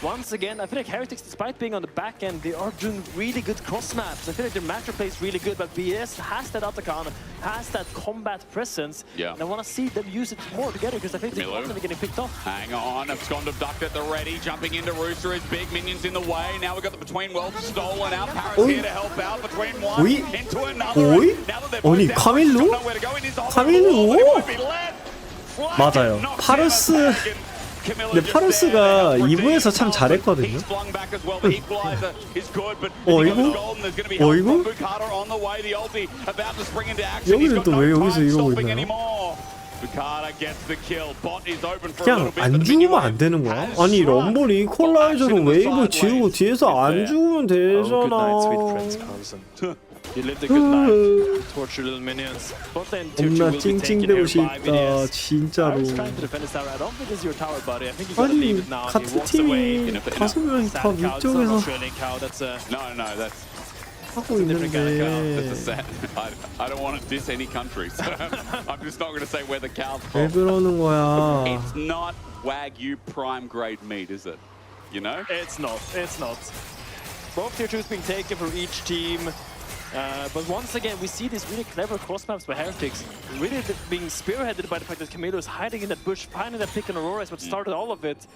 Speaker 3: once again, I feel like Heretics, despite being on the back end, they are doing really good cross maps. I feel like their matchup play is really good, but BDS has that Atakan, has that combat presence. And I want to see them use it more together, because I think they're constantly getting picked off.
Speaker 2: Hang on, Abscond abduct at the ready, jumping into Rooster, his big minions in the way. Now we've got the Between Worlds stolen out. Paris here to help out between one into another. Now that they're both down,
Speaker 1: 카밀루?
Speaker 2: nowhere to go in his
Speaker 1: 카밀루? 맞아요. 파르스. 근데 파르스가 2부에서 참 잘했거든요. 어이구? 여기는 또 왜 여기서 이러고 있나요? 그냥 안 죽으면 안 되는 거야? 아니 럼블이 이퀄라이저로 웨이브 지우고 뒤에서 안 죽으면 되잖아.
Speaker 3: You lived a good life, torture little minions.
Speaker 1: 겁나 찡찡대고 싶다, 진짜로. 아니, 같은 팀이 5명이 다 위쪽에서 하고 있는데
Speaker 2: I don't want to diss any countries. I'm just not going to say where the cows
Speaker 1: 왜
Speaker 2: from.
Speaker 1: 그러는 거야?
Speaker 2: It's not Wagyu prime grade meat, is it? You know?
Speaker 3: It's not. It's not. Both tier 2s being taken for each team. But once again, we see these really clever cross maps by Heretics, really being spearheaded by the fact that Camilo is hiding in that bush, finding that pick on Aurora is what started all of it.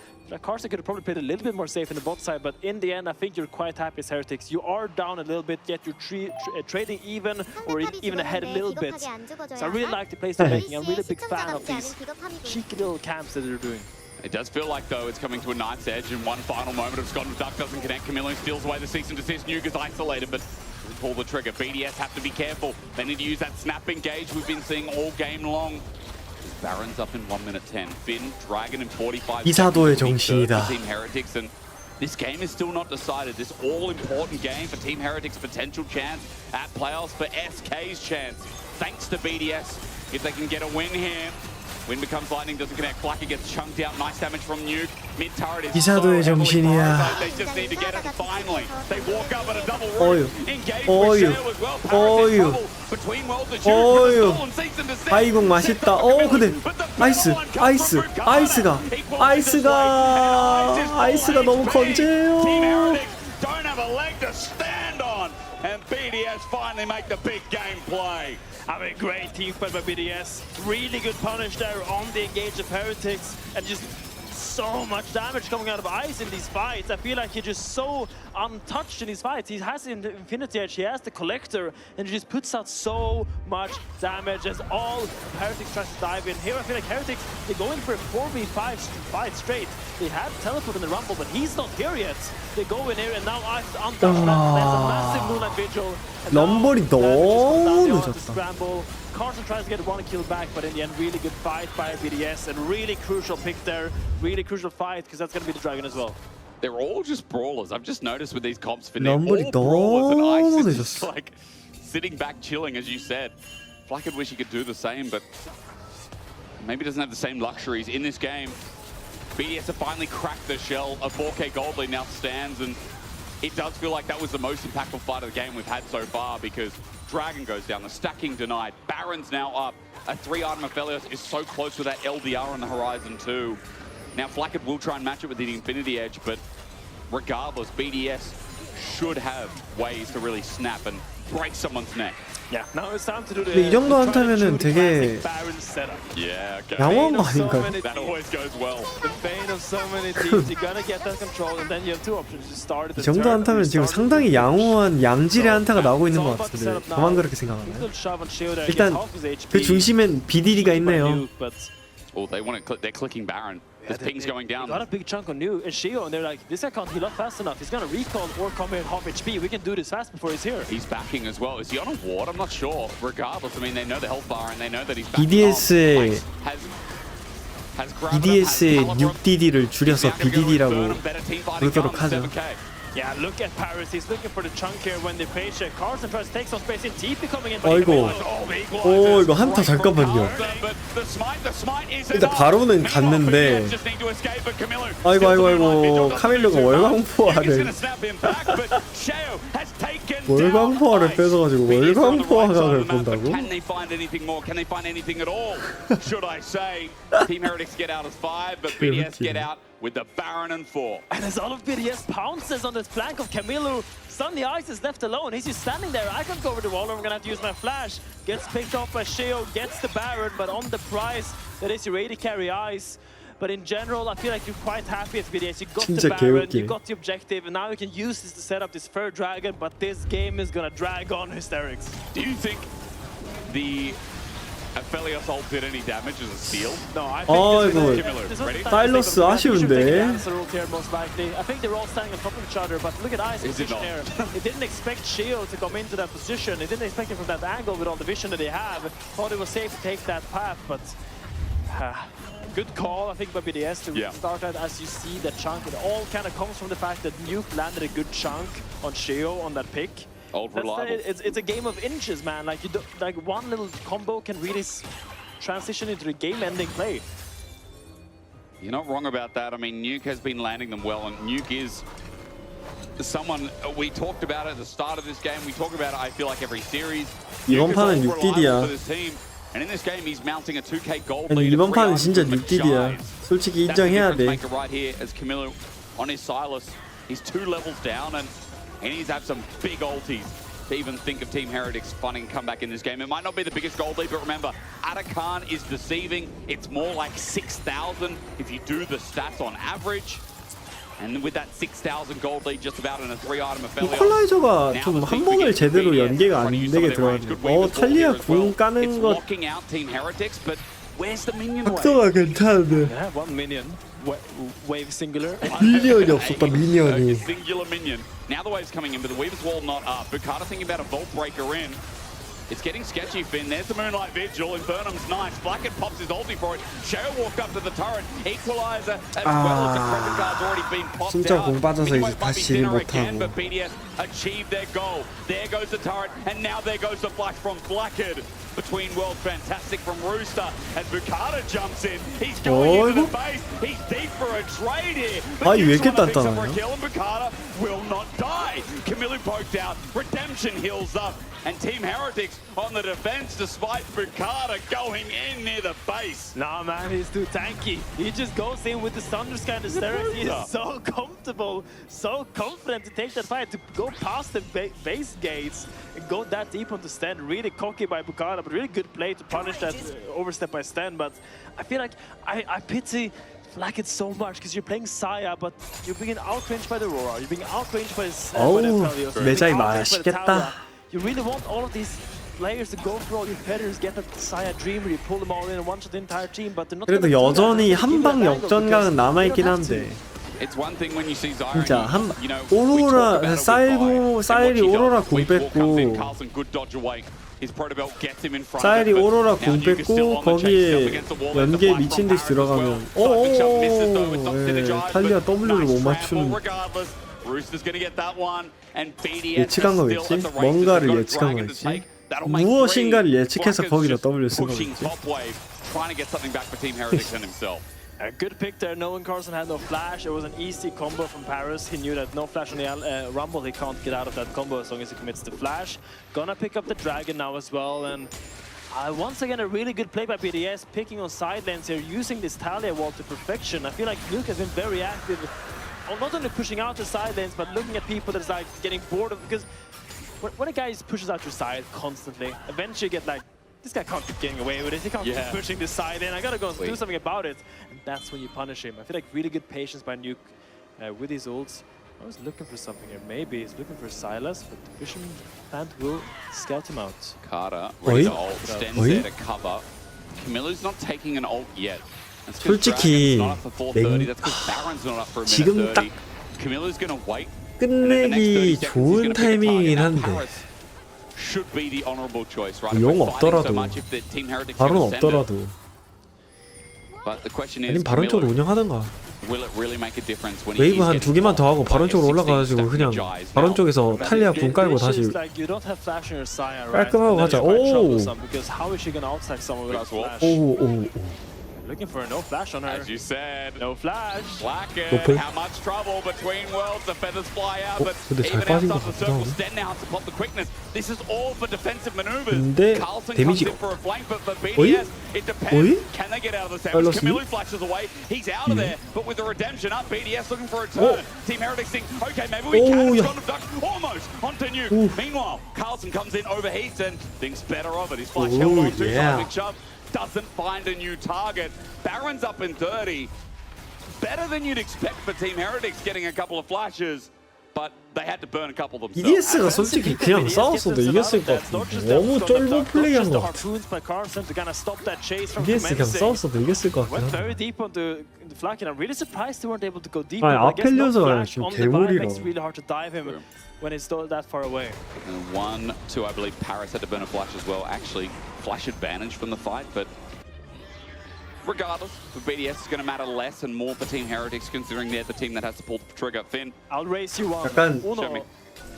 Speaker 3: Carson could have probably played a little bit more safe in the bot side, but in the end, I think you're quite happy as Heretics. You are down a little bit, yet you're trading even, or even ahead a little bit. So I really like the plays they're making. I'm really a big fan of these cheeky little camps that they're doing.
Speaker 2: It does feel like, though, it's coming to a knife's edge, and one final moment of Scott Duck doesn't connect. Camilo steals away the cease and desist. Nuke is isolated, but pull the trigger. BDS have to be careful. They need to use that snap engage we've been seeing all game long. Baron's up in 1 minute 10. Finn, Dragon in 45
Speaker 1: 이사도의
Speaker 2: seconds.
Speaker 1: 정신이다.
Speaker 2: Team Heretics, and this game is still not decided. This all-important game for Team Heretics' potential chance at playoffs, for SK's chance. Thanks to BDS, if they can get a win here. Wind becomes lightning, doesn't connect. Flacker gets chunked out. Nice damage from Nuke. Mid turret is
Speaker 1: 이사도의 정신이야.
Speaker 2: They just need to get it finally. They walk up at a double root. Engage with
Speaker 1: 어유.
Speaker 2: Sheo as well.
Speaker 1: 어유.
Speaker 2: Between worlds and
Speaker 1: 어유.
Speaker 2: stolen cease and desist.
Speaker 1: 아이고 맛있다. 근데 아이스가 너무 건재해요.
Speaker 2: Team Heretics don't have a leg to stand on, and BDS finally make the big game play.
Speaker 3: I mean, great team fight by BDS. Really good punish there on the engage of Heretics, and just so much damage coming out of Ice in these fights. I feel like he's just so untouched in these fights. He has the Infinity Edge, he has the Collector, and he just puts out so much damage as all Heretics tries to dive in. Here I feel like Heretics, they go in for a 4v5 fight straight. They have teleport in the Rumble, but he's not here yet. They go in here, and now Ice is untouched. There's a massive Moonlight Vigil.
Speaker 1: 럼블이 너무 늦었다.
Speaker 3: Carson tries to get one kill back, but in the end, really good fight by BDS and really crucial pick there. Really crucial fight because that's going to be the Dragon as well.
Speaker 2: They're all just brawlers. I've just noticed with these comps for now,
Speaker 1: 럼블이
Speaker 2: all brawlers, and
Speaker 1: 너무
Speaker 2: Ice is just
Speaker 1: 늦었어.
Speaker 2: like sitting back chilling, as you said. I could wish he could do the same, but maybe doesn't have the same luxuries in this game. BDS have finally cracked the shell. A 4K gold lead now stands, and it does feel like that was the most impactful fight of the game we've had so far, because Dragon goes down, the stacking denied, Baron's now up, a 3-item Aphelios is so close with that LDR on the horizon too. Now Flackett will try and match it with the Infinity Edge, but regardless, BDS should have ways to really snap and break someone's neck.
Speaker 3: Yeah, now it's time to do
Speaker 1: 근데 이 정도 한타면은 되게
Speaker 2: Yeah, okay.
Speaker 1: 양호한 거 아닌가요?
Speaker 2: That always goes well.
Speaker 3: The bane of so many teams, you're gonna get that control, and then you have two options. You start at the
Speaker 1: 이 정도 한타면 지금 상당히 양호한 양질의 한타가 나오고 있는 것 같은데 저만 그렇게 생각하나요? 일단 그 중심엔 BDD가 있네요.
Speaker 2: Oh, they're clicking Baron. This ping's going down.
Speaker 3: Got a big chunk on New and Shio, and they're like, this guy can't heal up fast enough. He's gonna recall or come in half HP. We can do this fast before he's here.
Speaker 2: He's backing as well. Is he on a ward? I'm not sure. Regardless, I mean, they know the health bar and they know that he's backing
Speaker 1: BDS의
Speaker 2: off.
Speaker 1: BDS의 6DD를 줄여서 BDD라고 부르도록 하죠.
Speaker 3: Yeah, look at Paris. He's looking for the chunk here when they patient. Carson tries to take some space in. TP coming in.
Speaker 1: 아이고, 오 이거 한타 잠깐만요. 일단 바로는 갔는데, 아이고 카밀로가 월광포화를 뺏어가지고 월광포화각을 본다고?
Speaker 2: Can they find anything more? Can they find anything at all? Should I say? Team Heretics get out as 5, but BDS get out with the Baron and 4.
Speaker 3: And as all of BDS pounces on this flank of Camilo, suddenly Ice is left alone. He's just standing there. I can't go over the wall. I'm gonna have to use my flash. Gets picked off by Sheo, gets the Baron, but on the price that is your AD carry Ice. But in general, I feel like you're quite happy at BDS. You got the Baron, you got the objective, and now you can use this to set up this third dragon, but this game is gonna drag on Hysterics.
Speaker 2: Do you think the Aphelios ult did any damage as a steal?
Speaker 3: No, I think
Speaker 1: 사일러스 아쉬운데.
Speaker 3: I think they're all standing on top of each other, but look at Ice position here. He didn't expect Sheo to come into that position. He didn't expect it from that angle with all the vision that they have. Thought it was safe to take that path, but good call, I think, by BDS to start that. As you see, that chunk, it all kind of comes from the fact that Nuke landed a good chunk on Sheo on that pick. It's a game of inches, man. Like you like one little combo can really transition into a game-ending play.
Speaker 2: You're not wrong about that. I mean, Nuke has been landing them well, and Nuke is someone we talked about at the start of this game. We talk about it, I feel like, every series.
Speaker 1: 이번 판은 6딜이야.
Speaker 2: And in this game, he's mounting a 2K gold
Speaker 1: 아니
Speaker 2: lead.
Speaker 1: 이번 판은 진짜 6딜이야. 솔직히 인정해야 돼.
Speaker 2: Right here, as Camilo on his Silas, he's 2 levels down, and he needs to have some big ulties to even think of Team Heretics finding a comeback in this game. It might not be the biggest gold lead, but remember, Atakan is deceiving. It's more like 6,000 if you do the stats on average. And with that 6,000 gold lead just about in a 3-item Aphelios.
Speaker 1: 이퀄라이저가 좀 한 번을 제대로 연계가 안 되게 들어가지고 탈리아 궁 까는 것 각도가 괜찮은데
Speaker 3: Yeah, one minion. Wave singular.
Speaker 1: 미니언이 없었다, 미니언이.
Speaker 2: Singular minion. Now the wave's coming in, but the Weaver's Wall not up. Bukata thinking about a Vault Breaker in. It's getting sketchy, Finn. There's the Moonlight Vigil. Infernum's nice. Blackett pops his ulti for it. Sheo walked up to the turret. Equalizer as well as the credit card's already been popped
Speaker 1: 진짜
Speaker 2: out.
Speaker 1: 공 빠져서 이제 다시 질
Speaker 2: Again,
Speaker 1: 못하고.
Speaker 2: but BDS achieved their goal. There goes the turret, and now there goes the flash from Blackett. Between World Fantastic from Rooster as Bukata jumps in. He's going into the base. He's deep for a trade here.
Speaker 1: 왜 이렇게 단단하냐?
Speaker 2: Bukata will not die. Camilo poked out. Redemption heals up. And Team Heretics on the defense despite Bukata going in near the base.
Speaker 3: Nah, man, he's too tanky. He just goes in with the Thunderscan Hysterics. He is so comfortable, so confident to take that fight, to go past the base gates and go that deep onto Sten. Really cocky by Bukata, but really good play to punish that overstep by Sten. But I feel like I pity Flackett so much because you're playing Saya, but you're being outranged by the Aurora, you're being outranged by the
Speaker 1: 매자이 맛있겠다.
Speaker 3: You really want all of these players to go for all your competitors, get that Saya dream where you pull them all in and one-shot the entire team, but they're not.
Speaker 1: 그래도 여전히 한방 역전각은 남아있긴 한데 진짜 한 오로라 사일이 오로라 공 뺐고 사일이 오로라 공 뺐고 거기에 연계 미친 듯이 들어가면 탈리아 W를 못 맞추는 예측한 거겠지? 뭔가를 예측한 거겠지? 무엇인가를 예측해서 거기다 W 쓴 거겠지?
Speaker 3: A good pick there, knowing Carson had no flash. It was an easy combo from Paris. He knew that no flash on the Rumble, he can't get out of that combo as long as he commits the flash. Gonna pick up the Dragon now as well, and once again a really good play by BDS, picking on side lanes here, using this Talia wall to perfection. I feel like Luke has been very active, not only pushing out the side lanes, but looking at people that's like getting bored of, because when a guy pushes out your side constantly, eventually you get like, this guy can't keep getting away with it. He can't keep pushing this side in. I gotta go do something about it. And that's when you punish him. I feel like really good patience by Nuke with his ults. I was looking for something here. Maybe he's looking for Silas, but the Fisherman Plant will scout him out.
Speaker 2: Carter ready to ult, stands there to cover. Camilla's not taking an ult yet.
Speaker 1: 솔직히 지금 딱 끝내기 좋은 타이밍이긴 한데 용 없더라도 바론 없더라도 아니면 바론 쪽으로 운영하던가 웨이브 한 2개만 더 하고 바론 쪽으로 올라가가지고 그냥 바론 쪽에서 탈리아 군 깔고 다시 깔끔하고 가자. 오!
Speaker 3: Looking for a no flash on her.
Speaker 2: As you said,
Speaker 3: no flash.
Speaker 2: Blacken, how much trouble between worlds? The feathers fly out, but even outside the circle, Sten now has to pop the quickness. This is all for defensive maneuvers. Carlson comes in for a flank, but for BDS, it depends. Can they get out of the sandwich? Camilo flashes away. He's out of there, but with the redemption up, BDS looking for a turn. Team Heretics think, okay, maybe we can. It's gone to duck almost onto Nuke. Meanwhile, Carlson comes in, overheats, and thinks better of it. His flash held on too tight, big shove. Doesn't find a new target. Baron's up in 30. Better than you'd expect for Team Heretics getting a couple of flashes, but they had to burn a couple themselves.
Speaker 1: BDS가 솔직히 그냥 싸웠어도 이겼을 것 같은데 너무 쫄보 플레이한 것 같아. BDS 그냥 싸웠어도 이겼을 것 같긴 한데 아니 아펠리오스가 지금 괴물이라
Speaker 3: when it's that far away.
Speaker 2: And 1-2, I believe Paris had to burn a flash as well. Actually, flash advantage from the fight, but regardless, for BDS it's going to matter less and more for Team Heretics, considering they're the team that has to pull the trigger. Finn,
Speaker 3: I'll race you one.
Speaker 1: 약간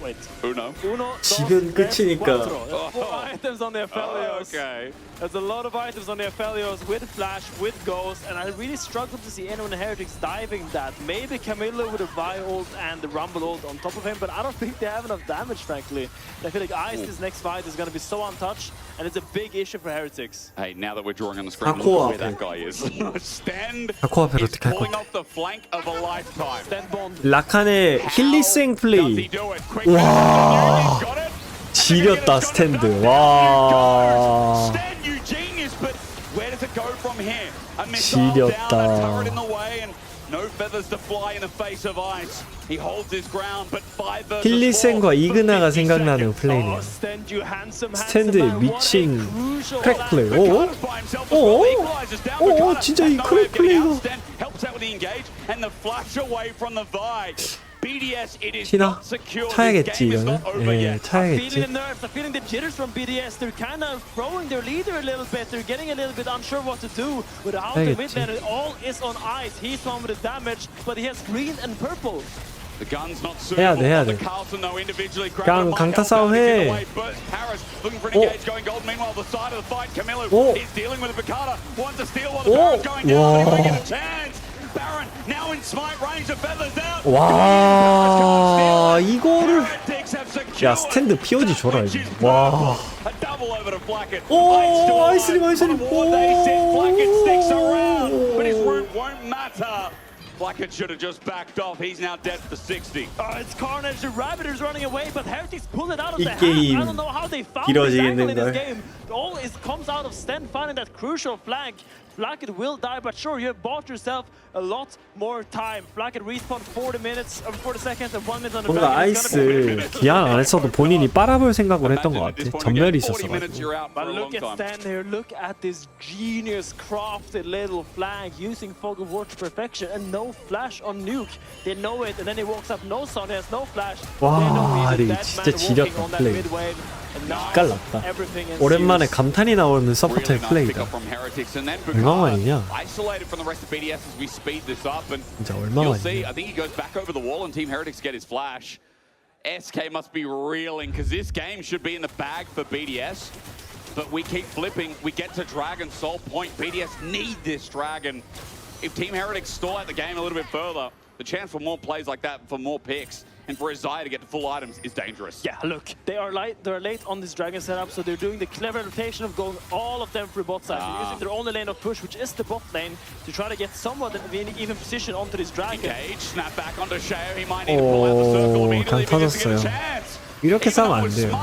Speaker 3: Wait.
Speaker 2: Uno.
Speaker 1: 지면 끝이니까.
Speaker 3: 4 items on their Aphelios.
Speaker 2: Okay.
Speaker 3: There's a lot of items on their Aphelios with Flash, with Ghost, and I really struggled to see anyone in Heretics diving that. Maybe Camilo with a Vi ult and the Rumble ult on top of him, but I don't think they have enough damage, frankly. I feel like Ice, this next fight is going to be so untouched, and it's a big issue for Heretics.
Speaker 2: Hey, now that we're drawing on the screen, look where that guy is. Stand is pulling off the flank of a lifetime.
Speaker 1: 라칸의 힐리생 플레이. 와, 지렸다 스탠드. 와, 지렸다. 힐리센과 이그나가 생각나는 플레이네요. 스탠드의 미친 크랙 플레이. 오, 진짜 이 크랙 플레이가. 신화 차야겠지 이거는. 예, 차야겠지.
Speaker 3: Feeling the jitters from BDS. They're kind of throwing their leader a little bit. They're getting a little bit unsure what to do. Without the mid laner, all is on ice. He's one with the damage, but he has green and purple.
Speaker 1: 해야 돼. 강타 싸움 해. 와, 이거를. 야, 스탠드 POG 줘라 이거. 와. 오, 아이스림.
Speaker 2: Blackett should have just backed off. He's now dead for 60.
Speaker 3: It's Carnage. The Rabbit is running away, but Heretics pull it out of the hand. I don't know how they found this angle in this game. All comes out of Sten finding that crucial flank. Blackett will die, but sure, you have bought yourself a lot more time. Blackett respawn 40 seconds and 1 minute on the
Speaker 1: 뭔가 아이스 기한 안 했어도 본인이 빨아볼 생각을 했던 것 같아. 전멸이 있었어가지고.
Speaker 3: But look at Sten here. Look at this genius crafted little flank using Fog of War to perfection and no flash on Nuke. They know it, and then he walks up. No sun, he has no flash.
Speaker 1: 와, 진짜 지렸다 플레이. 깔났다. 오랜만에 감탄이 나오는 서포터의 플레이다. 얼마만이냐? 진짜 얼마만이냐?
Speaker 2: I think he goes back over the wall and Team Heretics get his flash. SK must be reeling because this game should be in the bag for BDS. But we keep flipping. We get to Dragon Soul Point. BDS need this Dragon. If Team Heretics stall out the game a little bit further, the chance for more plays like that, for more picks, and for Isaiah to get to full items is dangerous.
Speaker 3: Yeah, look, they're late on this Dragon setup, so they're doing the clever rotation of going all of them through bot side. They're using their only lane of push, which is the bot lane, to try to get somewhat of an even position onto this Dragon.
Speaker 2: Engage, snap back onto Sheo. He might need to pull out the circle immediately because to get a chance.
Speaker 1: 이렇게 싸우면 안 돼요.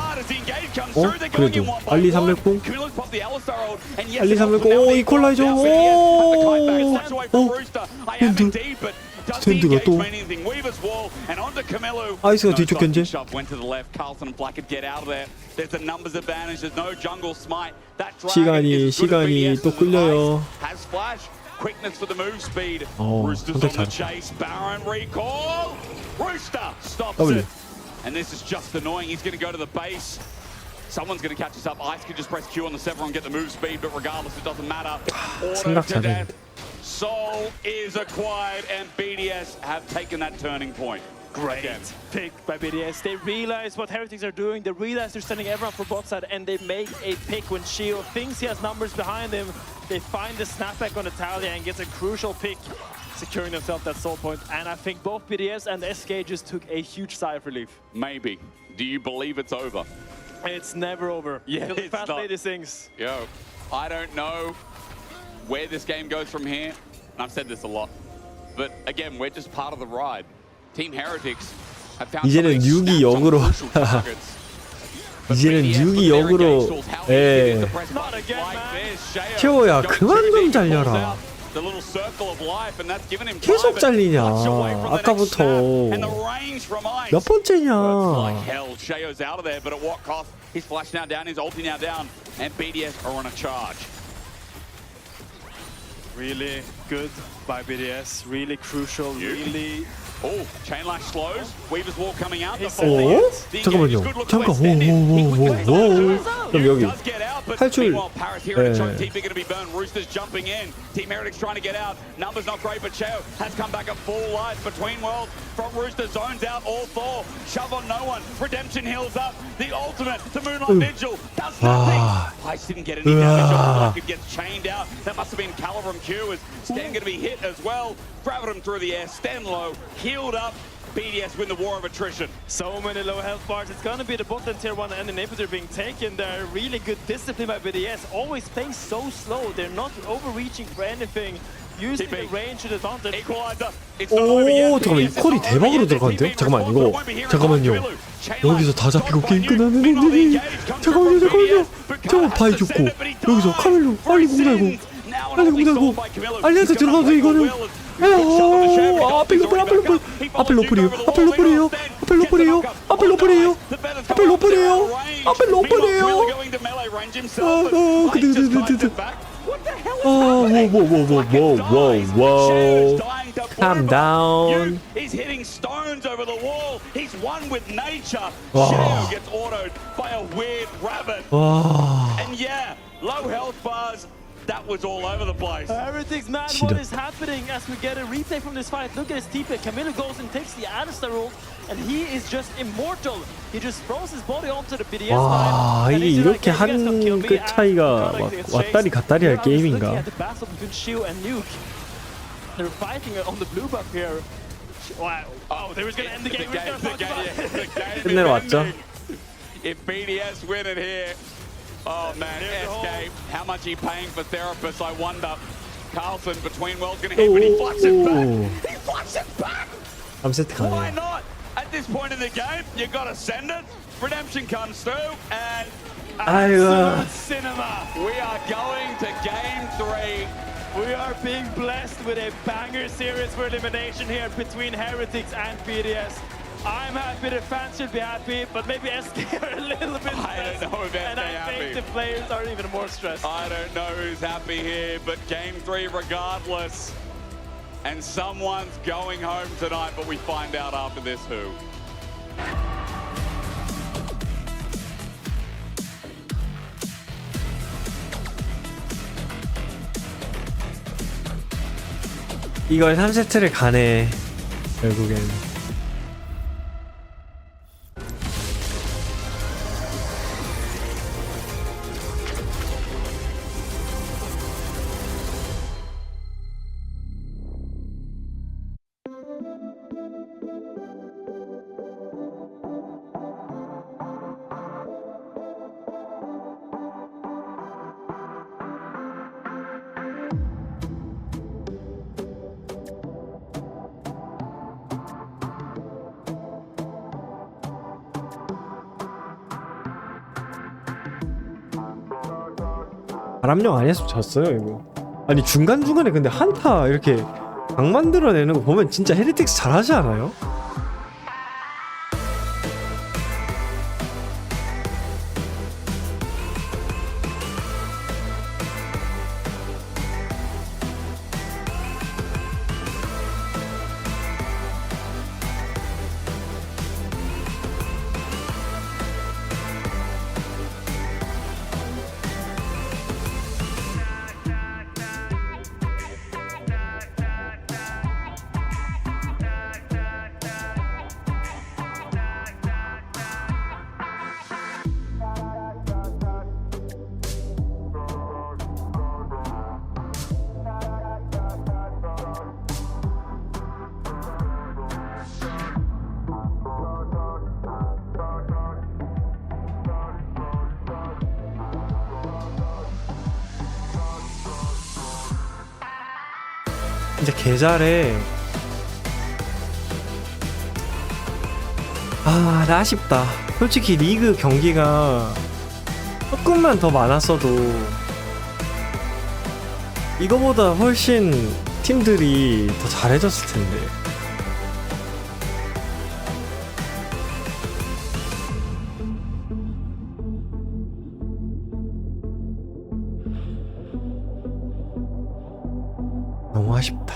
Speaker 1: 그래도 알리 300공? 알리 300공? 오, 이퀄라이저! 오! 스탠드가 또 아이스가 뒤쪽 견제? 시간이 또 끌려요. 선택 잘했다. W.
Speaker 2: And this is just annoying. He's going to go to the base. Someone's going to catch us up. Ice could just press Q on the Severon and get the move speed, but regardless, it doesn't matter. Auto to death. Soul is acquired, and BDS have taken that turning point.
Speaker 3: Great pick by BDS. They realize what Heretics are doing. They realize they're sending everyone for bot side, and they make a pick when Sheo thinks he has numbers behind him. They find the snapback on Italia and gets a crucial pick, securing themselves that soul point. And I think both BDS and SK just took a huge sigh of relief.
Speaker 2: Maybe. Do you believe it's over?
Speaker 3: It's never over.
Speaker 2: Yeah,
Speaker 3: Until the fast lady sings.
Speaker 2: Yo, I don't know where this game goes from here. And I've said this a lot. But again, we're just part of the ride. Team Heretics have found
Speaker 1: 이제는 6이 역으로 이제는 6이 역으로 예. 태호야 그만 좀 잘려라. 계속 잘리냐. 아까부터 몇 번째냐.
Speaker 3: Really good by BDS. Really crucial. Really.
Speaker 2: Oh, chain lash slows. Weaver's wall coming out.
Speaker 1: 오? 잠깐만요. 잠깐. 오. 그럼 여기 탈출.
Speaker 2: Roosters jumping in. Team Heretics trying to get out. Numbers not great, but Cheo has come back at full life between worlds. From Rooster zones out all four. Shove on no one. Redemption heals up. The ultimate. The Moonlight Vigil does nothing. Ice didn't get any damage off. It gets chained out. That must have been Calla from Q. Is Stan going to be hit as well? Grabbed him through the air. Stan low. Healed up. BDS win the war of attrition.
Speaker 3: So many low health bars. It's gonna be the bot and tier 1 and inhibitor being taken there. Really good discipline by BDS. Always playing so slow. They're not overreaching for anything. Using the range to the advantage.
Speaker 2: Equalizer.
Speaker 1: 오, 잠깐만 이 콜이 대박으로 들어가는데요? 잠깐만 이거 잠깐만요. 여기서 다 잡히고 게임 끝나는 애들이 잠깐만 바위 죽고 여기서 카멜로 빨리 공 달고 알리한테 들어가도 이거는 앞에 로플이에요. Calm down.
Speaker 2: He's hitting stones over the wall. He's one with nature. Sheo gets autoed by a weird rabbit. And yeah, low health bars. That was all over the place.
Speaker 3: Everything's mad. What is happening as we get a replay from this fight? Look at his TP. Camilo goes and takes the Alistar ult, and he is just immortal. He just throws his body onto the BDS
Speaker 1: 와, 이게 이렇게 한 끗 차이가 왔다리 갔다리 할 게임인가?
Speaker 3: The battle between Sheo and Nuke. They're fighting on the blue buff here. Wow. Oh, they were going to end the game.
Speaker 1: 끝내러 왔죠.
Speaker 2: If BDS win it here. Oh man, SK, how much are you paying for therapists, I wonder. Carlson between worlds gonna hit, but he flucks it back. He flucks it back!
Speaker 1: 3세트 가네요.
Speaker 2: Why not? At this point in the game, you gotta send it. Redemption comes through, and absolute cinema. We are going to game 3.
Speaker 3: We are being blessed with a banger series for elimination here between Heretics and BDS. I'm happy, the fans should be happy, but maybe SK are a little bit stressed.
Speaker 2: I don't know if SK
Speaker 3: and I
Speaker 2: happy.
Speaker 3: think the players are even more stressed.
Speaker 2: I don't know who's happy here, but game 3 regardless. And someone's going home tonight, but we find out after this who.
Speaker 1: 이걸 3세트를 가네 결국엔. 바람령 안 했으면 졌어요 이거. 아니 중간중간에 근데 한타 이렇게 각 만들어내는 거 보면 진짜 헤리틱스 잘하지 않아요? 진짜 개잘해. 아, 나 아쉽다. 솔직히 리그 경기가 조금만 더 많았어도 이거보다 훨씬 팀들이 더 잘해졌을 텐데. 너무 아쉽다.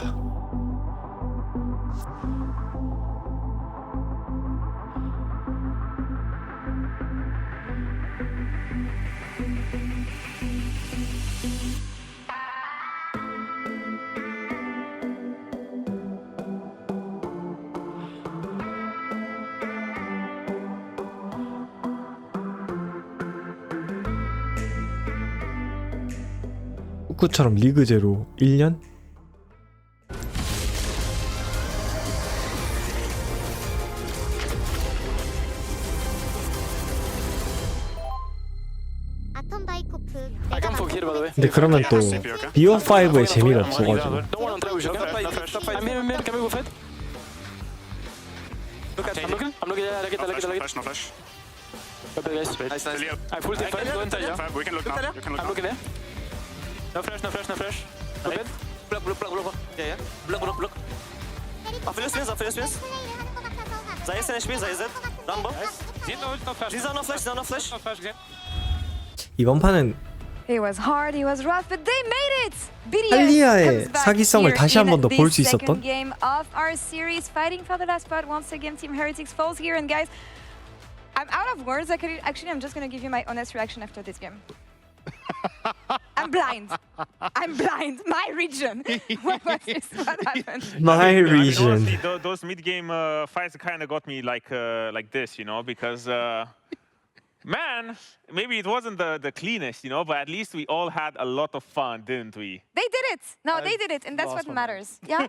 Speaker 1: 축구처럼 리그 제로 1년? 근데 그러면 또 BO5의 재미가 없어가지고. 이번 판은
Speaker 9: It was hard, it was rough, but they made it. BDS
Speaker 1: 할리아의
Speaker 9: comes back
Speaker 1: 사기성을
Speaker 9: here
Speaker 1: 다시 한 번 더
Speaker 9: in
Speaker 1: 볼
Speaker 9: this
Speaker 1: 수 있었던?
Speaker 9: second game of our series, fighting for the last spot. Once again, Team Heretics falls here, and guys, I'm out of words. Actually, I'm just gonna give you my honest reaction after this game. I'm blind. I'm blind. My region. What happened?
Speaker 1: My region.
Speaker 13: Honestly, those mid-game fights kind of got me like this, you know, because man, maybe it wasn't the cleanest, you know, but at least we all had a lot of fun, didn't we?
Speaker 9: They did it. No, they did it, and that's what matters. Yeah.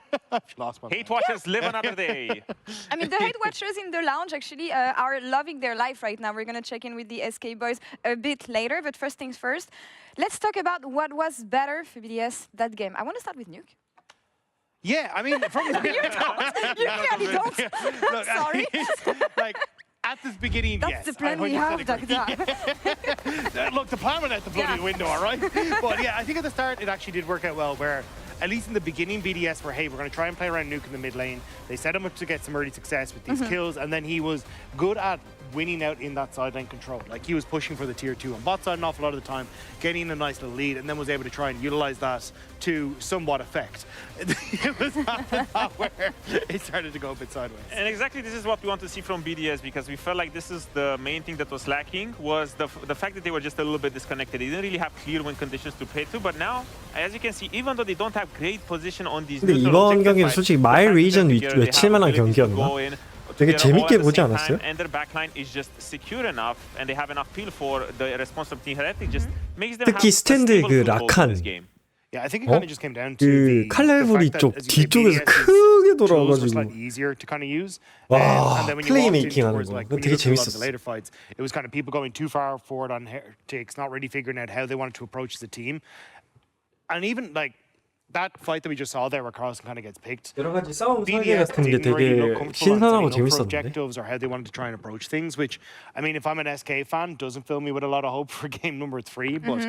Speaker 13: Hate watchers live another day.
Speaker 9: I mean, the hate watchers in the lounge actually are loving their life right now. We're gonna check in with the SK boys a bit later, but first things first, let's talk about what was better for BDS that game. I want to start with Nuke.
Speaker 12: Yeah, I mean, from
Speaker 9: You don't. You clearly don't.
Speaker 12: Look,
Speaker 9: Sorry.
Speaker 12: like at this beginning,
Speaker 9: That's
Speaker 12: yes.
Speaker 9: the plan
Speaker 12: I
Speaker 9: we have,
Speaker 12: 100% agree. Look, the plan went out the bloody window, all right? But yeah, I think at the start it actually did work out well, where at least in the beginning, BDS were, hey, we're going to try and play around Nuke in the mid lane. They set him up to get some early success with these kills, and then he was good at winning out in that sideline control. Like he was pushing for the tier 2 on bot side an awful lot of the time, getting a nice little lead, and then was able to try and utilize that to somewhat effect. It was after that where it started to go a bit sideways.
Speaker 13: And exactly this is what we want to see from BDS, because we felt like this is the main thing that was lacking, was the fact that they were just a little bit disconnected. They didn't really have clear win conditions to play to, but now, as you can see, even though they don't have great position on these
Speaker 1: 근데 이번 경기는 솔직히 마이 리전 외칠만한 경기였나? 되게 재밌게 보지 않았어요?
Speaker 13: And their backline is just secure enough, and they have enough feel for the response of Team Heretic. Just makes them
Speaker 1: 특히 스탠드 그 라칸
Speaker 12: Yeah, I think it kind of just came down to the
Speaker 1: 칼날부리
Speaker 12: fact
Speaker 1: 쪽
Speaker 12: that, as you say,
Speaker 1: 뒤쪽에서
Speaker 12: BDS's
Speaker 1: 크게
Speaker 12: tools were
Speaker 1: 돌아와가지고
Speaker 12: slightly easier to kind of use.
Speaker 1: 와,
Speaker 12: And then when you
Speaker 1: 플레이
Speaker 12: walked in
Speaker 1: 메이킹 하는
Speaker 12: towards,
Speaker 1: 거
Speaker 12: like,
Speaker 1: 그거
Speaker 12: when you
Speaker 1: 되게
Speaker 12: looked at a lot of the
Speaker 1: 재밌었어.
Speaker 12: later fights, it was kind of people going too far forward on heretics, not really figuring out how they wanted to approach the team. And even like that fight that we just saw there where Carlson kind of gets picked.
Speaker 1: 여러 가지 싸움 설계
Speaker 12: BDS
Speaker 1: 같은 게
Speaker 12: didn't really look
Speaker 1: 되게
Speaker 12: comfortable
Speaker 1: 신선하고
Speaker 12: on setting up for
Speaker 1: 재밌었는데.
Speaker 12: objectives or how they wanted to try and approach things, which I mean, if I'm an SK fan, doesn't fill me with a lot of hope for game number 3. But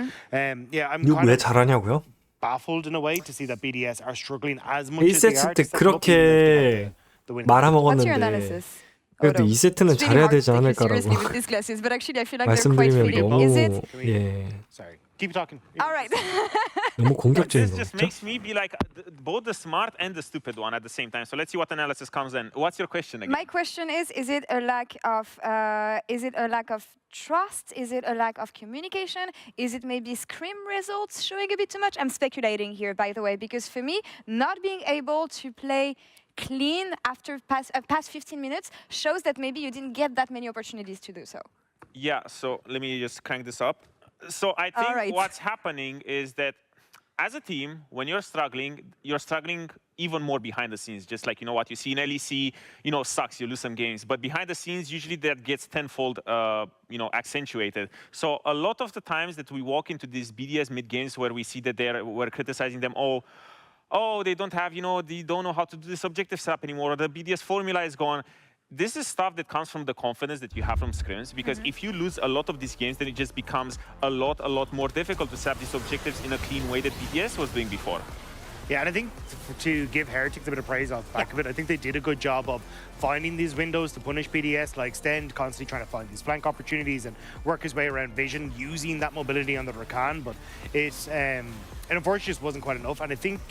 Speaker 12: yeah, I'm
Speaker 1: 이거
Speaker 12: kind
Speaker 1: 왜
Speaker 12: of
Speaker 1: 잘하냐고요?
Speaker 12: baffled in a way to see that BDS are struggling as much as they
Speaker 1: 1세트
Speaker 12: are.
Speaker 1: 때 그렇게
Speaker 9: What's your analysis?
Speaker 1: 그래도 2세트는 잘해야 되지 않을까라고
Speaker 9: With these glasses, but actually I feel like they're quite
Speaker 1: 말씀드리면
Speaker 9: fitting.
Speaker 1: 너무
Speaker 9: Is it?
Speaker 1: 예
Speaker 12: Sorry, keep talking.
Speaker 9: All right.
Speaker 1: 너무 공격적인
Speaker 13: This
Speaker 1: 거
Speaker 13: just
Speaker 1: 같죠?
Speaker 13: makes me be like both the smart and the stupid one at the same time. So let's see what analysis comes in. What's your question again?
Speaker 9: My question is it a lack of trust? Is it a lack of communication? Is it maybe scrim results showing a bit too much? I'm speculating here, by the way, because for me, not being able to play clean after past 15 minutes shows that maybe you didn't get that many opportunities to do so.
Speaker 13: Yeah, so let me just crank this up. So I think what's happening is that as a team, when you're struggling even more behind the scenes. Just like, you know, what you see in LEC, you know, sucks, you lose some games. But behind the scenes, usually that gets tenfold, you know, accentuated. So a lot of the times that we walk into these BDS mid games where we see that we're criticizing them, oh, they don't have, you know, they don't know how to do this objective setup anymore, or the BDS formula is gone. This is stuff that comes from the confidence that you have from scrims, because if you lose a lot of these games, then it just becomes a lot more difficult to set these objectives in a clean way that BDS was doing before.
Speaker 12: Yeah, and I think to give Heretics a bit of praise off the back of it, I think they did a good job of finding these windows to punish BDS, like Stend constantly trying to find these flank opportunities and work his way around Vision, using that mobility on the Rakan, but it's and unfortunately just wasn't quite enough. And I think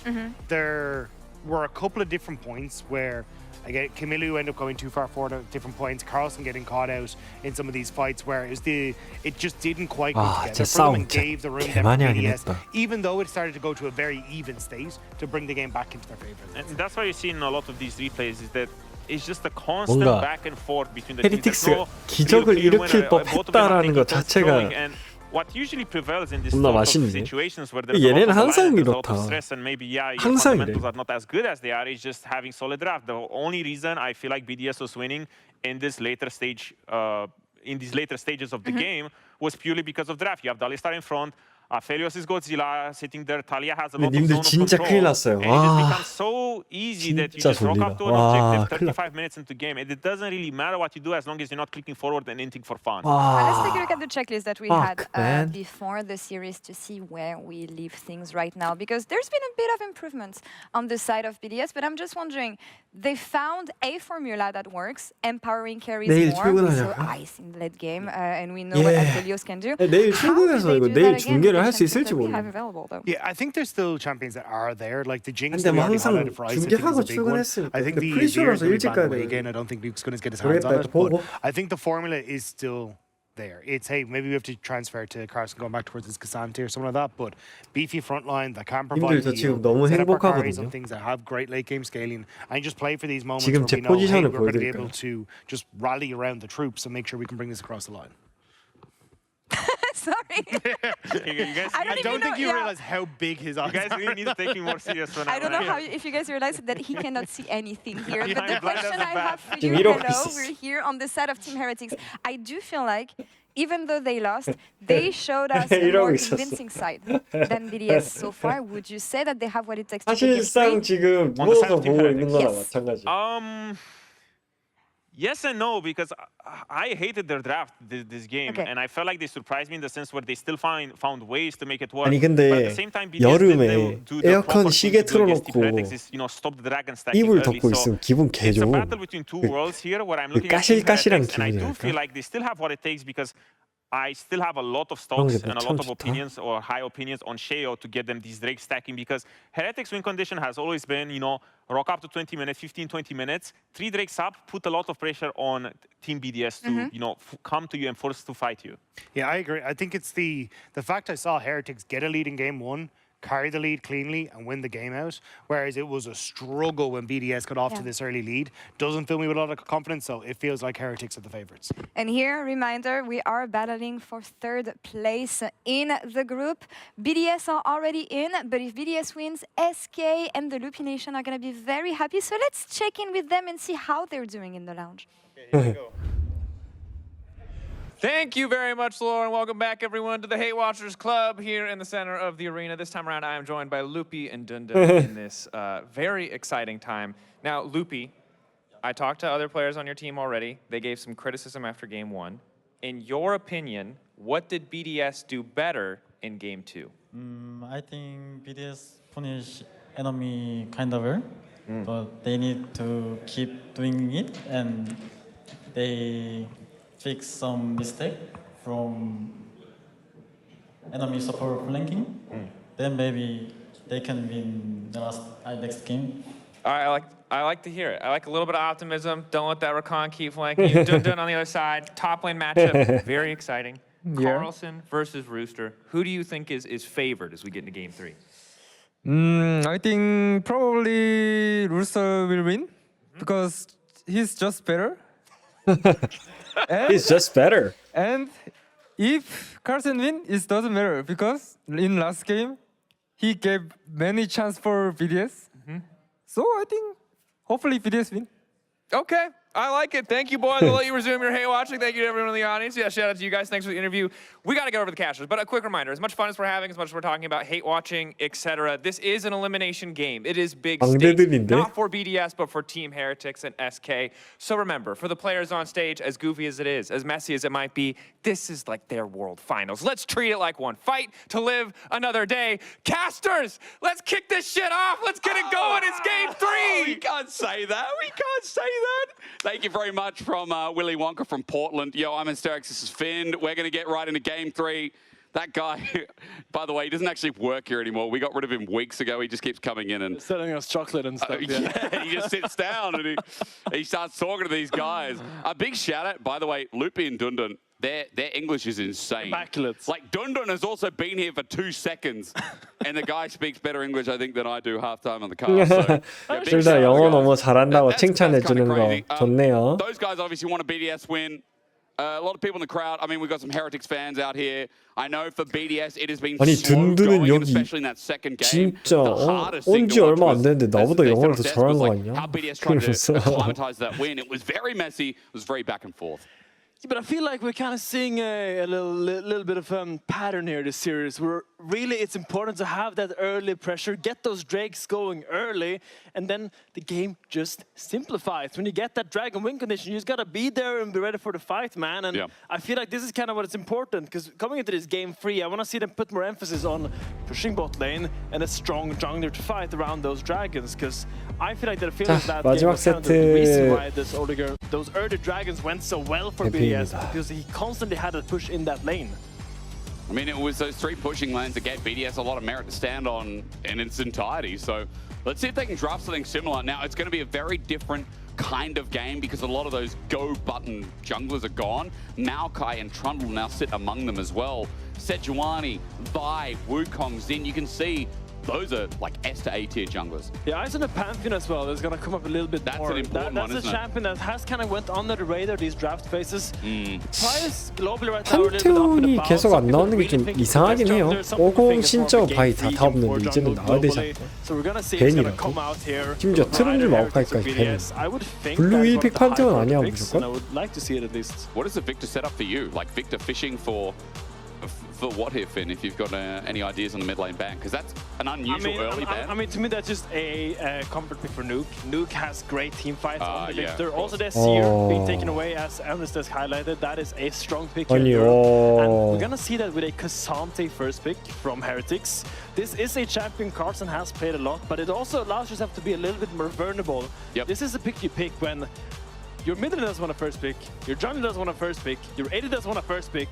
Speaker 12: there were a couple of different points where again, Camilo ended up going too far forward at different points. Carlson getting caught out in some of these fights where it just didn't quite go together for them and gave the room for BDS, even though it started to go to a very even state to bring the game back into their favor.
Speaker 13: And that's why you see in a lot of these replays is that it's just a constant back and forth between the teams.
Speaker 1: 헤리틱스가 기적을 일으킬 법했다라는 것 자체가
Speaker 13: What usually prevails in this
Speaker 1: 존나
Speaker 13: sort of
Speaker 1: 맛있네.
Speaker 13: situations where there's a lot of
Speaker 1: 항상
Speaker 13: violence, a lot
Speaker 1: 이렇다.
Speaker 13: of stress, and maybe your
Speaker 1: 항상
Speaker 13: fundamentals
Speaker 1: 이래.
Speaker 13: are not as good as they are, is just having solid draft. The only reason I feel like BDS was winning in this later stage, in these later stages of the game, was purely because of draft. You have Dalistar in front. Aphelios is Godzilla sitting there. Talia has a lot of zone of
Speaker 1: 진짜 큰일
Speaker 13: control.
Speaker 1: 났어요.
Speaker 13: And it just becomes so easy that you just rock up to an
Speaker 1: 와,
Speaker 13: objective 35 minutes into game. And it doesn't really matter what you do as long as you're not clicking forward and anything for fun.
Speaker 9: Let's take a look at the checklist that we
Speaker 1: Fuck, man.
Speaker 9: had before the series to see where we leave things right now, because there's been a bit of improvements on the side of BDS, but I'm just wondering, they found a formula that works, empowering carries
Speaker 1: 내일
Speaker 9: more. We
Speaker 1: 출근하자고요?
Speaker 9: saw ice in the late game, and we know what Aphelios can do.
Speaker 1: 내일
Speaker 9: How
Speaker 1: 출근해서
Speaker 9: do they
Speaker 1: 이거
Speaker 9: do
Speaker 1: 내일
Speaker 9: that again
Speaker 1: 중계를
Speaker 9: with
Speaker 1: 할
Speaker 9: the
Speaker 1: 수
Speaker 9: champions
Speaker 1: 있을지
Speaker 9: that we
Speaker 1: 모르겠네.
Speaker 9: have available, though?
Speaker 12: Yeah, I think there's still champions that are there. Like the Jinx
Speaker 1: 근데
Speaker 12: that we
Speaker 1: 뭐
Speaker 12: already
Speaker 1: 항상
Speaker 12: highlighted for Ice, I think
Speaker 1: 중계하고
Speaker 12: is a big one.
Speaker 1: 출근했으니까
Speaker 12: I think
Speaker 1: 근데
Speaker 12: the
Speaker 1: 프리쇼라서
Speaker 12: Azir is
Speaker 1: 일찍
Speaker 12: going to
Speaker 1: 가야
Speaker 12: be
Speaker 1: 돼.
Speaker 12: again. I don't think Luke's going to get his hands on
Speaker 1: 모르겠다.
Speaker 12: it.
Speaker 1: 보고.
Speaker 12: But I think the formula is still there. It's, hey, maybe we have to transfer to Carson going back towards his Cassante or something like that. But beefy front line that can provide
Speaker 1: 님들 저
Speaker 12: heal,
Speaker 1: 지금 너무
Speaker 12: set up our carries
Speaker 1: 행복하거든요.
Speaker 12: and things that have great late game scaling, and just play for these moments
Speaker 1: 지금
Speaker 12: where
Speaker 1: 제
Speaker 12: we know, hey,
Speaker 1: 포지션을
Speaker 12: we're going to be
Speaker 1: 보여드릴까요?
Speaker 12: able to just rally around the troops and make sure we can bring this across the line.
Speaker 9: Sorry.
Speaker 13: You guys,
Speaker 9: I don't
Speaker 12: think you
Speaker 9: yeah.
Speaker 12: realize how big his eyes
Speaker 13: you guys
Speaker 12: are.
Speaker 13: really need to take me more serious when
Speaker 9: I don't know if you guys realize that he cannot see anything here. But the
Speaker 13: I'm blind
Speaker 9: question
Speaker 13: as a
Speaker 9: I
Speaker 13: bat.
Speaker 9: have for
Speaker 1: 지금
Speaker 9: you,
Speaker 1: 이러고
Speaker 9: hello,
Speaker 1: 있었어.
Speaker 9: we're here on the side of Team Heretics. I do feel like, even though they lost, they showed us a
Speaker 1: 이러고
Speaker 9: more
Speaker 1: 있었어.
Speaker 9: convincing side than BDS so far. Would you say that they have what it takes to take game
Speaker 1: 사실상
Speaker 9: three?
Speaker 1: 지금
Speaker 13: On the side
Speaker 1: 누워서
Speaker 13: of Team
Speaker 1: 보고 있는 거랑
Speaker 9: Yes.
Speaker 1: 마찬가지.
Speaker 13: Yes and no, because I hated their draft this game, and I felt like they surprised me in the sense where they still found ways to make it work.
Speaker 1: 아니
Speaker 13: But at
Speaker 1: 근데
Speaker 13: the same time, BDS
Speaker 1: 여름에
Speaker 13: do the
Speaker 1: 에어컨
Speaker 13: proper
Speaker 1: 시계
Speaker 13: thing to do against
Speaker 1: 틀어놓고
Speaker 13: Heretics is, stop the dragon stacking
Speaker 1: 이불
Speaker 13: early.
Speaker 1: 덮고
Speaker 13: So
Speaker 1: 있으면 기분 개
Speaker 13: it's a
Speaker 1: 좋은
Speaker 13: battle between two worlds here, where I'm looking at
Speaker 1: 까실까실한
Speaker 13: Heretics, and I do
Speaker 1: 기분이랄까?
Speaker 13: feel like they still have what it takes because I still have a lot of
Speaker 1: 그런
Speaker 13: stocks
Speaker 1: 게
Speaker 13: and a
Speaker 1: 참
Speaker 13: lot of
Speaker 1: 좋다.
Speaker 13: opinions or high opinions on Sheo to get them these Drake stacking because Heretics win condition has always been, rock up to 20 minutes, 15, 20 minutes, 3 Drakes up, put a lot of pressure on Team BDS to, come to you and force to fight you.
Speaker 12: Yeah, I agree. I think it's the fact I saw Heretics get a lead in game 1, carry the lead cleanly and win the game out, whereas it was a struggle when BDS got off to this early lead. Doesn't fill me with a lot of confidence, so it feels like Heretics are the favorites.
Speaker 9: And here, reminder, we are battling for 3rd place in the group. BDS are already in, but if BDS wins, SK and the Loopy Nation are going to be very happy. So let's check in with them and see how they're doing in the lounge.
Speaker 12: Okay, here we go.
Speaker 4: Thank you very much, Lauren. Welcome back, everyone, to the Hate Watchers Club here in the center of the arena. This time around, I am joined by Loopy and Dundun in this very exciting time. Now, Loopy, I talked to other players on your team already. They gave some criticism after Game 1. In your opinion, what did BDS do better in Game 2?
Speaker 14: I think BDS punish enemy kind of well, but they need to keep doing it, and they fix some mistake from enemy support flanking. Then maybe they can win the next game.
Speaker 4: All right, I like to hear it. I like a little bit of optimism. Don't let that Rakan keep flanking you. Dundun on the other side. Top lane matchup, very exciting. Carlson versus Rooster. Who do you think is favored as we get into Game 3?
Speaker 15: I think probably Rooster will win because he's just better.
Speaker 1: He's just better.
Speaker 15: And if Carlson win, it doesn't matter because in last game he gave many chance for BDS. So I think hopefully BDS win.
Speaker 4: Okay, I like it. Thank you, boys. I'll let you resume your hate watching. Thank you to everyone in the audience. Yeah, shout out to you guys. Thanks for the interview. We got to get over the cashers, but a quick reminder: as much fun as we're having, as much as we're talking about hate watching, etc., this is an elimination game. It is big stakes, not for BDS, but for Team Heretics and SK. So remember, for the players on stage, as goofy as it is, as messy as it might be, this is like their world finals. Let's treat it like one. Fight to live another day. Casters, let's kick this shit off. Let's get it going. It's Game 3.
Speaker 2: We can't say that. We can't say that. Thank you very much from Willy Wonka from Portland. Yo, I'm Asterix. This is Finn. We're going to get right into Game 3. That guy, by the way, he doesn't actually work here anymore. We got rid of him weeks ago. He just keeps coming in and
Speaker 3: selling us chocolate and stuff.
Speaker 2: Yeah, he just sits down and he starts talking to these guys. A big shout out, by the way, Loopy and Dundun. Their English is insane.
Speaker 3: Immaculate.
Speaker 2: Like Dundun has also been here for 2 seconds, and the guy speaks better English, I think, than I do halftime on the car. So, yeah,
Speaker 1: 둘 다 영어 너무 잘한다고 칭찬해 주는 거 좋네요.
Speaker 2: Those guys obviously want a BDS win. A lot of people in the crowd. I mean, we've got some Heretics fans out here. I know for BDS, it has been
Speaker 1: 아니
Speaker 2: slow
Speaker 1: 둔두는
Speaker 2: going,
Speaker 1: 여기
Speaker 2: especially in that second game.
Speaker 1: 진짜 온지 얼마 안 됐는데 나보다 영어를 더 잘하는 거 아니야?
Speaker 2: How BDS tried to acclimatize that win. It was very messy. It was very back and forth.
Speaker 3: Yeah, but I feel like we're kind of seeing a little bit of pattern here this series where really it's important to have that early pressure, get those Drakes going early, and then the game just simplifies. When you get that Dragon win condition, you just got to be there and be ready for the fight, man. And I feel like this is kind of what it's important, because coming into this Game 3, I want to see them put more emphasis on pushing bot lane and a strong jungler to fight around those dragons, because I feel like that feels that game was kind of the reason why those early dragons went so well for BDS, because he constantly had to push in that lane.
Speaker 2: I mean, it was those 3 pushing lanes that gave BDS a lot of merit to stand on in its entirety. So let's see if they can draft something similar. Now, it's going to be a very different kind of game because a lot of those go button junglers are gone. Maokai and Trundle now sit among them as well. Sejuani, Vi, Wukong, Xin, you can see those are like S to A tier junglers.
Speaker 3: Yeah, eyes on the Pantheon as well. It's going to come up a little bit more.
Speaker 2: That's an important one,
Speaker 3: That's a champion that has kind of went under the radar these draft phases. Price globally right now.
Speaker 1: 판테온이 계속 안 나오는 게 좀 이상하긴 해요. 50, 신저, 바이 다 없는데 이제는 나와야 되지 않나? 벤이라고? 심지어 트런들 마오카이까지 벤. 블루 1픽 판테온 아니야 무조건?
Speaker 2: What is the Victor setup for you? Like Victor fishing for For what here, Finn, if you've got any ideas on the mid lane ban? Because that's an unusual early ban.
Speaker 3: I mean, to me, that's just a comfort pick for Nuke. Nuke has great team fights on the
Speaker 2: yeah,
Speaker 3: Victor. Also, there's Seer being taken away, as Ernest has highlighted. That is a strong pick here.
Speaker 1: 아니요.
Speaker 3: And we're gonna see that with a Cassante first pick from Heretics. This is a champion Carson has played a lot, but it also allows yourself to be a little bit more vulnerable.
Speaker 2: Yep.
Speaker 3: This is a pick you pick when your mid laner doesn't want a first pick, your jungle doesn't want a first pick, your AD doesn't want a first pick.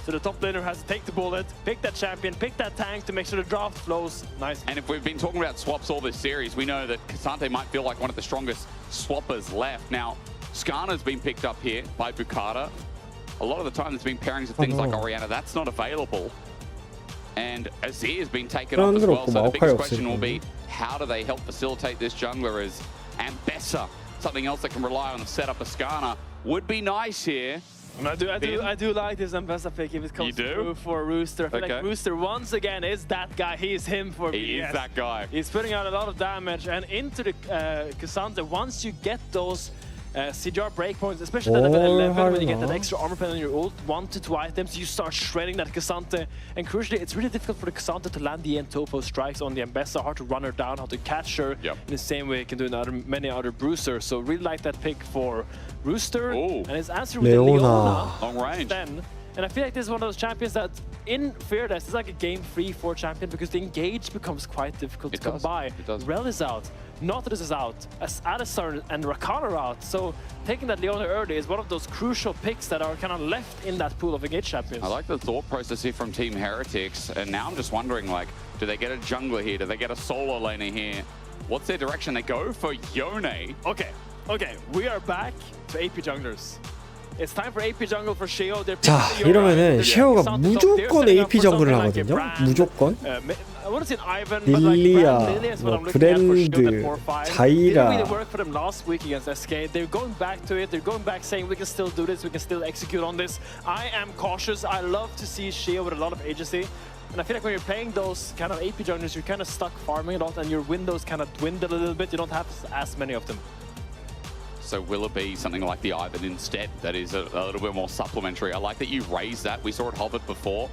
Speaker 3: So the top laner has to take the bullet, pick that champion, pick that tank to make sure the draft flows nice.
Speaker 2: And if we've been talking about swaps all this series, we know that Cassante might feel like one of the strongest swappers left. Now, Skarner's been picked up here by Bukata. A lot of the time there's been pairings of things like Orianna. That's not available. And Azir has been taken off as well. So the biggest question will be, how do they help facilitate this jungler as Ambessa, something else that can rely on the setup of Skarner, would be nice here.
Speaker 3: And I do like this Ambessa pick if it comes through for Rooster. I feel like Rooster once again is that guy. He is him for BDS.
Speaker 2: He is that guy.
Speaker 3: He's putting out a lot of damage, and into the Cassandra, once you get those CGR breakpoints, especially at level 11, when you get that extra armor pen on your ult, 1 to 2 items, you start shredding that Cassandra. And crucially, it's really difficult for the Cassandra to land the Entofo strikes on the Ambessa, hard to run her down, how to catch her in the same way you can do in many other bruisers. So really like that pick for Rooster. And his answer with Leona.
Speaker 2: Long range.
Speaker 3: Then, and I feel like this is one of those champions that, in fairness, is like a game 3-4 champion because the engage becomes quite difficult to come by. Rel is out, Nautilus is out, as Alistar and Rakan are out. So taking that Leona early is one of those crucial picks that are kind of left in that pool of engage champions.
Speaker 2: I like the thought process here from Team Heretics, and now I'm just wondering, like, do they get a jungler here? Do they get a solo laner here? What's their direction? They go for Yone.
Speaker 3: Okay, we are back to AP junglers. It's time for AP jungle for Sheo.
Speaker 1: 자, 이러면은 셰어가 무조건 AP 정글을 하거든요. 무조건. 릴리아, 뭐 브랜드, 자이라.
Speaker 3: Really worked for them last week against SK. They're going back to it. They're going back saying we can still do this. We can still execute on this. I am cautious. I love to see Sheo with a lot of agency. And I feel like when you're playing those kind of AP junglers, you're kind of stuck farming a lot, and your windows kind of dwindle a little bit. You don't have as many of them.
Speaker 2: So will it be something like the Ivan instead that is a little bit more supplementary? I like that you raised that. We saw it hovered before.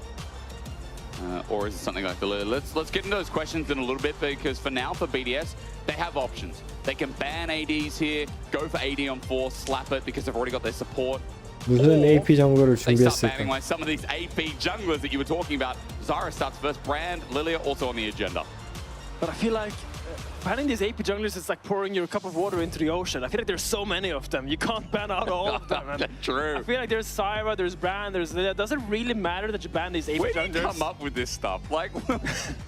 Speaker 2: Or is it something like the... Let's get into those questions in a little bit, because for now, for BDS, they have options. They can ban ADs here, go for AD on 4, slap it because they've already got their support.
Speaker 1: 무슨 AP 정글을
Speaker 2: They start
Speaker 1: 준비했을까?
Speaker 2: banning like some of these AP junglers that you were talking about. Zara starts first, Brand, Lilia also on the agenda.
Speaker 3: But I feel like banning these AP junglers is like pouring your cup of water into the ocean. I feel like there's so many of them. You can't ban out all of them. And
Speaker 2: True.
Speaker 3: I feel like there's Syra, there's Brand, there's Lilia. Does it really matter that you ban these AP
Speaker 2: Where
Speaker 3: junglers?
Speaker 2: do you come up with this stuff? Like,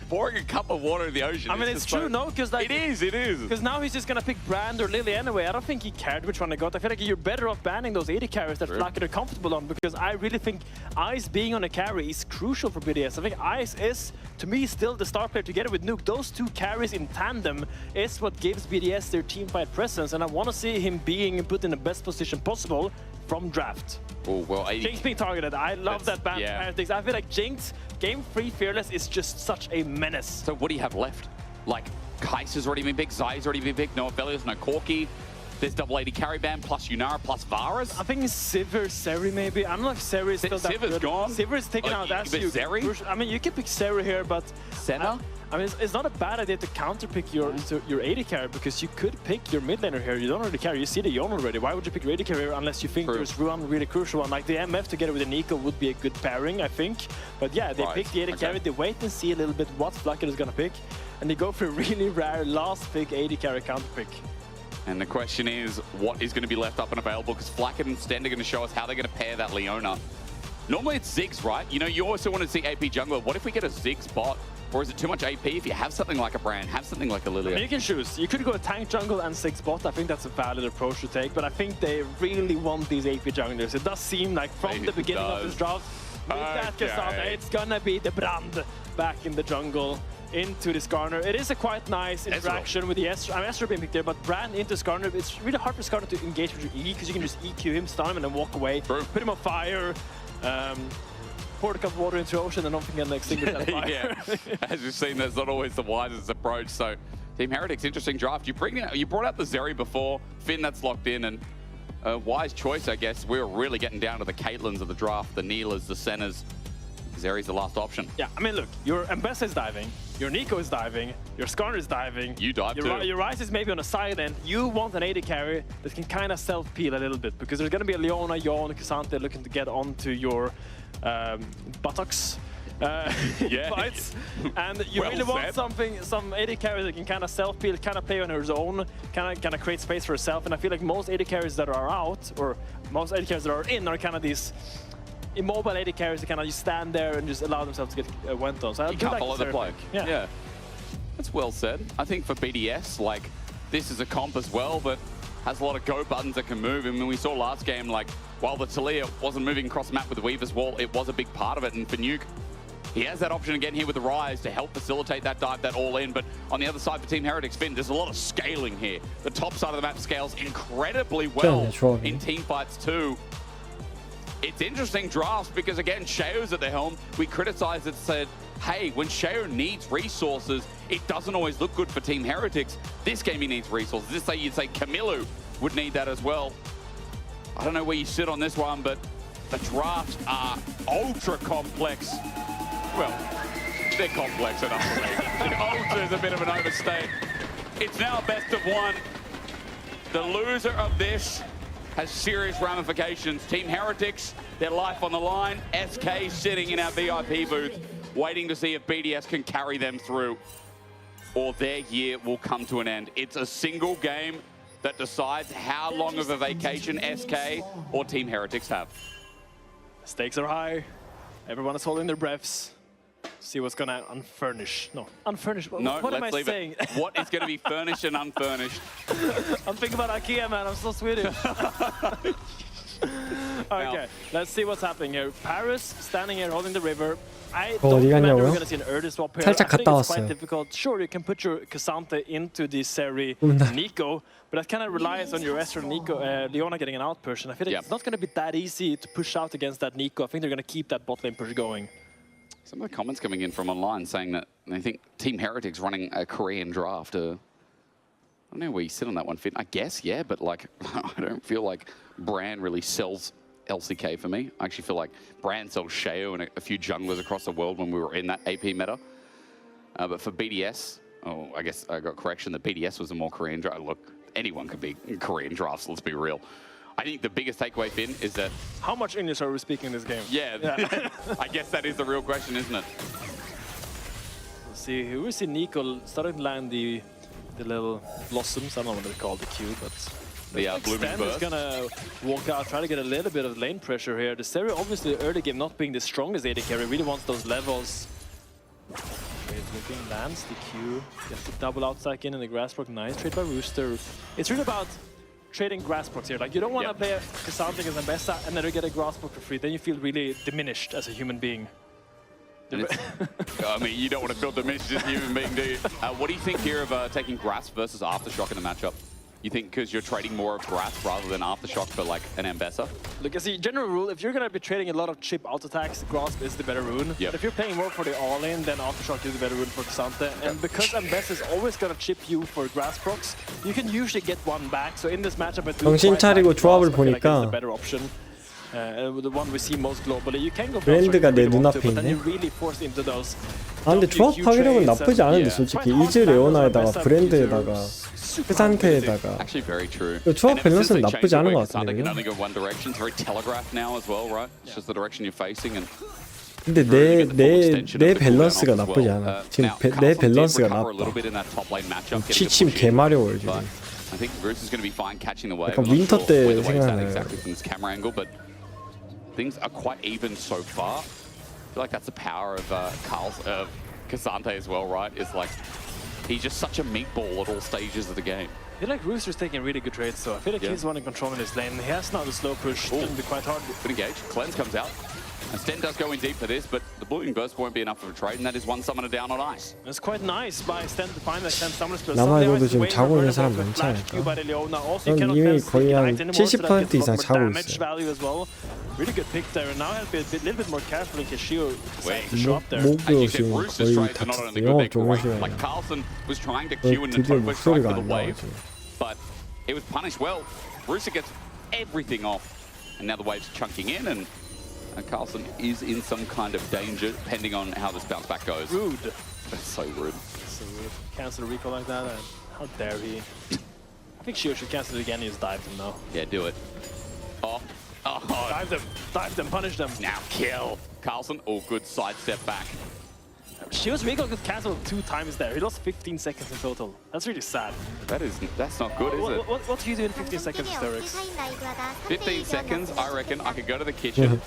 Speaker 2: pouring a cup of water in the ocean.
Speaker 3: I mean, it's true, no? Because like,
Speaker 2: it is.
Speaker 3: Because now he's just gonna pick Brand or Lily anyway. I don't think he cared which one I got. I feel like you're better off banning those AD carries that Flacker are comfortable on, because I really think Ice being on a carry is crucial for BDS. I think Ice is, to me, still the star player together with Nuke. Those two carries in tandem is what gives BDS their teamfight presence, and I want to see him being put in the best position possible from draft.
Speaker 2: Oh, well,
Speaker 3: Jinx being targeted. I love that ban. I feel like Jinx, game 3 Fearless is just such a menace.
Speaker 2: So what do you have left? Like, Kaiser's already been big, Zai's already been big, no Aphelios, no Corki. There's double AD carry ban plus Yunara plus Varus.
Speaker 3: I think Sivir, Seri maybe. I don't know if Seri is still that
Speaker 2: Sivir's
Speaker 3: good.
Speaker 2: gone.
Speaker 3: Sivir's taken out. That's you.
Speaker 2: Seri?
Speaker 3: I mean, you can pick Seri here, but
Speaker 2: Senna?
Speaker 3: I mean, it's not a bad idea to counterpick your AD carry, because you could pick your mid laner here. You don't already carry. You see the Yon already. Why would you pick your AD carry unless you think there's one really crucial one? Like the MF together with the Nico would be a good pairing, I think. But yeah, they pick the AD carry. They wait and see a little bit what Flacker is gonna pick, and they go for a really rare last pick AD carry counter pick.
Speaker 2: And the question is, what is going to be left up and available? Because Flack and Sten are going to show us how they're going to pair that Leona. Normally it's Ziggs, right? You know, you also want to see AP jungler. What if we get a Ziggs bot? Or is it too much AP? If you have something like a Brand, have something like a Lilia.
Speaker 3: I mean, you can choose. You could go tank jungle and 6 bot. I think that's a valid approach to take. But I think they really want these AP junglers. It does seem like from the beginning of this draft, with that Cassandra, it's gonna be the Brand back in the jungle into the Skarner. It is a quite nice interaction with the Ezreal. I mean, Ezreal being picked there, but Brand into Skarner. It's really hard for Skarner to engage with your E, because you can just EQ him, stun him, and then walk away. Put him on fire. Pour a cup of water into the ocean and nothing can extinguish that fire.
Speaker 2: Yeah, as we've seen, that's not always the wisest approach. So, Team Heretics, interesting draft. You brought out the Zeri before. Finn, that's locked in, and a wise choice, I guess. We're really getting down to the Caitlins of the draft, the Neelas, the Sennas. Zeri's the last option.
Speaker 3: Yeah, I mean, look, your Mbessa is diving, your Nico is diving, your Skarner is diving.
Speaker 2: You dive too.
Speaker 3: Your Ryze is maybe on the side end. You want an AD carry that can kind of self-peel a little bit because there's going to be a Leona, Yon, K'Sante looking to get onto your buttocks. Fights. And you really want some AD carry that can kind of self-peel, kind of play on her own, kind of create space for herself. And I feel like most AD carries that are out, or most AD carries that are in, are kind of these immobile AD carries that kind of just stand there and just allow themselves to get went on. So
Speaker 2: you can't follow the bloke.
Speaker 3: Yeah.
Speaker 2: That's well said. I think for BDS, like, this is a comp as well that has a lot of go buttons that can move. I mean, we saw last game, like, while the Talia wasn't moving across the map with the Weaver's Wall, it was a big part of it. And for Nuke, he has that option again here with the Rise to help facilitate that dive, that all-in. But on the other side for Team Heretics, Finn, there's a lot of scaling here. The top side of the map scales incredibly well in team fights too. It's interesting drafts because, again, Shao's at the helm. We criticized it, said, hey, when Shao needs resources, it doesn't always look good for Team Heretics. This game he needs resources. You'd say Camilo would need that as well. I don't know where you sit on this one, but the drafts are ultra complex. Well, they're complex enough for me. Ultra is a bit of an overstate. It's now a best of one. The loser of this has serious ramifications. Team Heretics, their life on the line. SK sitting in our VIP booth, waiting to see if BDS can carry them through, or their year will come to an end. It's a single game that decides how long of a vacation SK or Team Heretics have.
Speaker 3: Stakes are high. Everyone is holding their breaths. See what's gonna unfurnish. No, unfurnish.
Speaker 2: No,
Speaker 3: what am I
Speaker 2: let's leave
Speaker 3: saying?
Speaker 2: it. What is going to be furnished and unfurnished?
Speaker 3: I'm thinking about IKEA, man. I'm so Swedish. Okay, let's see what's happening here. Paris standing here holding the river. I don't imagine we're going to see an early swap here.
Speaker 1: 살짝
Speaker 3: I think
Speaker 1: 갔다
Speaker 3: it's quite
Speaker 1: 왔어요.
Speaker 3: difficult. Sure, you can put your K'Sante into the Seri Nico, but that kind of relies on your Esther Nico, Leona getting an outpush. And I feel like it's not going to be that easy to push out against that Nico. I think they're going to keep that bot lane push going.
Speaker 2: Some of the comments coming in from online saying that they think Team Heretics running a Korean draft. I don't know where you sit on that one, Finn. I guess, yeah, but like, I don't feel like Brand really sells LCK for me. I actually feel like Brand sells Shao and a few junglers across the world when we were in that AP meta. But for BDS, I guess I got correction that BDS was a more Korean draft. Look, anyone could be in Korean drafts, let's be real. I think the biggest takeaway, Finn, is that...
Speaker 3: How much English are we speaking in this game?
Speaker 2: Yeah. I guess that is the real question, isn't it?
Speaker 3: Let's see, here we see Nico starting to land the little blossoms. I don't know what they're called, the Q, but...
Speaker 2: The blooming
Speaker 3: Stan
Speaker 2: burst.
Speaker 3: is gonna walk out, try to get a little bit of lane pressure here. The Seri, obviously, early game not being the strongest AD carry, really wants those levels. Great looking, lands the Q, gets the double outside in the grass block. Nice trade by Rooster. It's really about trading grass blocks here. Like, you don't want to play a K'Sante against Mbessa and then you get a grass block for free. Then you feel really diminished as a human being.
Speaker 2: I mean, you don't want to feel diminished as a human being, do you? What do you think here of taking grass versus Aftershock in the matchup? You think because you're trading more of grass rather than Aftershock for like an Mbessa?
Speaker 3: Look, as a general rule, if you're going to be trading a lot of chip out attacks, Grasp is the better rune. But if you're paying more for the all-in, then Aftershock is the better rune for K'Sante. And because Mbessa is always going to chip you for grass procs, you can usually get one back. So in this matchup,
Speaker 1: 정신 차리고 조합을 보니까
Speaker 3: the better option. The one we see most globally. You can go
Speaker 1: 브랜드가 내
Speaker 3: but
Speaker 1: 눈앞에
Speaker 3: then
Speaker 1: 있네.
Speaker 3: you're really forced into those.
Speaker 1: 아 근데 조합 파괴력은 나쁘지 않은데 솔직히 이즈 레오나에다가 브랜드에다가 그 상태에다가
Speaker 2: Actually, very true.
Speaker 1: 조합 밸런스는 나쁘지 않은 것
Speaker 2: K'Sante can
Speaker 1: 같은데.
Speaker 2: only go one direction. It's very telegraphed now as well, right? It's just the direction you're facing. And
Speaker 1: 근데 내 밸런스가 나쁘지 않아. 지금 내 밸런스가 나빠. 치침 개마려워요 지금.
Speaker 2: I think Bruce is going to be fine catching the wave.
Speaker 1: 약간
Speaker 2: I'm not
Speaker 1: 윈터
Speaker 2: sure
Speaker 1: 때
Speaker 2: where the wave's at
Speaker 1: 생각나요.
Speaker 2: exactly from this camera angle, but things are quite even so far. I feel like that's the power of K'Sante as well, right? Is like he's just such a meatball at all stages of the game.
Speaker 3: I feel like Rooster's taking really good trades, so I feel like he's wanting control in his lane. He has now the slow push. It's going to be quite hard.
Speaker 2: Good engage. Cleanse comes out. And Sten does go in deep for this, but the blooming burst won't be enough of a trade, and that is one summoner down on ice.
Speaker 3: It's quite nice by Sten to find that 10 summoner spell.
Speaker 1: 남아도도 지금 자고 있는 사람 많지 않을까? 전 이미 거의 한 70% 이상 자고 있어요.
Speaker 3: Really good pick there, and now I'll be a little bit more careful in case Shio decides to show up there.
Speaker 1: 목표 지금 거의 다 영업 종료시간이야.
Speaker 2: Like Carlson was trying to queue in the
Speaker 1: 드디어
Speaker 2: top strike
Speaker 1: 목소리가
Speaker 2: for the
Speaker 1: 안
Speaker 2: wave,
Speaker 1: 나오지.
Speaker 2: but it was punished well. Rooster gets everything off, and now the wave's chunking in, and And Carlson is in some kind of danger, depending on how this bounce back goes.
Speaker 3: Rude.
Speaker 2: That's so rude.
Speaker 3: So rude. Cancel a recall like that, and how dare he? I think Shio should cancel it again and just dive them now.
Speaker 2: Yeah, do it. Oh.
Speaker 3: Dive them, punish them.
Speaker 2: Now kill. Carlson, oh, good sidestep back.
Speaker 3: Shio's recall got cancelled 2 times there. He lost 15 seconds in total. That's really sad.
Speaker 2: That's not good, is it?
Speaker 3: What do you do in 15 seconds, Sterix?
Speaker 2: 15 seconds, I reckon I could go to the kitchen,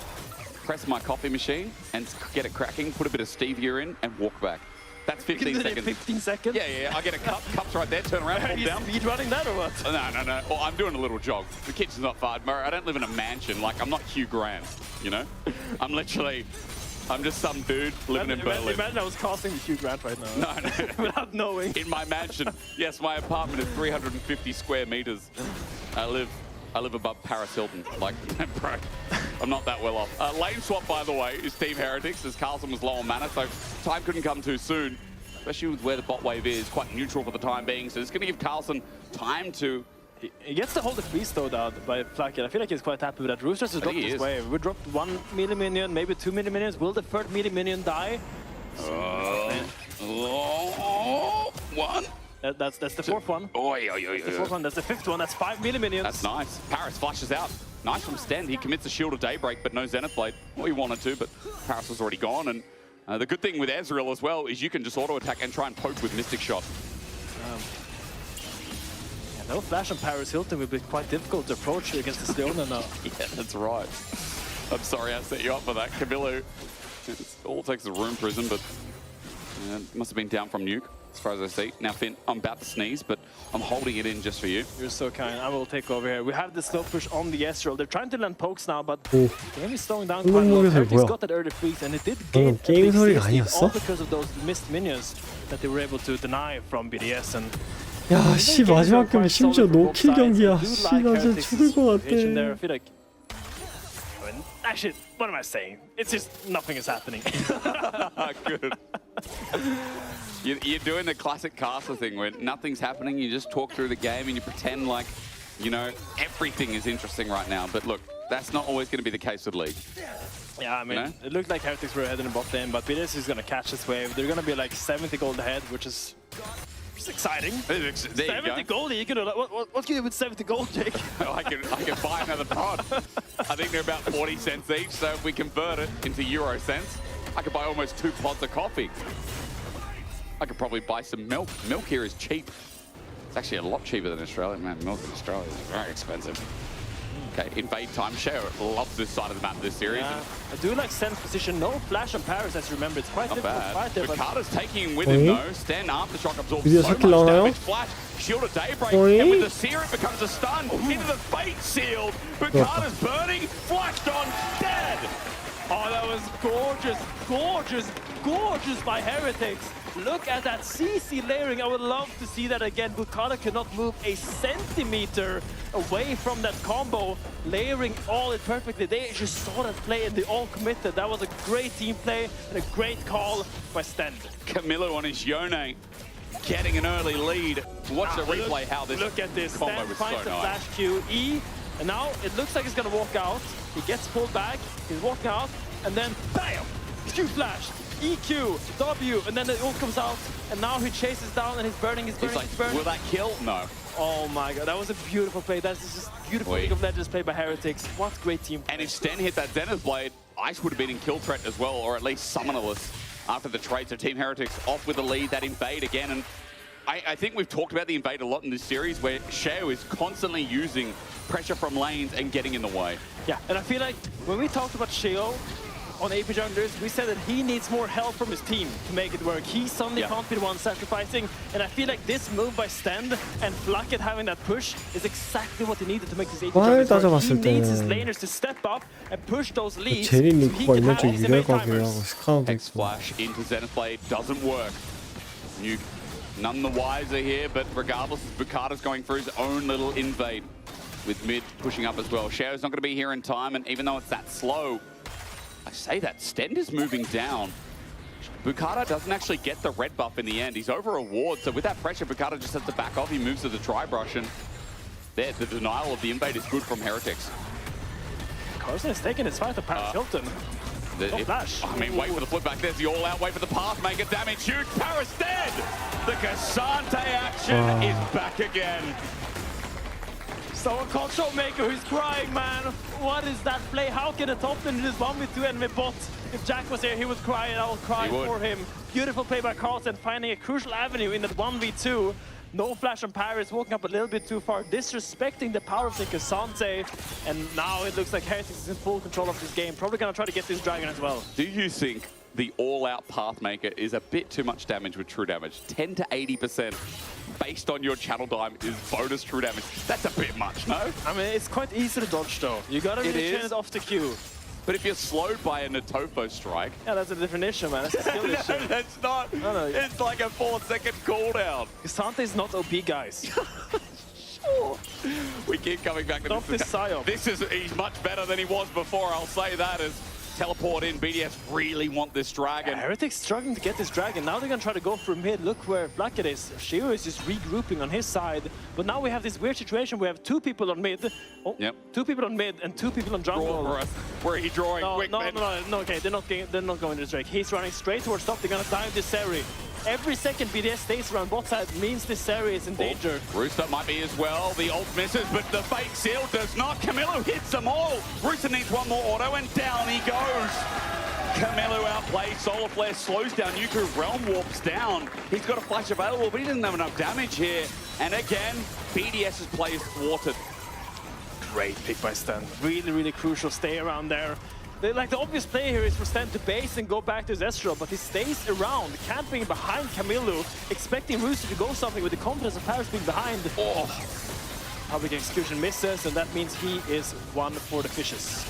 Speaker 2: press my coffee machine, and get it cracking, put a bit of stevia in, and walk back. That's 15 seconds.
Speaker 3: 15 seconds?
Speaker 2: Yeah, I get a cup's right there, turn around,
Speaker 3: Are
Speaker 2: walk
Speaker 3: you
Speaker 2: down.
Speaker 3: speed running that or what?
Speaker 2: No. Well, I'm doing a little jog. The kitchen's not far. I don't live in a mansion. Like, I'm not Hugh Grant, you know? I'm just some dude living in Berlin.
Speaker 3: Imagine I was casting with Hugh Grant right now.
Speaker 2: No.
Speaker 3: Without knowing.
Speaker 2: In my mansion. Yes, my apartment is 350 square meters. I live above Paris Hilton. Like, bro, I'm not that well off. Lane swap, by the way, is Team Heretics, as Carlson was low on mana, so time couldn't come too soon. Especially with where the bot wave is, quite neutral for the time being. So it's going to give Carlson time to...
Speaker 3: He gets to hold the freeze though by Flacket. I feel like he's quite happy with that. Roosters has dropped his wave. We dropped 1 melee minion, maybe 2 melee minions. Will the 3rd melee minion die?
Speaker 2: One.
Speaker 3: That's the 4th one.
Speaker 2: The
Speaker 3: 4th one. That's the 5th one. That's 5 melee minions.
Speaker 2: That's nice. Paris flashes out. Nice from Sten. He commits a Shield of Daybreak, but no Zenith Blade. Well, he wanted to, but Paris was already gone. And the good thing with Ezreal as well is you can just auto-attack and try and poke with Mystic Shot.
Speaker 3: No flash on Paris Hilton will be quite difficult to approach against the Leona now.
Speaker 2: Yeah, that's right. I'm sorry I set you up for that, Camilo. All it takes is a room prison, but it must have been down from nuke, as far as I see. Now, Finn, I'm about to sneeze, but I'm holding it in just for you.
Speaker 3: You're so kind. I will take over here. We have the slow push on the Ezreal. They're trying to land pokes now, but the game is slowing down quite a lot. Heretics got that early freeze, and it did gain a big CSD, all because of those missed minions that they were able to deny from BDS. And
Speaker 1: 야, 씨 마지막 경기 심지어 노킬 경기야. 씨, 나 진짜 죽을 것 같아.
Speaker 3: Actually, what am I saying? It's just nothing is happening.
Speaker 2: Good. You're doing the classic caster thing where nothing's happening. You just talk through the game and you pretend like, you know, everything is interesting right now. But look, that's not always going to be the case with League.
Speaker 3: Yeah, I mean, it looked like Heretics were ahead in the bot lane, but BDS is going to catch this wave. They're going to be like 70 gold ahead, which is... It's exciting.
Speaker 2: There
Speaker 3: 70 gold, you can do, what can you do with 70 gold, Jake?
Speaker 2: I can buy another pod. I think they're about 40 cents each, so if we convert it into Euro cents, I could buy almost 2 pods of coffee. I could probably buy some milk. Milk here is cheap. It's actually a lot cheaper than Australia. Man, milk in Australia is very expensive. Okay, invade time. Share loves this side of the map this series.
Speaker 3: Yeah. I do like Sten's position. No flash on Paris, as you remember. It's quite difficult to fight there.
Speaker 2: Carter's taking him with him though. Sten aftershock absorbs
Speaker 1: 드디어
Speaker 2: so
Speaker 1: 샤킬
Speaker 2: much
Speaker 1: 나오나요?
Speaker 2: damage. Flash, Shield of Daybreak, and with the Seer it becomes a stun. Into the Fate Sealed. But Carter's burning, flashed on, dead.
Speaker 3: Oh, that was gorgeous, gorgeous, gorgeous by Heretics. Look at that CC layering. I would love to see that again. Bukata cannot move a centimeter away from that combo, layering all it perfectly. They just saw that play and they all committed. That was a great team play and a great call by Sten.
Speaker 2: Camilo on his Yone, getting an early lead. Watch the replay how this
Speaker 3: Look at this.
Speaker 2: combo
Speaker 3: Sten
Speaker 2: was so
Speaker 3: finds the
Speaker 2: nice.
Speaker 3: flash Q, E, and now it looks like he's gonna walk out. He gets pulled back, he's walking out, and then BAM! Q flash. EQ, W, and then it all comes out, and now he chases down and he's burning, he's burning, he's burning.
Speaker 2: Will that kill? No.
Speaker 3: Oh my god, that was a beautiful play. That's just beautiful League of Legends play by Heretics. What great team play.
Speaker 2: And if Sten hit that Zenith Blade, Ice would have been in kill threat as well, or at least summonerless after the trade. So Team Heretics off with the lead, that invade again. And I think we've talked about the invade a lot in this series where Sheo is constantly using pressure from lanes and getting in the way.
Speaker 3: Yeah, and I feel like when we talked about Sheo, on AP junglers, we said that he needs more help from his team to make it work. He suddenly can't be the one sacrificing, and I feel like this move by Sten and Flacket having that push is exactly what he needed to make this AP junglers work. He needs his laners to step up and push those leads so he can have these invade timers.
Speaker 2: X-Flash into Zenith Blade doesn't work. Nuke none the wiser here, but regardless, Bukata's going for his own little invade with mid pushing up as well. Sheo's not going to be here in time, and even though it's that slow, I say that, Sten is moving down. Bukata doesn't actually get the red buff in the end. He's over a ward, so with that pressure, Bukata just has to back off. He moves to the Tri-Brush, and there, the denial of the invade is good from Heretics.
Speaker 3: Carson is taking his fight to Paris Hilton. Flash.
Speaker 2: I mean, wait for the flip back. There's the all-out. Wait for the pass. Make it damage. Huge. Paris dead. The Cassante action is back again.
Speaker 3: Someone called Showmaker who's crying, man. What is that play? How can a top lane just 1v2 enemy bot? If Jack was here, he would cry and I would cry for him. Beautiful play by Carlsen, finding a crucial avenue in that 1v2. No flash on Paris, walking up a little bit too far, disrespecting the power of the Cassante. And now it looks like Heretics is in full control of this game. Probably gonna try to get this dragon as well.
Speaker 2: Do you think the all-out Pathmaker is a bit too much damage with true damage? 10 to 80% based on your channel time is bonus true damage. That's a bit much, no?
Speaker 3: I mean, it's quite easy to dodge though. You gotta really train it off the queue.
Speaker 2: But if you're slowed by a Natofo strike...
Speaker 3: Yeah, that's a different issue, man. That's a skill issue.
Speaker 2: No, that's not. No. It's like a 4-second cooldown.
Speaker 3: Cassante is not OP, guys.
Speaker 2: Sure. We keep coming back to
Speaker 3: Stop this psyop.
Speaker 2: He's much better than he was before, I'll say that. As teleport in, BDS really want this dragon.
Speaker 3: Yeah, Heretics struggling to get this dragon. Now they're gonna try to go for mid. Look where Blackett is. Shio is just regrouping on his side. But now we have this weird situation. We have 2 people on mid. Oh,
Speaker 2: yep.
Speaker 3: 2 people on mid and 2 people on jungle.
Speaker 2: Where are he drawing?
Speaker 3: No, okay, they're not going to Drake. He's running straight towards top. They're gonna dive this Seri. Every second BDS stays around bot side means this Seri is in danger.
Speaker 2: Rooster might be as well. The ult misses, but the fake seal does not. Camilo hits them all. Rooster needs one more auto, and down he goes. Camilo outplays. Solar Flare slows down. Yuku Realm warps down. He's got a flash available, but he doesn't have enough damage here. And again, BDS's play is thwarted.
Speaker 3: Great pick by Stan. Really, really crucial. Stay around there. Like the obvious play here is for Stan to base and go back to his Ezreal, but he stays around, camping behind Camilo, expecting Rooster to go something with the confidence of Paris being behind. Oh! Public execution misses, and that means he is one for the fishes.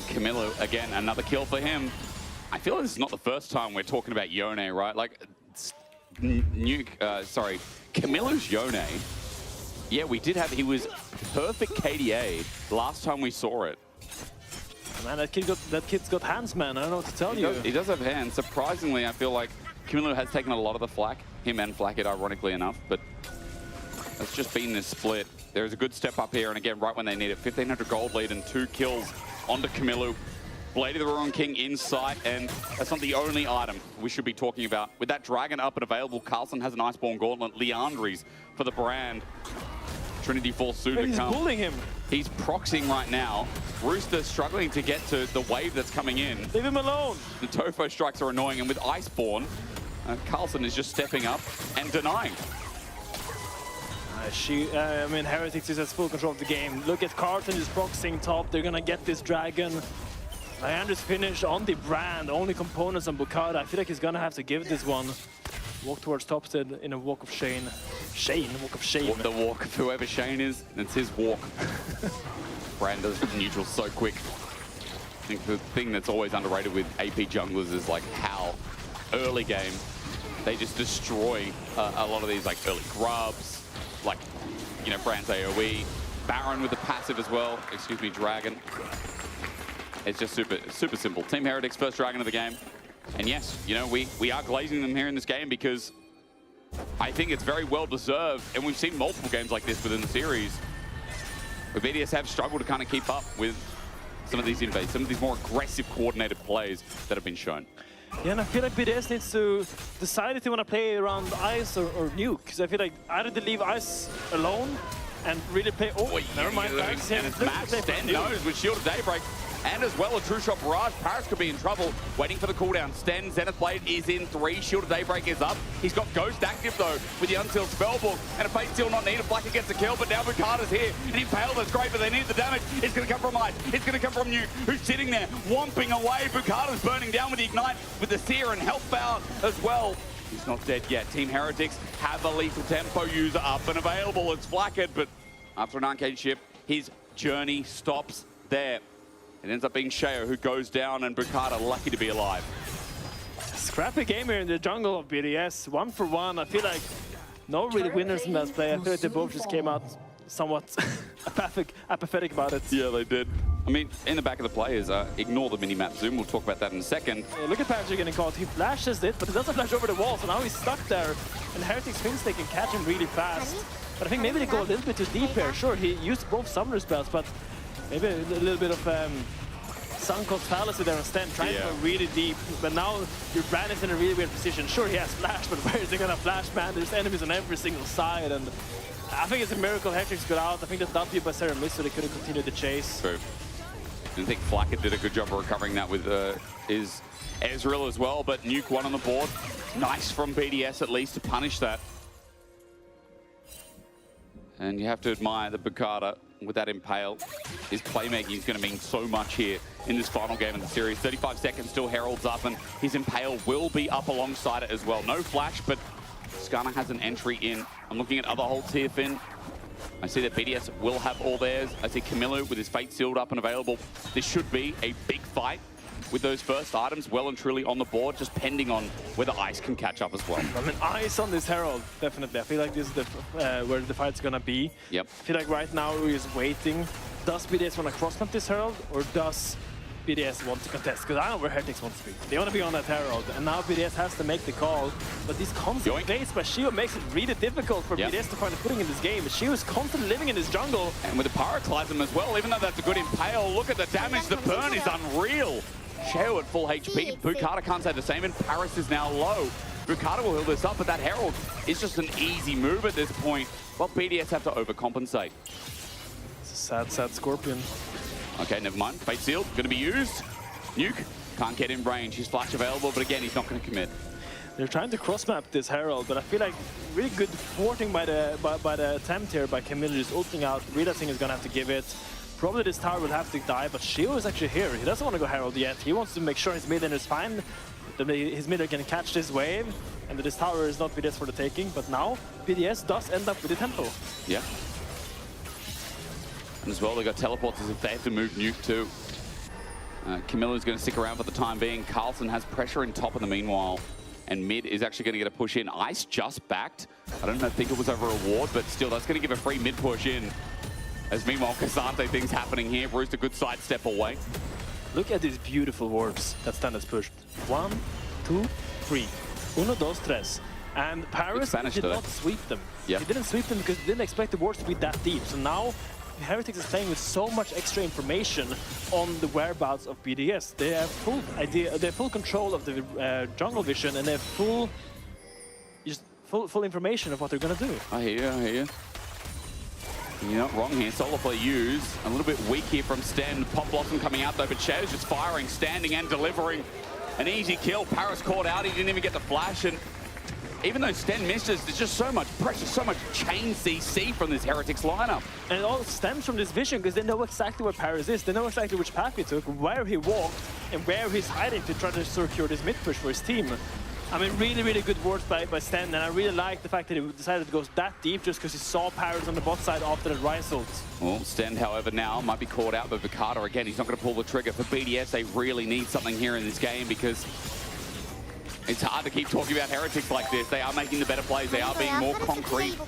Speaker 2: Camilo, again, another kill for him. I feel like this is not the first time we're talking about Yone, right? Like, Camilo's Yone. Yeah, we did have, he was perfect KDA last time we saw it.
Speaker 3: Man, that kid's got hands, man. I don't know what to tell you.
Speaker 2: He does have hands. Surprisingly, I feel like Camilo has taken a lot of the flak. Him and Flackett, ironically enough, but it's just been this split. There is a good step up here, and again, right when they need it. 1,500 gold lead and 2 kills onto Camilo. Blade of the Ruined King in sight, and that's not the only item we should be talking about. With that dragon up and available, Carlsen has an Iceborne Gauntlet. Leandri's for the brand. Trinity Force soon to come.
Speaker 3: He's bullying him.
Speaker 2: He's proxying right now. Rooster struggling to get to the wave that's coming in.
Speaker 3: Leave him alone.
Speaker 2: The Tofo strikes are annoying, and with Iceborne, Carlsen is just stepping up and denying.
Speaker 3: I mean, Heretics is at full control of the game. Look at Carlsen just proxying top. They're gonna get this dragon. Leandri's finished on the brand. Only components on Bukata. I feel like he's gonna have to give this one. Walk towards Topstead in a walk of shame. Walk of shame.
Speaker 2: The walk of whoever Shane is, it's his walk. Brand does neutral so quick. I think the thing that's always underrated with AP junglers is like how early game they just destroy a lot of these like early grubs, like, you know, Brand's AoE. Baron with the passive as well, excuse me, Dragon. It's just super simple. Team Heretics, first Dragon of the game. And yes, you know, we are glazing them here in this game because I think it's very well deserved, and we've seen multiple games like this within the series where BDS have struggled to kind of keep up with some of these invades, some of these more aggressive coordinated plays that have been shown.
Speaker 3: Yeah, and I feel like BDS needs to decide if they want to play around Ice or Nuke, because I feel like either they leave Ice alone and really play... Oh, never mind.
Speaker 2: And it's Matt Sten knows with Shield of Daybreak. And as well, a true shot barrage. Paris could be in trouble. Waiting for the cooldown. Sten, Zenith Blade is in 3. Shield of Daybreak is up. He's got Ghost active, though, with the Unsealed Spellbook. And a Fate Seal not needed. Blacker gets a kill, but now Bukata's here. And Impale, that's great, but they need the damage. It's going to come from Ice. It's going to come from Nuke, who's sitting there, whomping away. Bukata's burning down with the Ignite, with the Seer and Health Power as well. He's not dead yet. Team Heretics have a lethal tempo user up and available. It's Flackett, but after an arcade ship, his journey stops there. It ends up being Sheo who goes down, and Bukata lucky to be alive.
Speaker 3: Scrappy game here in the jungle of BDS. 1 for 1. I feel like no really winners in that play. I feel like they both just came out somewhat apathetic about it.
Speaker 2: Yeah, they did. I mean, in the back of the players, ignore the mini-map zoom. We'll talk about that in a second.
Speaker 3: Yeah, look at Patrick getting caught. He flashes it, but he doesn't flash over the wall, so now he's stuck there. And Heretics thinks they can catch him really fast. But I think maybe they go a little bit too deep here. Sure, he used both summoner spells, but maybe a little bit of sunk cost fallacy there on Sten, trying to go really deep. But now your Brand is in a really weird position. Sure, he has flash, but where is he gonna flash, man? There's enemies on every single side, and I think it's a miracle Hectrix got out. I think the W by Sarah missed, so they couldn't continue the chase.
Speaker 2: True. I think Flacker did a good job of recovering that with his Ezreal as well, but Nuke one on the board. Nice from BDS at least to punish that. And you have to admire the Bukata with that Impale. His playmaking is going to mean so much here in this final game of the series. 35 seconds still heralds up, and his Impale will be up alongside it as well. No flash, but Skarner has an entry in. I'm looking at other holds here, Finn. I see that BDS will have all theirs. I see Camilo with his fate sealed up and available. This should be a big fight with those first items well and truly on the board, just pending on whether Ice can catch up as well.
Speaker 3: I mean, Ice on this Herald, definitely. I feel like this is the, where the fight's gonna be.
Speaker 2: Yep.
Speaker 3: I feel like right now he's waiting. Does BDS want to cross-map this Herald, or does BDS want to contest? Because I know where Heretics wants to be. They want to be on that Herald, and now BDS has to make the call. But these constant plays by Shio makes it really difficult for BDS to find a footing in this game. Shio is constantly living in this jungle.
Speaker 2: And with the Pyroclasm as well, even though that's a good Impale, look at the damage. The burn is unreal. Sheo at full HP. Bukata can't say the same, and Paris is now low. Bukata will heal this up, but that Herald is just an easy move at this point. Well, BDS have to overcompensate.
Speaker 3: It's a sad, sad Scorpion.
Speaker 2: Okay, never mind. Fate Sealed, going to be used. Nuke can't get in range. His flash available, but again, he's not going to commit.
Speaker 3: They're trying to cross-map this Herald, but I feel like really good thwarting by the attempt here by Camille, just ulting out. Realizing he's going to have to give it. Probably this tower will have to die, but Shio is actually here. He doesn't want to go Herald yet. He wants to make sure his mid lane is fine. His mid lane can catch this wave, and that this tower is not BDS for the taking. But now, BDS does end up with the tempo.
Speaker 2: Yeah. And as well, they got teleports as if they have to move Nuke too. Camilla's going to stick around for the time being. Carlson has pressure in top in the meanwhile. And mid is actually going to get a push in. Ice just backed. I don't think it was over a ward, but still, that's going to give a free mid push in. As meanwhile, Casante things happening here. Roost a good sidestep away.
Speaker 3: Look at these beautiful wards that Stan has pushed. 1, 2, 3. Uno, dos, tres. And Paris did not sweep them.
Speaker 2: Yeah.
Speaker 3: He didn't sweep them because he didn't expect the wards to be that deep. So now, Heretics is playing with so much extra information on the whereabouts of BDS. They have full idea, they have full control of the jungle vision, and they have full information of what they're gonna do.
Speaker 2: I hear you, I hear you. You're not wrong here. Solar play used. A little bit weak here from Sten. Pop Blossom coming out though, but Shadow's just firing, standing and delivering. An easy kill. Paris caught out. He didn't even get the flash. And even though Sten misses, there's just so much pressure, so much chain CC from this Heretics lineup.
Speaker 3: And it all stems from this vision, because they know exactly where Paris is. They know exactly which path he took, where he walked, and where he's hiding to try to secure this mid push for his team. I mean, really, really good words by Sten, and I really like the fact that he decided to go that deep just because he saw Paris on the bot side after that Rise ult.
Speaker 2: Well, Sten, however, now might be caught out by Vicata again. He's not going to pull the trigger. For BDS, they really need something here in this game because it's hard to keep talking about Heretics like this. They are making the better plays. They are being more concrete.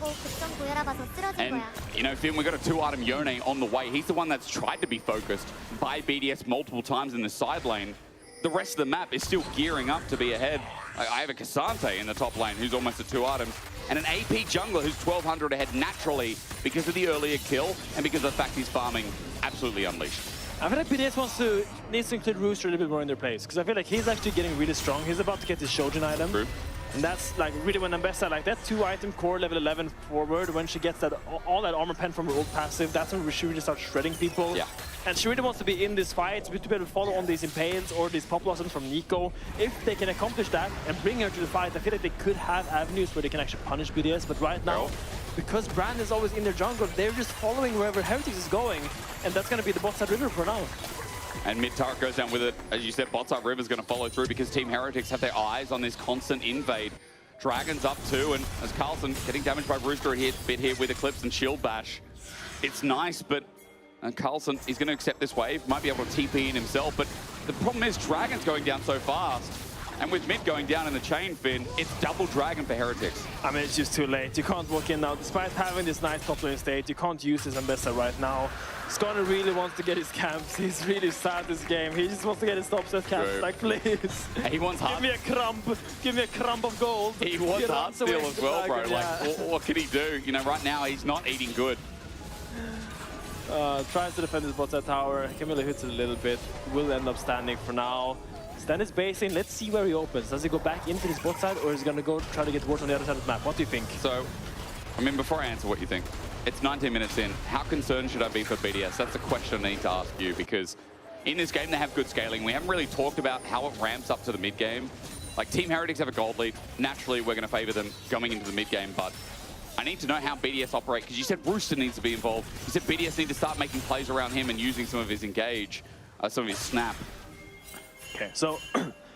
Speaker 2: And, you know, Finn, we've got a 2-item Yone on the way. He's the one that's tried to be focused by BDS multiple times in the side lane. The rest of the map is still gearing up to be ahead. I have a Casante in the top lane who's almost at 2 items, and an AP jungler who's 1200 ahead naturally because of the earlier kill and because of the fact he's farming absolutely unleashed.
Speaker 3: I feel like BDS needs to include Rooster a little bit more in their plays, because I feel like he's actually getting really strong. He's about to get his Shojin item.
Speaker 2: True.
Speaker 3: And that's like really when Ambessa, like that 2-item core level 11 forward, when she gets that all that armor pen from her ult passive, that's when she really starts shredding people.
Speaker 2: Yeah.
Speaker 3: And she really wants to be in this fight, to be able to follow on these Impales or these Pop Blossoms from Nico. If they can accomplish that and bring her to the fight, I feel like they could have avenues where they can actually punish BDS. But right now, because Brand is always in their jungle, they're just following wherever Heretics is going. And that's going to be the bot side river for now.
Speaker 2: And mid turret goes down with it. As you said, bot side river's going to follow through because Team Heretics have their eyes on this constant invade. Dragon's up too, and as Carlson getting damaged by Rooster a bit here with Eclipse and Shield Bash. It's nice, but Carlson is going to accept this wave, might be able to TP in himself, but the problem is Dragon's going down so fast. And with mid going down in the chain, Finn, it's double Dragon for Heretics.
Speaker 3: I mean, it's just too late. You can't walk in now. Despite having this nice top lane state, you can't use this Ambessa right now. Skarner really wants to get his camps. He's really sad this game. He just wants to get his top set camps.
Speaker 2: True.
Speaker 3: Like, please.
Speaker 2: He wants
Speaker 3: Give me a crumb. Give me a crumb of gold.
Speaker 2: He wants heart steal as well, bro.
Speaker 3: Dragon,
Speaker 2: Like, what can he do? You know, right now he's not eating good.
Speaker 3: Tries to defend his bot side tower. Camilo hits it a little bit. Will end up standing for now. Stan is basing. Let's see where he opens. Does he go back into his bot side, or is he going to go try to get ward on the other side of the map? What do you think?
Speaker 2: So, I mean, before I answer what you think, it's 19 minutes in. How concerned should I be for BDS? That's a question I need to ask you, because in this game they have good scaling. We haven't really talked about how it ramps up to the mid game. Like, Team Heretics have a gold lead. Naturally, we're going to favor them going into the mid game, but I need to know how BDS operate, because you said Rooster needs to be involved. You said BDS need to start making plays around him and using some of his engage, some of his snap.
Speaker 3: Okay, so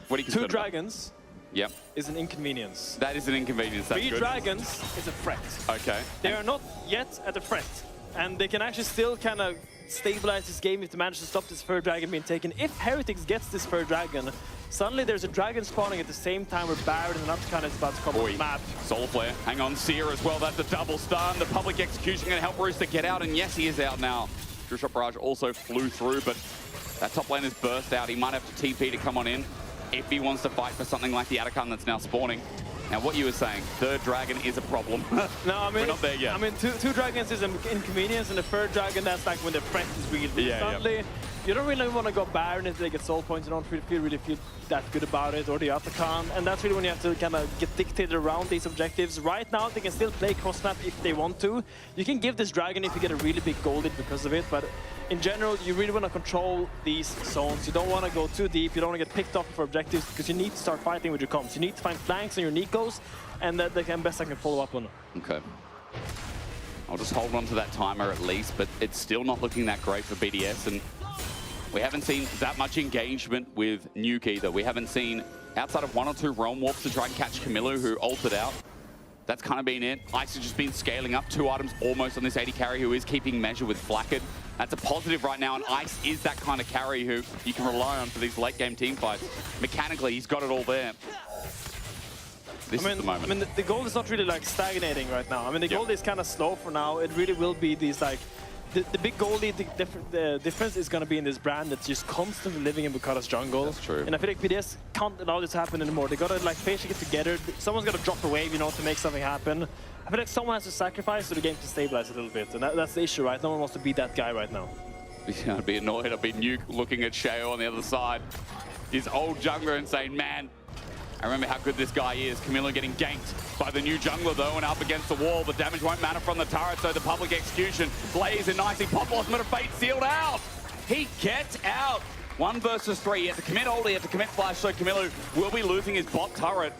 Speaker 2: what are you
Speaker 3: 2 dragons
Speaker 2: Yep.
Speaker 3: is an inconvenience.
Speaker 2: That is an inconvenience. That's
Speaker 3: 3
Speaker 2: good.
Speaker 3: dragons is a threat.
Speaker 2: Okay.
Speaker 3: They are not yet at a threat, and they can actually still kind of stabilize this game if they manage to stop this 3rd dragon being taken. If Heretics gets this 3rd dragon, suddenly there's a dragon spawning at the same time where Baron and Upcon is about to come on the map.
Speaker 2: Solar Flare, hang on, Seer as well, that's a double stun. The public execution going to help Rooster get out, and yes, he is out now. Drill Shot Barrage also flew through, but that top lane has burst out. He might have to TP to come on in if he wants to fight for something like the Atacon that's now spawning. Now, what you were saying, 3rd dragon is a problem.
Speaker 3: No, I mean,
Speaker 2: we're not there yet.
Speaker 3: I mean, two dragons is an inconvenience, and the 3rd dragon, that's like when the threat is really suddenly. You don't really want to go Baron if they get soul points. You don't really feel that good about it, or the Atacon, and that's really when you have to kind of get dictated around these objectives. Right now, they can still play cross-map if they want to. You can give this dragon if you get a really big gold lead because of it, but in general, you really want to control these zones. You don't want to go too deep. You don't want to get picked off for objectives, because you need to start fighting with your comps. You need to find flanks on your Nikos, and that they can best I can follow up on.
Speaker 2: Okay. I'll just hold on to that timer at least, but it's still not looking that great for BDS, and we haven't seen that much engagement with Nuke either. We haven't seen, outside of 1 or 2 Realm Warps to try and catch Camilo, who ulted out. That's kind of been it. Ice has just been scaling up 2 items almost on this 80 carry, who is keeping measure with Flacked. That's a positive right now, and Ice is that kind of carry who you can rely on for these late game team fights. Mechanically, he's got it all there. This is the moment.
Speaker 3: I mean, the gold is not really like stagnating right now. I mean, the gold is kind of slow for now. It really will be these like, the big goalie, the difference is going to be in this brand that's just constantly living in Bukata's jungle.
Speaker 2: That's true.
Speaker 3: And I feel like BDS can't allow this to happen anymore. They got to like patiently get together. Someone's got to drop a wave, you know, to make something happen. I feel like someone has to sacrifice so the game can stabilize a little bit. And that's the issue, right? No one wants to be that guy right now.
Speaker 2: Yeah, I'd be annoyed. I'd be Nuke looking at Sheo on the other side. His old jungler and saying, man, I remember how good this guy is. Camilo getting ganked by the new jungler, though, and up against the wall. The damage won't matter from the turret, so the public execution lays in nicely. Pop Ultimate of Fate sealed out. He gets out. 1 versus 3. He has to commit ult, he has to commit flash, so Camilo will be losing his bot turret.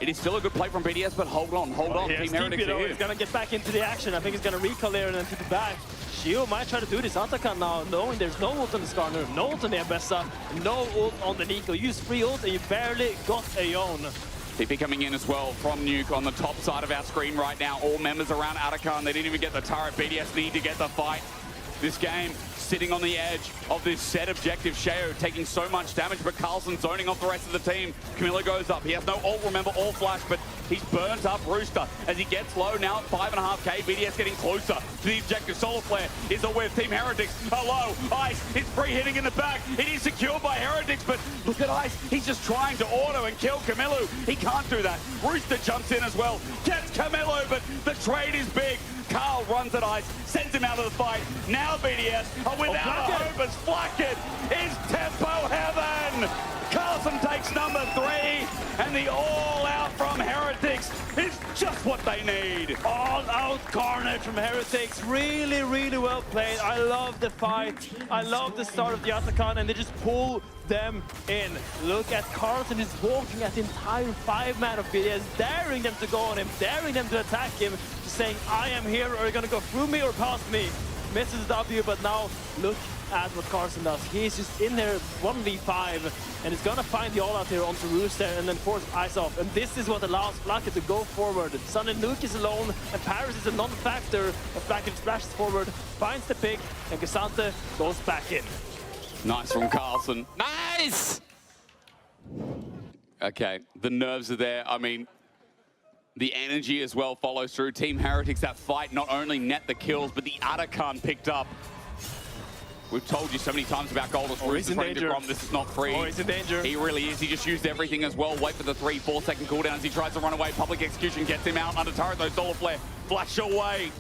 Speaker 2: It is still a good play from BDS, but hold on. Team Heretics are here.
Speaker 3: He's going to get back into the action. I think he's going to recall there and then keep it back. Shio might try to do this Atacon now, knowing there's no ult on the Skarner, no ult on the Abessa, no ult on the Nico. Use free ult and you barely got a Yon.
Speaker 2: TP coming in as well from Nuke on the top side of our screen right now. All members around Atacon. They didn't even get the turret. BDS need to get the fight. This game sitting on the edge of this set objective. Sheo taking so much damage, but Carlson zoning off the rest of the team. Camilo goes up. He has no ult, remember, all flash, but he's burnt up Rooster as he gets low now at 5.5k. BDS getting closer to the objective. Solar Flare is a with Team Heretics. Hello, Ice is free hitting in the back. It is secured by Heretics, but look at Ice. He's just trying to auto and kill Camilo. He can't do that. Rooster jumps in as well. Gets Camilo, but the trade is big. Carl runs at Ice, sends him out of the fight. Now BDS are without a hope as Flacked is tempo heaven. Carlson takes number 3, and the all-out from Heretics is just what they need.
Speaker 3: All-out carnage from Heretics. Really, really well played. I love the fight. I love the start of the Atacon, and they just pull them in. Look at Carlson, he's walking at the entire 5-man of BDS, daring them to go on him, daring them to attack him, just saying, I am here, are you gonna go through me or past me? Misses W, but now look at what Carlson does. He's just in there 1v5, and he's gonna find the all-out here onto Rooster and then force Ice off. And this is what allows Flacked to go forward. Sun and Nuke is alone, and Paris is a non-factor. And Flacked splashes forward, finds the pick, and Cassante goes back in.
Speaker 2: Nice from Carlson. Nice! Okay, the nerves are there. I mean, the energy as well follows through. Team Heretics, that fight not only net the kills, but the Atacon picked up. We've told you so many times about Goldust.
Speaker 3: Oh, he's in danger.
Speaker 2: This is not free.
Speaker 3: Oh, he's in danger.
Speaker 2: He really is. He just used everything as well. Wait for the 3-4 second cooldowns. He tries to run away. Public execution gets him out under turret though. Solar Flare flash away.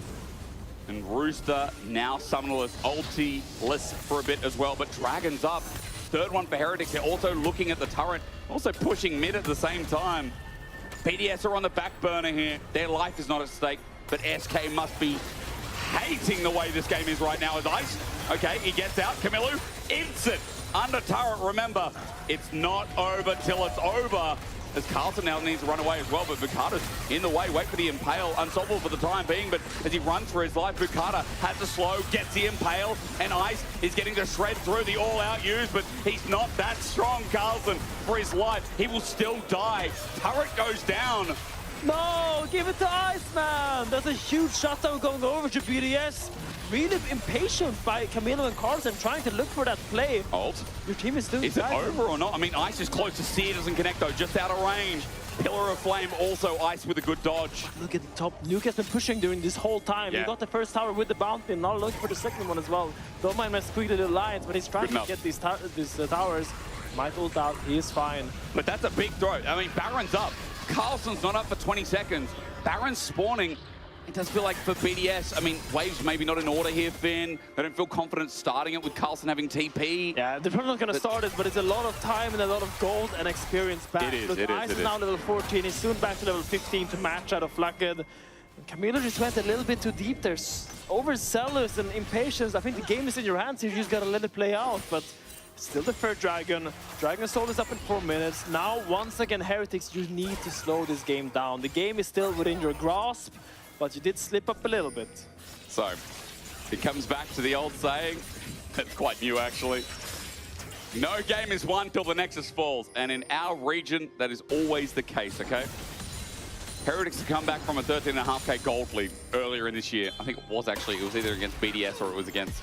Speaker 2: And Rooster now summonless, ulti-less for a bit as well, but Dragon's up. Third one for Heretics. They're also looking at the turret, also pushing mid at the same time. BDS are on the back burner here. Their life is not at stake, but SK must be hating the way this game is right now as Ice. Okay, he gets out. Camilo, instant under turret. Remember, it's not over till it's over. As Carlson now needs to run away as well, but Bukata's in the way. Wait for the impale, unsolvable for the time being, but as he runs for his life, Bukata has to slow, gets the impale, and Ice is getting to shred through the all-out use, but he's not that strong, Carlson, for his life. He will still die. Turret goes down.
Speaker 3: No, give it to Iceman! That's a huge shutdown going over to BDS. Really impatient by Camilo and Carlson trying to look for that play.
Speaker 2: Ult.
Speaker 3: Your team is still
Speaker 2: Is it over or not? I mean, Ice is close to see, it doesn't connect though, just out of range. Pillar of Flame, also Ice with a good dodge.
Speaker 3: Look at the top. Nuke has been pushing during this whole time.
Speaker 2: Yeah.
Speaker 3: He got the first tower with the bounty, and now looking for the second one as well. Don't mind my squeaky little lines, but he's trying to get these towers. Might ult out, he is fine.
Speaker 2: But that's a big throw. I mean, Baron's up. Carlson's not up for 20 seconds. Baron's spawning. It does feel like for BDS, I mean, waves maybe not in order here, Finn. They don't feel confident starting it with Carlson having TP.
Speaker 3: Yeah, they're probably not going to start it, but it's a lot of time and a lot of gold and experience back.
Speaker 2: It is,
Speaker 3: Look, Ice is now level 14. He's soon back to level 15 to match out of Flacked. Camilo just went a little bit too deep. There's overzealous and impatience. I think the game is in your hands. You just got to let it play out, but still the third Dragon. Dragon Soul is up in 4 minutes. Now, once again, Heretics, you need to slow this game down. The game is still within your grasp, but you did slip up a little bit.
Speaker 2: So, it comes back to the old saying. That's quite new, actually. No game is won till the Nexus falls. And in our region, that is always the case, okay? Heretics have come back from a 13.5k gold lead earlier in this year. I think it was either against BDS or it was against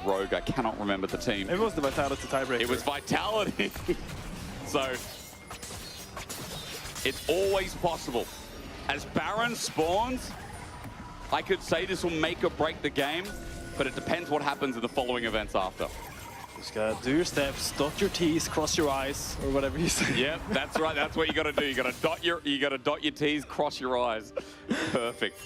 Speaker 2: Rogue. I cannot remember the team.
Speaker 3: It was the Vitality tiebreaker.
Speaker 2: It was Vitality. So, it's always possible. As Baron spawns, I could say this will make or break the game, but it depends what happens in the following events after.
Speaker 3: Just gotta do your steps, dot your T's, cross your I's, or whatever you say.
Speaker 2: Yep, that's right. That's what you gotta do. You gotta dot your T's, cross your I's. Perfect.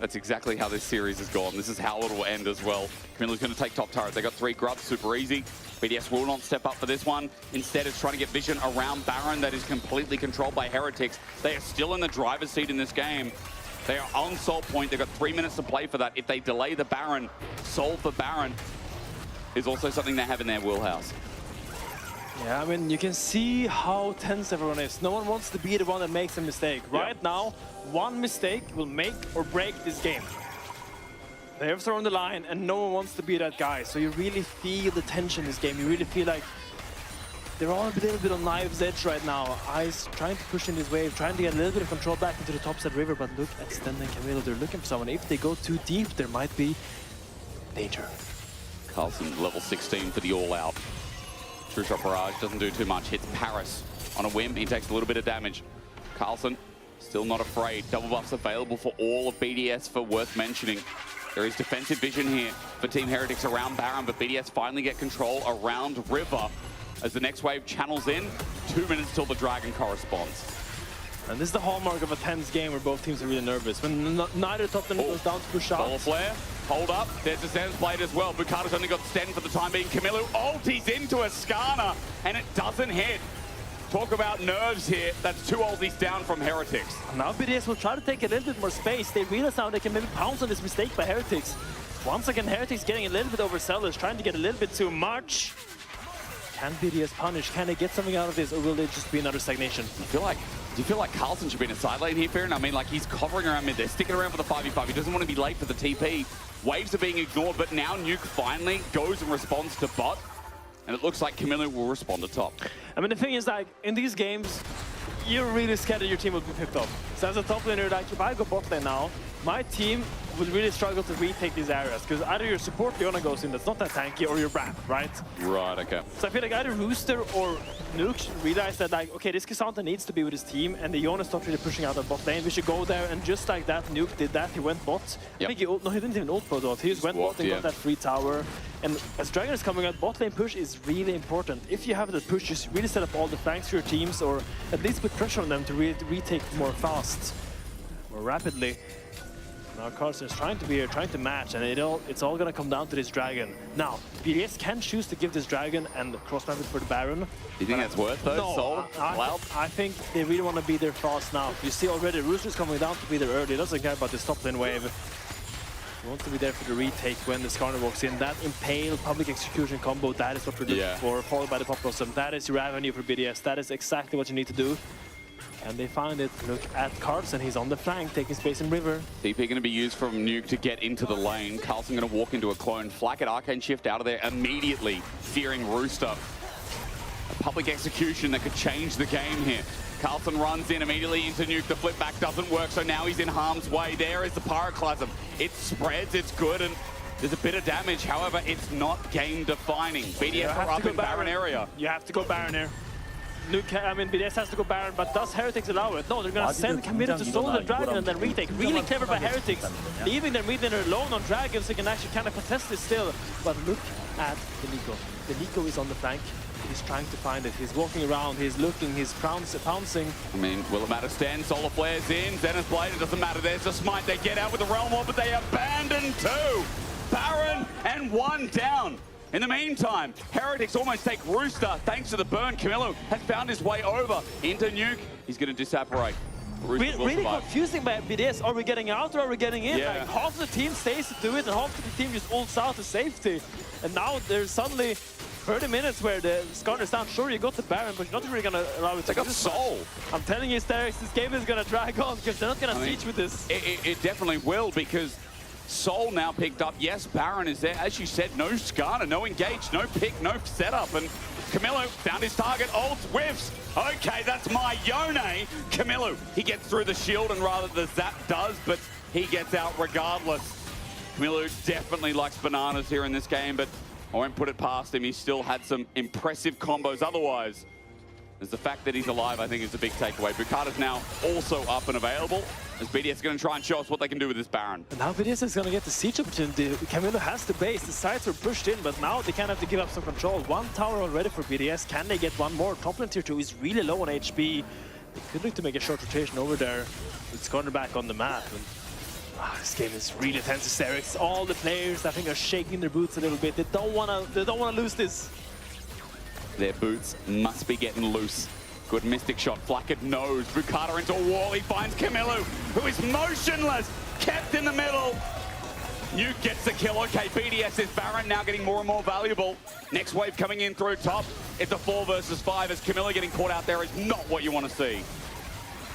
Speaker 2: That's exactly how this series has gone. This is how it will end as well. Camilo's gonna take top turret. They got 3 grubs, super easy. BDS will not step up for this one. Instead, it's trying to get vision around Baron that is completely controlled by Heretics. They are still in the driver's seat in this game. They are on Soul Point. They've got 3 minutes to play for that. If they delay the Baron, Soul for Baron is also something they have in their wheelhouse.
Speaker 3: Yeah, I mean, you can see how tense everyone is. No one wants to be the one that makes a mistake. Right now, one mistake will make or break this game. They have thrown the line, and no one wants to be that guy. So you really feel the tension in this game. You really feel like they're all a little bit on knife's edge right now. Ice trying to push in this wave, trying to get a little bit of control back into the topside river, but look at Sten and Camilo, they're looking for someone. If they go too deep, there might be danger.
Speaker 2: Carlson, level 16 for the all-out. True Shot Barrage doesn't do too much. Hits Paris on a whim. He takes a little bit of damage. Carlson, still not afraid. Double buffs available for all of BDS for worth mentioning. There is defensive vision here for Team Heretics around Baron, but BDS finally get control around River as the next wave channels in. 2 minutes till the Dragon corresponds.
Speaker 3: And this is the hallmark of a tense game where both teams are really nervous. When neither top lane goes down to push out.
Speaker 2: Ball flare, hold up. There's a Sten's blade as well. Bukata's only got Sten for the time being. Camilo ulties into Ascana, and it doesn't hit. Talk about nerves here. That's 2 ulties down from Heretics.
Speaker 3: Now BDS will try to take a little bit more space. They realize now they can maybe pounce on this mistake by Heretics. Once again, Heretics getting a little bit overzealous, trying to get a little bit too much. Can BDS punish? Can they get something out of this, or will it just be another stagnation?
Speaker 2: Do you feel like Carlson should be in a side lane here, Farron? I mean, like, he's covering around mid there, sticking around for the 5v5. He doesn't want to be late for the TP. Waves are being ignored, but now Nuke finally goes and responds to bot. And it looks like Camilo will respond to top.
Speaker 3: I mean, the thing is, like, in these games, you're really scared that your team will be picked up. So as a top laner, like, if I go bot lane now, my team will really struggle to retake these areas, because either your support Leona goes in that's not that tanky, or your Brand, right?
Speaker 2: Right, okay.
Speaker 3: So I feel like either Rooster or Nuke realize that, like, okay, this Cassandra needs to be with his team, and the Leona stopped really pushing out the bot lane. We should go there, and just like that, Nuke did that. He went bot.
Speaker 2: Yep.
Speaker 3: I think he didn't even ult bot. He just went bot and got that free tower. And as Dragon is coming out, bot lane push is really important. If you have that push, just really set up all the flanks for your teams, or at least put pressure on them to retake more fast, more rapidly. Now Carlsen is trying to be here, trying to match, and it's all gonna come down to this dragon. Now, BDS can choose to give this dragon and cross-map it for the Baron.
Speaker 2: Do you think that's worth though,
Speaker 3: No,
Speaker 2: Soul?
Speaker 3: I think they really want to be there fast now. You see already Rooster's coming down to be there early. He doesn't care about this top lane wave. He wants to be there for the retake when the Skarner walks in. That Impale public execution combo, that is what we're looking for, followed by the pop blossom. That is your avenue for BDS. That is exactly what you need to do. And they find it. Look at Carlsen, he's on the flank, taking space in river.
Speaker 2: DP going to be used from Nuke to get into the lane. Carlsen going to walk into a clone. Flack at Arcane Shift out of there immediately, fearing Rooster. A public execution that could change the game here. Carlsen runs in immediately into Nuke. The flip back doesn't work, so now he's in harm's way. There is the Pyroclasm. It spreads, it's good, and there's a bit of damage. However, it's not game defining. BDS are up in Baron area.
Speaker 3: You have to go Baron here. BDS has to go Baron, but does Heretics allow it? No, they're gonna send Committed to Soul the Dragon and then retake. Really clever by Heretics. Leaving their mid laner alone on Dragons, they can actually kind of contest this still. But look at the Nico. The Nico is on the flank. He's trying to find it. He's walking around, he's looking, he's pouncing.
Speaker 2: I mean, will it matter? Sten, Solar Flares in, Zenith Blade, it doesn't matter. There's a smite. They get out with the Realm War, but they abandon two. Baron and one down. In the meantime, Heretics almost take Rooster thanks to the burn. Camilo has found his way over into Nuke. He's going to disapparate.
Speaker 3: Really confusing by BDS. Are we getting out or are we getting in?
Speaker 2: Yeah.
Speaker 3: Like half the team stays to do it and half the team just ults out to safety. And now there's suddenly 30 minutes where the Skarner's down. Sure, you got the Baron, but you're not really going to allow it to go.
Speaker 2: Soul.
Speaker 3: I'm telling you, Sterix, this game is going to drag on because they're not going to siege with this.
Speaker 2: It definitely will, because Soul now picked up. Yes, Baron is there. As you said, no Skarner, no engage, no pick, no setup. And Camilo found his target, ult, whiffs. Okay, that's my Yone. Camilo, he gets through the shield, and rather the zap does, but he gets out regardless. Camilo definitely likes bananas here in this game, but I won't put it past him. He still had some impressive combos otherwise. There's the fact that he's alive, I think, is a big takeaway. Bukata's now also up and available, as BDS is going to try and show us what they can do with this Baron.
Speaker 3: And now BDS is going to get the siege opportunity. Camilo has the base, the sides are pushed in, but now they kind of have to give up some control. One tower already for BDS. Can they get one more? Top lane tier 2 is really low on HP. They could look to make a short rotation over there. It's cornerback on the map. And, this game is really tense. Hysterics. All the players, I think, are shaking their boots a little bit. They don't want to lose this.
Speaker 2: Their boots must be getting loose. Good Mystic shot. Flackett knows. Bukata into a wall. He finds Camilo, who is motionless. Kept in the middle. Nuke gets the kill. Okay, BDS is Baron now getting more and more valuable. Next wave coming in through top. It's a 4 versus 5 as Camilo getting caught out there is not what you want to see.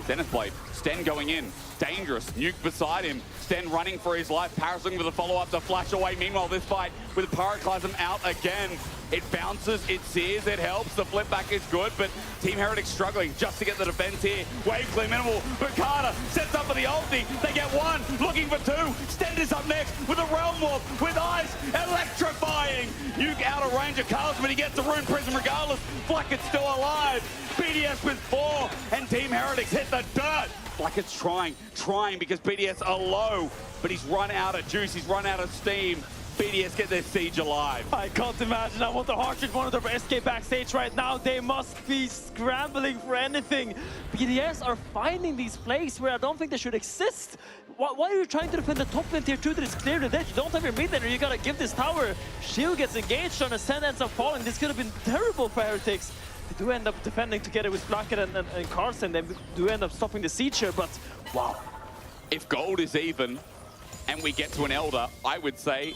Speaker 2: Zenith Blade. Sten going in. Dangerous. Nuke beside him. Sten running for his life. Parasling with a follow-up to flash away. Meanwhile, this fight with Pyroclasm out again. It bounces, it sears, it helps. The flip back is good, but Team Heretics struggling just to get the defense here. Wave clear minimal. Bukata sets up for the ulti. They get one, looking for two. Sten is up next with a Realm Warp, with Ice, electrifying. Nuke out of range of Carlsen, but he gets the Rune Prism regardless. Flackett's still alive. BDS with 4, and Team Heretics hit the dirt. Flackett's trying because BDS are low, but he's run out of juice, he's run out of steam. BDS get their siege alive.
Speaker 3: I can't imagine. I want the heart rate monitor for SK backstage right now. They must be scrambling for anything. BDS are finding these plays where I don't think they should exist. Why are you trying to defend the top lane tier 2 that is clearly dead? You don't have your mid laner, you gotta give this tower. Shield gets engaged on, Ascend ends up falling. This could have been terrible for Heretics. They do end up defending together with Blackett and Carlsen. They do end up stopping the siege here, but wow.
Speaker 2: If gold is even and we get to an Elder, I would say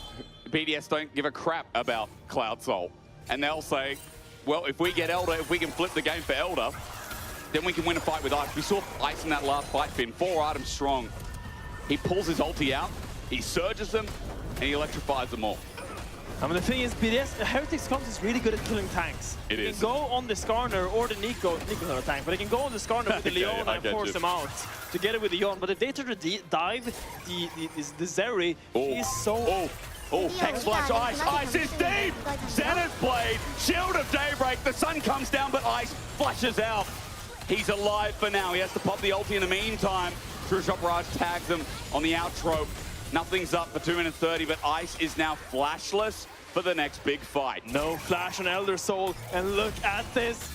Speaker 2: BDS don't give a crap about Cloud Soul. And they'll say, well, if we get Elder, if we can flip the game for Elder, then we can win a fight with Ice. We saw Ice in that last fight, Finn, 4 items strong. He pulls his ulti out, he surges them, and he electrifies them all.
Speaker 3: I mean, the thing is, BDS, Heretics Comms is really good at killing tanks.
Speaker 2: It
Speaker 3: They
Speaker 2: is.
Speaker 3: can go on the Skarner or the Nico. Nico's not a tank, but they can go on the Skarner with the Leon and force him out together with the Leon. But if they try to dive the Zeri, he's so...
Speaker 2: Oh, Hex Flash, Ice, Ice is deep! Zenith Blade, Shield of Daybreak, the sun comes down, but Ice flashes out. He's alive for now, he has to pop the ulti in the meantime. True Shot Barrage tags him on the outro. Nothing's up for 2 minutes 30, but Ice is now flashless for the next big fight.
Speaker 3: No flash on Elder Soul, and look at this.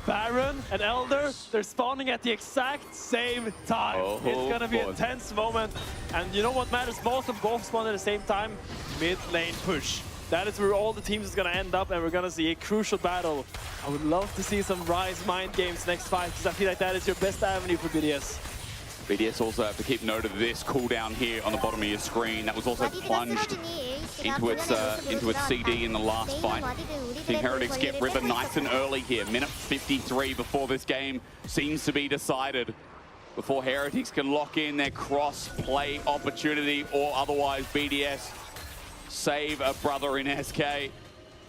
Speaker 3: Baron and Elder, they're spawning at the exact same time.
Speaker 2: Oh,
Speaker 3: it's gonna be a
Speaker 2: boy.
Speaker 3: tense moment. And you know what matters most? Them both spawn at the same time? Mid lane push. That is where all the teams is gonna end up, and we're gonna see a crucial battle. I would love to see some Rise mind games next fight, because I feel like that is your best avenue for BDS.
Speaker 2: BDS also have to keep note of this cooldown here on the bottom of your screen. That was also plunged into its CD in the last fight. Team Heretics get River nice and early here. Minute 53 before this game seems to be decided. Before Heretics can lock in their cross-play opportunity, or otherwise BDS save a brother in SK.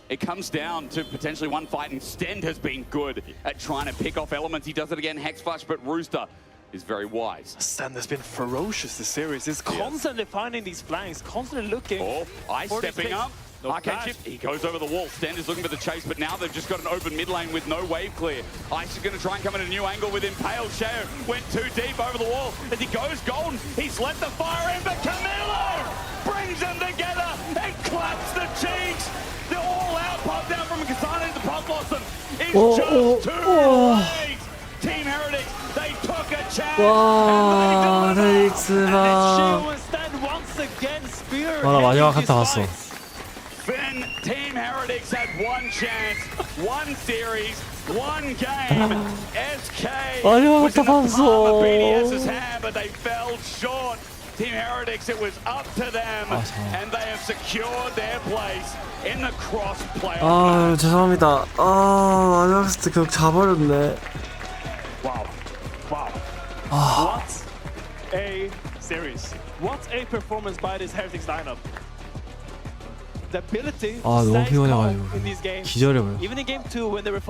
Speaker 2: It comes down to potentially one fight, and Stend has been good at trying to pick off elements. He does it again, Hexflash, but Rooster is very wise.
Speaker 3: Stend has been ferocious this series. He's constantly finding these flanks, constantly looking.
Speaker 2: Oh, Ice
Speaker 3: for these
Speaker 2: stepping
Speaker 3: picks.
Speaker 2: up.
Speaker 3: No
Speaker 2: Arcade
Speaker 3: flash.
Speaker 2: chip, he goes over the wall. Stend is looking for the chase, but now they've just got an open mid lane with no wave clear. Ice is going to try and come in a new angle with Impale. Sheo went too deep over the wall. As he goes golden, he's let the fire in, but Camilo brings them together and claps the cheeks. The all-out pop down from Kasana into Pop Blossom is just too late. Team Heretics, they took a chance.
Speaker 1: 와, 헤릭스가. 와, 나 마지막 한타 갔어.
Speaker 2: Then Team Heretics had one chance, one series, one game. SK
Speaker 1: 마지막
Speaker 2: was in
Speaker 1: 한타
Speaker 2: the palm of
Speaker 1: 봤어.
Speaker 2: BDS's hand, but they fell short. Team Heretics, it was up to them, and they have secured their place in the cross-play.
Speaker 1: 아, 죄송합니다. 아, 마지막 스트 결국 자버렸네.
Speaker 3: Wow. What a series. What a performance by this Heretics lineup. The ability to
Speaker 1: 아, 너무
Speaker 3: stay calm
Speaker 1: 피곤해가지고
Speaker 3: in these games.
Speaker 1: 기절해버려.
Speaker 3: Even in game 2 when they were